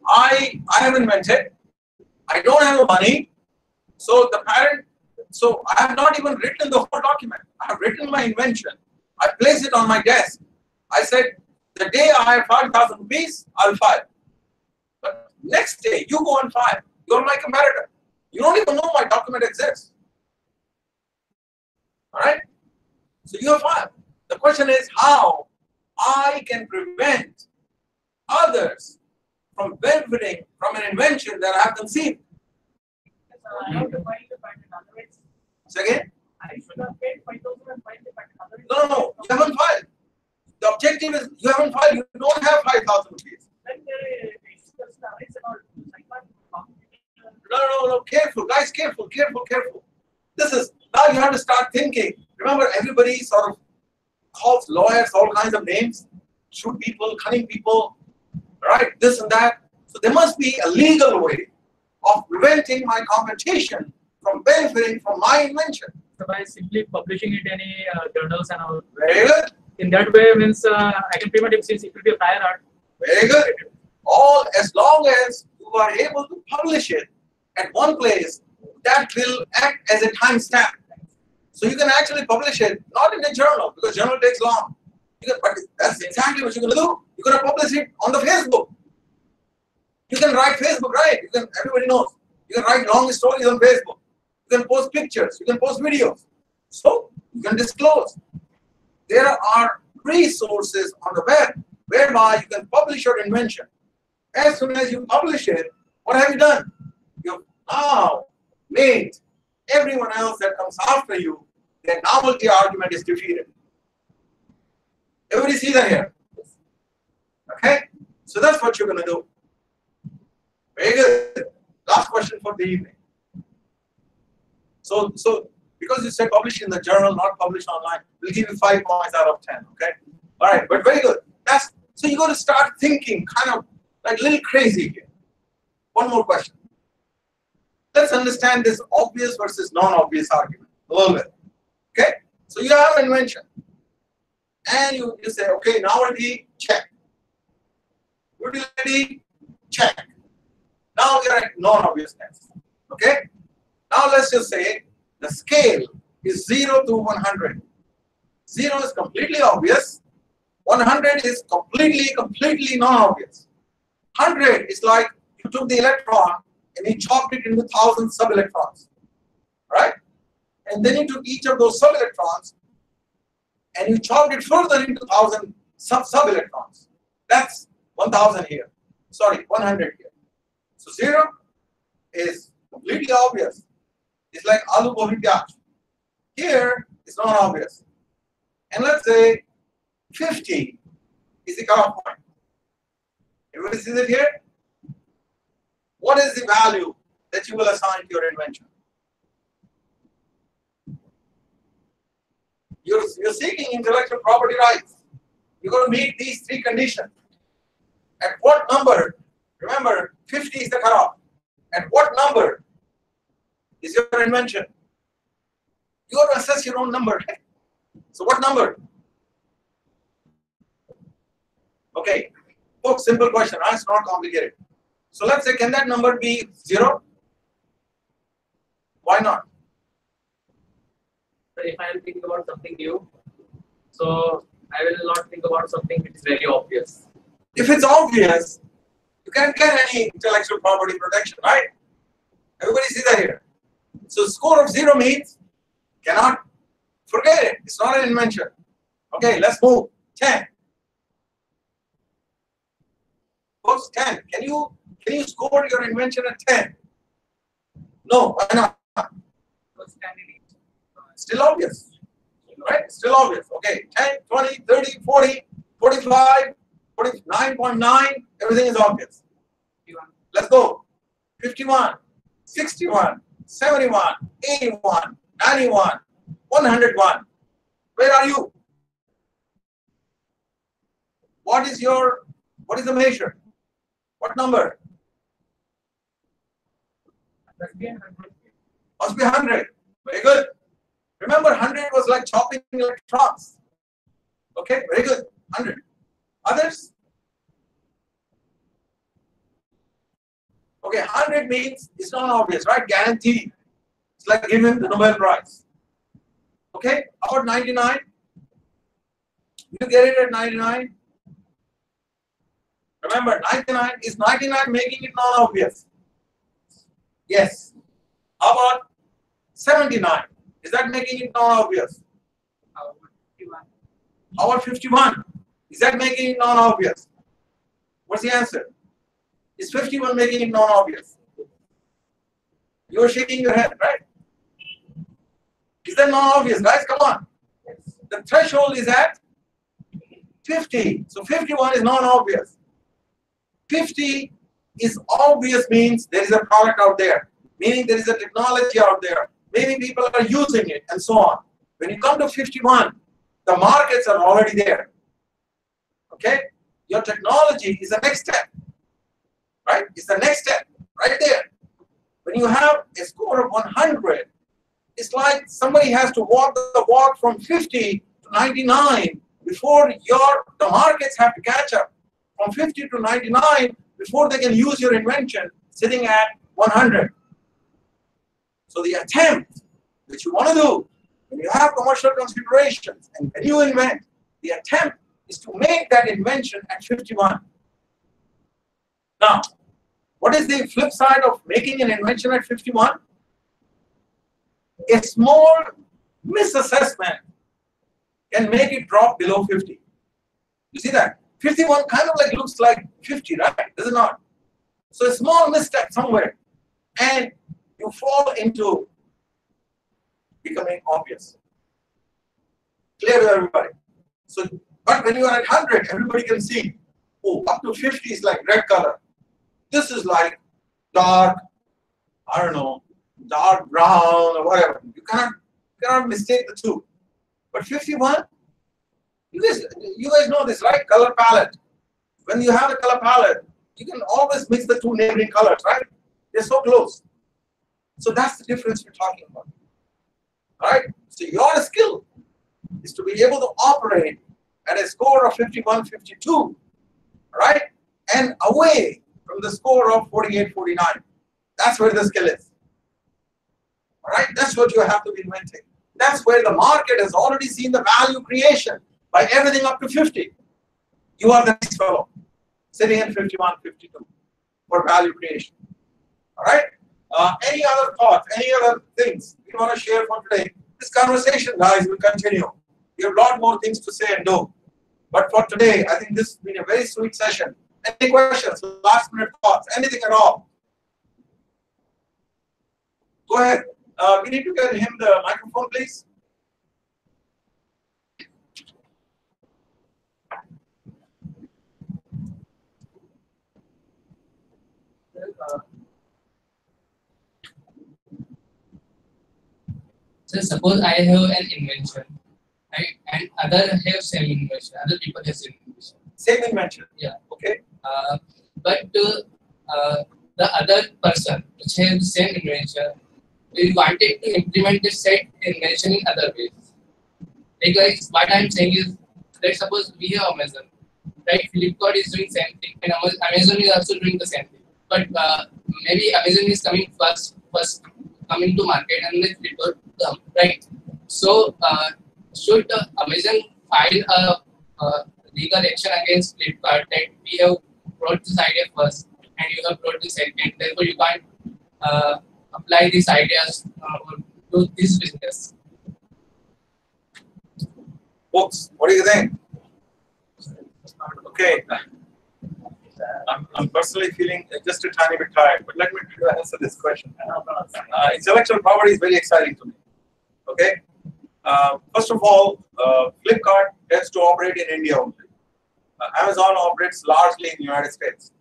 I have invented. I don't have the money. So the patent. So I have not even written the whole document. I have written my invention. I place it on my desk. I said, the day I have 5,000 rupees, I'll file. But next day, you go and file. You're my competitor. You don't even know my document exists. All right? So you have filed. The question is how I can prevent others from benefiting from an invention that I have conceived. I have to file the patent. Otherwise, Say again? I should have paid 5,000 and filed the patent. Otherwise, No. You haven't filed. The objective is you haven't filed. You don't have 5,000 rupees. Then the issue doesn't arise at all. I can't compete. No. Careful, guys. Careful. This is now you have to start thinking. Remember, everybody sort of calls lawyers all kinds of names, shoot people, cunning people, right? This and that. So there must be a legal way of preventing my competition from benefiting from my invention. So by simply publishing it in any journals and all. Very good. In that way, means I can prevent it since it will be a prior art. Very good. All as long as you are able to publish it at one place, that will act as a timestamp. So you can actually publish it not in a journal because journal takes long. But that's exactly what you're going to do. You're going to publish it on the Facebook. You can write Facebook, right? Everybody knows. You can write long stories on Facebook. You can post pictures. You can post videos. So you can disclose. There are resources on the web whereby you can publish your invention. As soon as you publish it, what have you done? You've now made everyone else that comes after you, their novelty argument is defeated. Everybody see that here? Okay? So that's what you're going to do. Very good. Last question for the evening. So because you said publish in the journal, not publish online, we'll give you 5 points out of 10. Okay? All right, but very good. So you got to start thinking kind of like a little crazy here. One more question. Let's understand this obvious versus non-obvious argument a little bit. Okay? So you have an invention. And you say, okay, novelty, check. Utility, check. Now we are at non-obviousness. Okay? Now let's just say the scale is 0 to 100. 0 is completely obvious. 100 is completely non-obvious. 100 is like You took the electron and you chopped it into 1,000 sub-electrons, right? And then you took each of those sub-electrons and you chopped it further into 1,000 sub-electrons. That's 1,000 here. Sorry, 100 here. So 0 is completely obvious. It's like aloo gobi pyaj. Here, it's not obvious. And let's say 50 is the cutoff point. Everybody sees it here? What is the value that you will assign to your invention? You're seeking intellectual property rights. You're going to meet these 3 conditions. At what number? Remember, 50 is the cutoff. At what number is your invention? You got to assess your own number. So what number? Okay, folks, simple question. It's not complicated. So let's say, can that number be 0? Why not? So if I am thinking about something new, so I will not think about something which is very obvious. If it's obvious, you can't get any intellectual property protection, right? Everybody see that here. So score of 0 means cannot, forget it. It's not an invention. Okay, let's move. 10. Folks, 10. Can you score your invention at 10? No, why not? Still obvious. Right? Still obvious. Okay, 10, 20, 30, 40, 45, 49.9, everything is obvious. Let's go. 51, 61, 71, 81, 91, 101. Where are you? What is the measure? What number? Must be 100. Very good. Remember, 100 was like chopping electrons. Okay, very good. 100. Others? Okay, 100 means it's not obvious, right? Guaranteed. It's like giving the Nobel Prize. Okay, how about 99? You get it at 99? Remember, 99 is 99 making it non-obvious. Yes. How about 79? Is that making it non-obvious? How about 51? How about 51? Is that making it non-obvious? What's the answer? Is 51 making it non-obvious? You're shaking your head, right? Is that non-obvious? Guys, come on. The threshold is at 50. So 51 is non-obvious. 50 is obvious means there is a product out there, meaning there is a technology out there. Maybe people are using it and so on. When you come to 51, the markets are already there. Okay? Your technology is the next step. Right? It's the next step right there. When you have a score of 100, it's like somebody has to walk the walk from 50 to 99 before the markets have to catch up. From 50 to 99 before they can use your invention sitting at 100. So the attempt which you want to do when you have commercial considerations and when you invent, the attempt is to make that invention at 51. Now, what is the flip side of making an invention at 51? A small misassessment can make it drop below 50. You see that? 51 kind of like looks like 50, right? Does it not? So a small misstep somewhere and you fall into becoming obvious. Clear to everybody. So, but when you are at 100, everybody can see, oh, up to 50 is like red color. This is like dark, I don't know, dark brown or whatever. You cannot mistake the two. But 51, you guys know this, right? Color palette. When you have a color palette, you can always mix the two neighboring colors, right? They're so close. So that's the difference we're talking about. All right? So your skill is to be able to operate at a score of 51, 52, right? And away from the score of 48, 49. That's where the skill is. All right? That's what you have to be inventing. That's where the market has already seen the value creation by everything up to 50. You are the next fellow, sitting at 51, 52. for value creation. All right? Any other thoughts, any other things you want to share for today? This conversation, guys, will continue. We have a lot more things to say and do. But for today, I think this has been a very sweet session. Any questions, last minute thoughts, anything at all? Go ahead. We need to get him the microphone, please. So suppose I have an invention, right, and other have same invention, other people have same invention. Same invention. Yeah. Okay. But the other person which has the same invention, we wanted to implement the said invention in other ways. Like guys, what I'm saying is, let's suppose we have Amazon, right? Flipkart is doing same thing, and Amazon is also doing the same thing. But maybe Amazon is coming first coming to market, and then Flipkart come, right? So should Amazon file a legal action against Flipkart that we have brought this idea first and you have brought this second, therefore you can't apply these ideas to this business? Folks, what do you think? Okay. I'm personally feeling just a tiny bit tired, but let me answer this question. Intellectual property is very exciting to me. Okay. First of all, Flipkart tends to operate in India only. Amazon operates largely in the United States.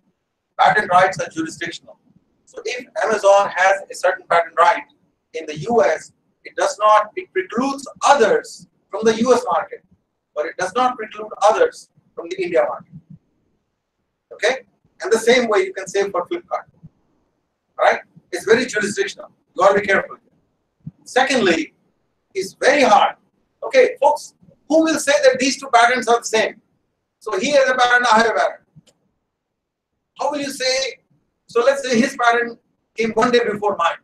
Patent rights are jurisdictional. So if Amazon has a certain patent right in the US, it precludes others from the US market, but it does not preclude others from the India market. Okay? And the same way you can say for Flipkart. Alright? It's very jurisdictional. You gotta be careful. Secondly, it's very hard. Okay, folks, who will say that these two patents are the same? So he has a patent, I have a patent. How will you say? So let's say his patent came one day before mine.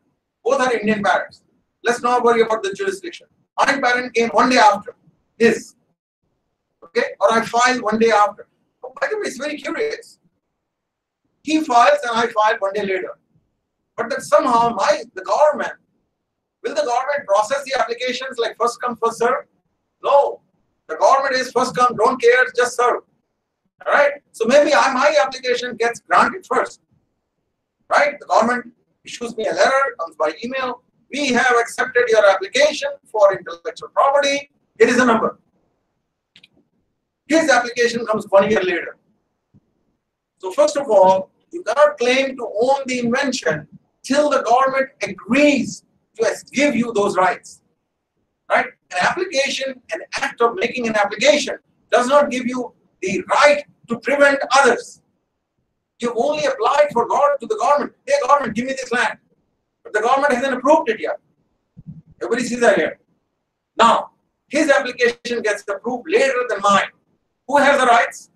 Both are Indian patents. Let's not worry about the jurisdiction. My patent came one day after his. Okay? Or I filed one day after. Oh, by the way, it's very curious. He files and I file one day later. But that somehow the government, will the government process the applications like first come, first serve? No. The government is first come, don't care, just serve. Alright? So maybe my application gets granted first. Right? The government issues me a letter, comes by email. We have accepted your application for intellectual property. Here is the number. His application comes 1 year later. So first of all, you cannot claim to own the invention till the government agrees to give you those rights. Right? An application, an act of making an application does not give you the right to prevent others. You've only applied to the government. Hey, government, give me this land. But the government hasn't approved it yet. Everybody sees that here. Now, his application gets approved later than mine. Who has the rights?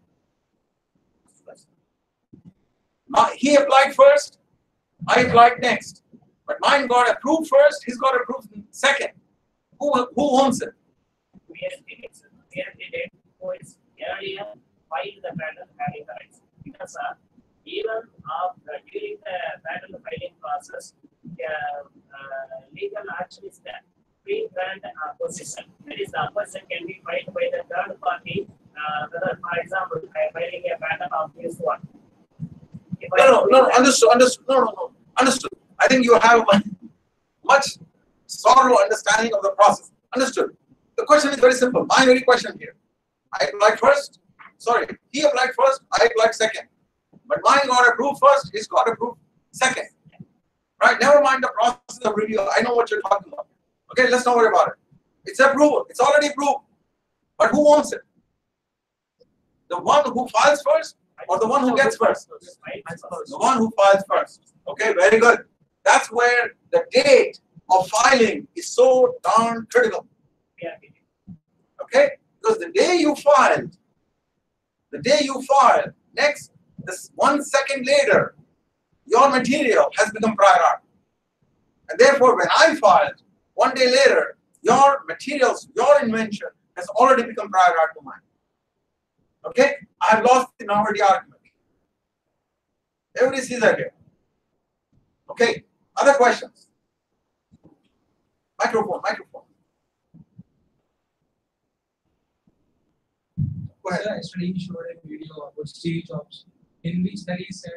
He applied first, I applied next. But mine got approved first, his got approved second. Who owns it? We have the who is earlier filed the patent having the rights. Because even during the patent filing process, legal action is the pre-grant opposition. That is, the opposition can be filed by the third party. For example, I am filing a patent of this one. No, understood. I think you have much thorough understanding of the process. Understood. The question is very simple. My very question here. I applied first. Sorry, he applied first. I applied second. But mine got approved first. His got approved second. Right? Never mind the process of review. I know what you're talking about. Okay, let's not worry about it. It's approval. It's already approved. But who owns it? The one who files first or the one who gets first? The one who files first. Okay, very good. That's where the date of filing is so darn critical. Okay? Because the day you file, next, this 1 second later, your material has become prior art. And therefore, when I filed, 1 day later, your materials, your invention has already become prior art to mine. Okay? I have lost the novelty argument. Everybody sees that here. Okay. Other questions? Microphone. Go ahead. Sir, yesterday you showed a video about Steve Jobs, in which that he said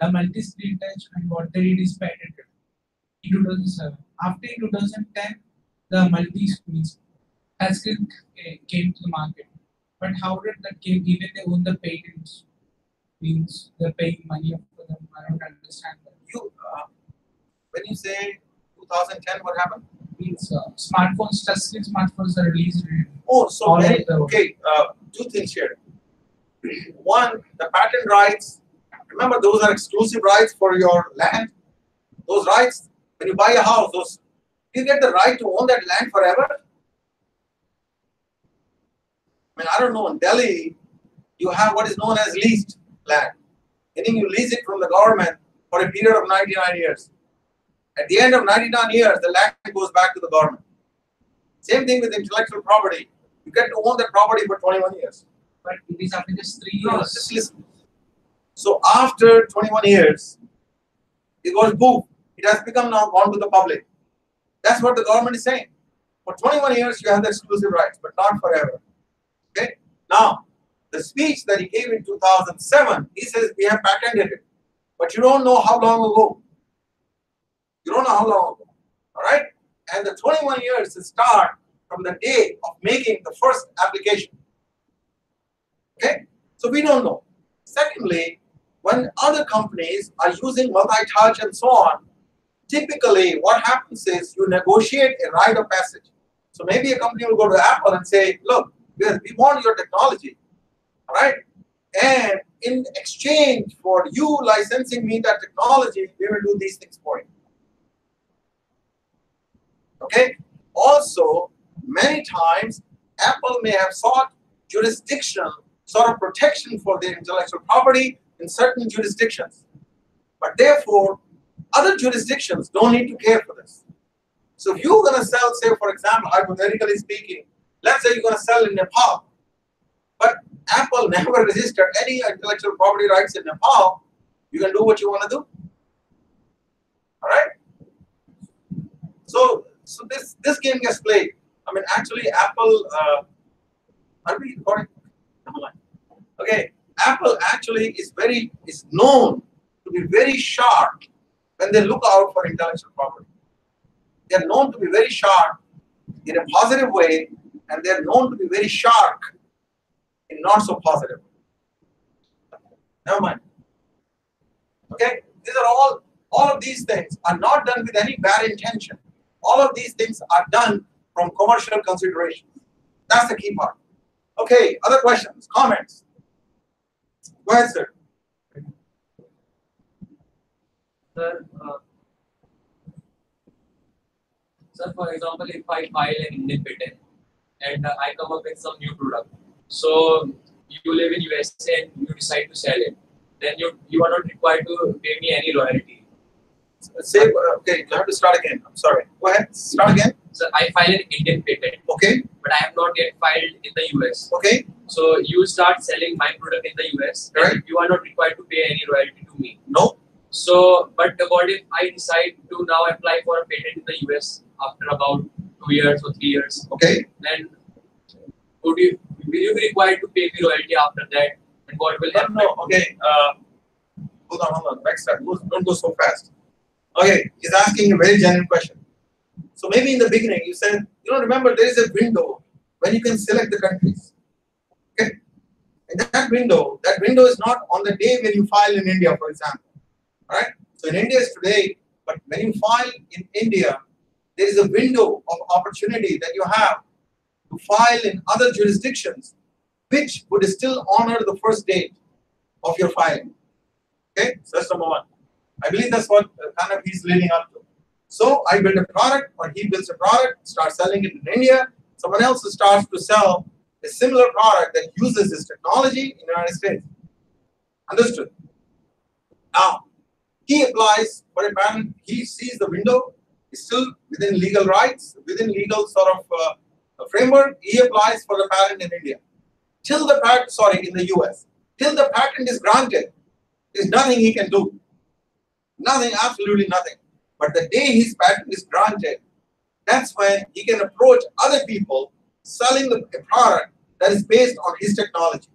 the multi-screen touch and what they did is patented in 2007. After 2010, the multi-screen touchscreen came to the market. But how did that came? Even they own the patents, means they're paying money for them. I don't understand that. When you say 2010, what happened? Means smartphones, touchscreen smartphones are released. Oh, so all many, over the world. okay, two things here. One, the patent rights. Remember, those are exclusive rights for your land. Those rights, when you buy a house, you get the right to own that land forever. I mean, I don't know, in Delhi, you have what is known as leased land. Meaning you lease it from the government for a period of 99 years. At the end of 99 years, the land goes back to the government. Same thing with intellectual property. You get to own that property for 21 years. But it is after just 3 years. No, just listen. So after 21 years, it goes boom. It has become now gone to the public. That's what the government is saying. For 21 years, you have the exclusive rights, but not forever. Okay? Now, the speech that he gave in 2007, he says we have patented it. But you don't know how long ago. You don't know how long ago. All right? And the 21 years start from the day of making the first application. Okay? So we don't know. Secondly, when other companies are using multi-touch and so on, typically what happens is you negotiate a right of passage. So maybe a company will go to Apple and say, look, we want your technology. All right? And in exchange for you licensing me that technology, we will do these things for you. Okay? Also, many times, Apple may have sought jurisdictional sort of protection for their intellectual property in certain jurisdictions. But therefore, other jurisdictions don't need to care for this. So if you're going to sell, say, for example, hypothetically speaking, let's say you're going to sell in Nepal, but Apple never registered any intellectual property rights in Nepal, you can do what you want to do. All right? So this game gets played. I mean, actually, Apple, are we recording? Okay, Apple actually is known to be very sharp when they look out for intellectual property. They are known to be very sharp in a positive way, and they are known to be very sharp in not so positive. Never mind. Okay, these are all of these things are not done with any bad intention. All of these things are done from commercial consideration. That's the key part. Okay, other questions, comments? Go ahead, sir. Sir, for example, if I file an Indian patent and I come up with some new product, so you live in USA and you decide to sell it, then you are not required to pay me any royalty. Say, okay, you have to start again. I'm sorry. Go ahead. Start again. So I file an Indian patent. Okay. But I have not yet filed in the US. Okay. So you start selling my product in the US. Right. And you are not required to pay any royalty to me. No. So, but what if I decide to now apply for a patent in the US after about 2 years or 3 years? Okay. Then will you be required to pay me royalty after that? And what will happen? No. Okay. Hold on. Next step. Don't go so fast. Okay, he's asking a very genuine question. So maybe in the beginning you said, remember there is a window when you can select the countries. Okay, and that window is not on the day when you file in India, for example. All right. So in India is today, but when you file in India, there is a window of opportunity that you have to file in other jurisdictions, which would still honor the first date of your filing. Okay, so that's number one. I believe that's what kind of he's leading up to. So I build a product, or he builds a product, starts selling it in India. Someone else starts to sell a similar product that uses this technology in the United States. Understood? Now, he applies for a patent. He sees the window. It's still within legal rights, within legal sort of framework. He applies for the patent in India. Till the patent, in the US. Till the patent is granted, There's nothing he can do. Nothing, absolutely nothing. But the day his patent is granted, that's when he can approach other people selling a product that is based on his technology.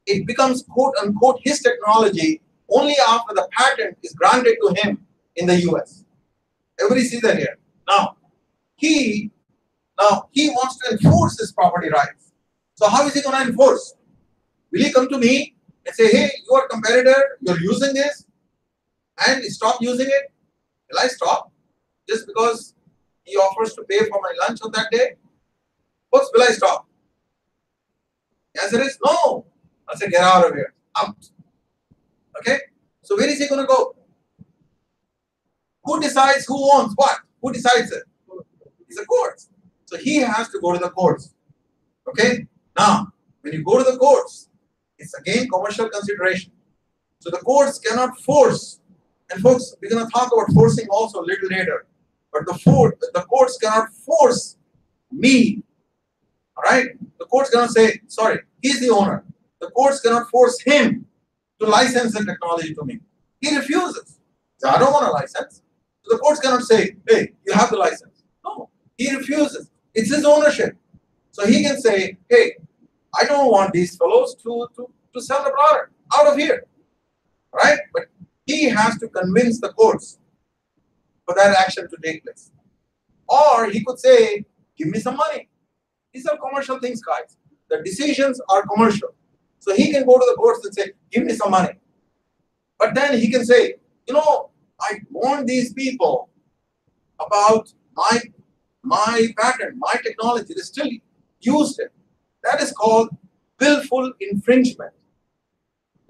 It becomes quote unquote his technology only after the patent is granted to him in the US. Everybody sees that here. Now he wants to enforce his property rights. So how is he going to enforce? Will he come to me and say, hey, your competitor, you're using this and stop using it? Will I stop just because he offers to pay for my lunch on that day? Folks, will I stop? The answer is no. I'll say, get out of here. Out. Okay? So where is he going to go? Who decides who owns what? Who decides it? It's the courts. So he has to go to the courts. Okay? Now, when you go to the courts, it's again commercial consideration. So the courts cannot force, and folks, we're going to talk about forcing also a little later. But the courts cannot force me. All right? The courts cannot say, sorry, he's the owner. The courts cannot force him to license the technology to me. He refuses. So I don't want a license. So the courts cannot say, hey, you have the license. No, he refuses. It's his ownership. So he can say, hey, I don't want these fellows to sell the product out of here. Right? But he has to convince the courts for that action to take place. Or he could say, give me some money. These are commercial things, guys. The decisions are commercial. So he can go to the courts and say, give me some money. But then he can say, you know, I warned these people about my patent, my technology. They still used it. That is called willful infringement.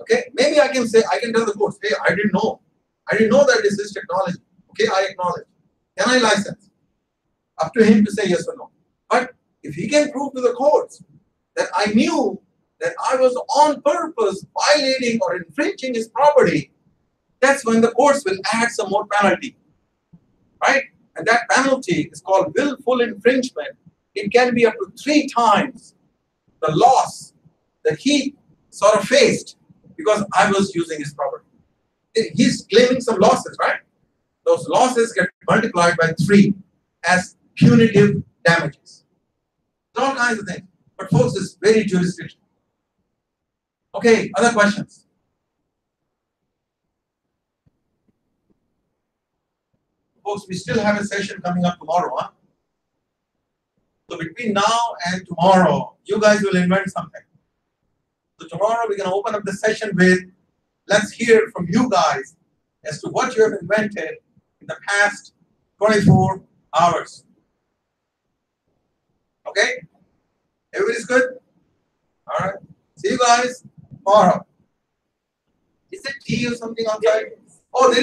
Okay? Maybe I can say, I can tell the courts, hey, I didn't know. I didn't know that this is technology. Okay, I acknowledge. Can I license? Up to him to say yes or no. But if he can prove to the courts that I knew that I was on purpose violating or infringing his property, that's when the courts will add some more penalty. Right? And that penalty is called willful infringement. It can be up to 3 times the loss that he sort of faced because I was using his property. He's claiming some losses, right? Those losses get multiplied by 3 as punitive damages. All kinds of things. But folks, it's very jurisdictional. Okay, other questions? Folks, we still have a session coming up tomorrow, huh? So between now and tomorrow, you guys will invent something. So tomorrow we're going to open up the session with, let's hear from you guys as to what you have invented in the past 24 hours. Okay? Everybody's good? All right. See you guys tomorrow. Is it tea or something outside? Oh, there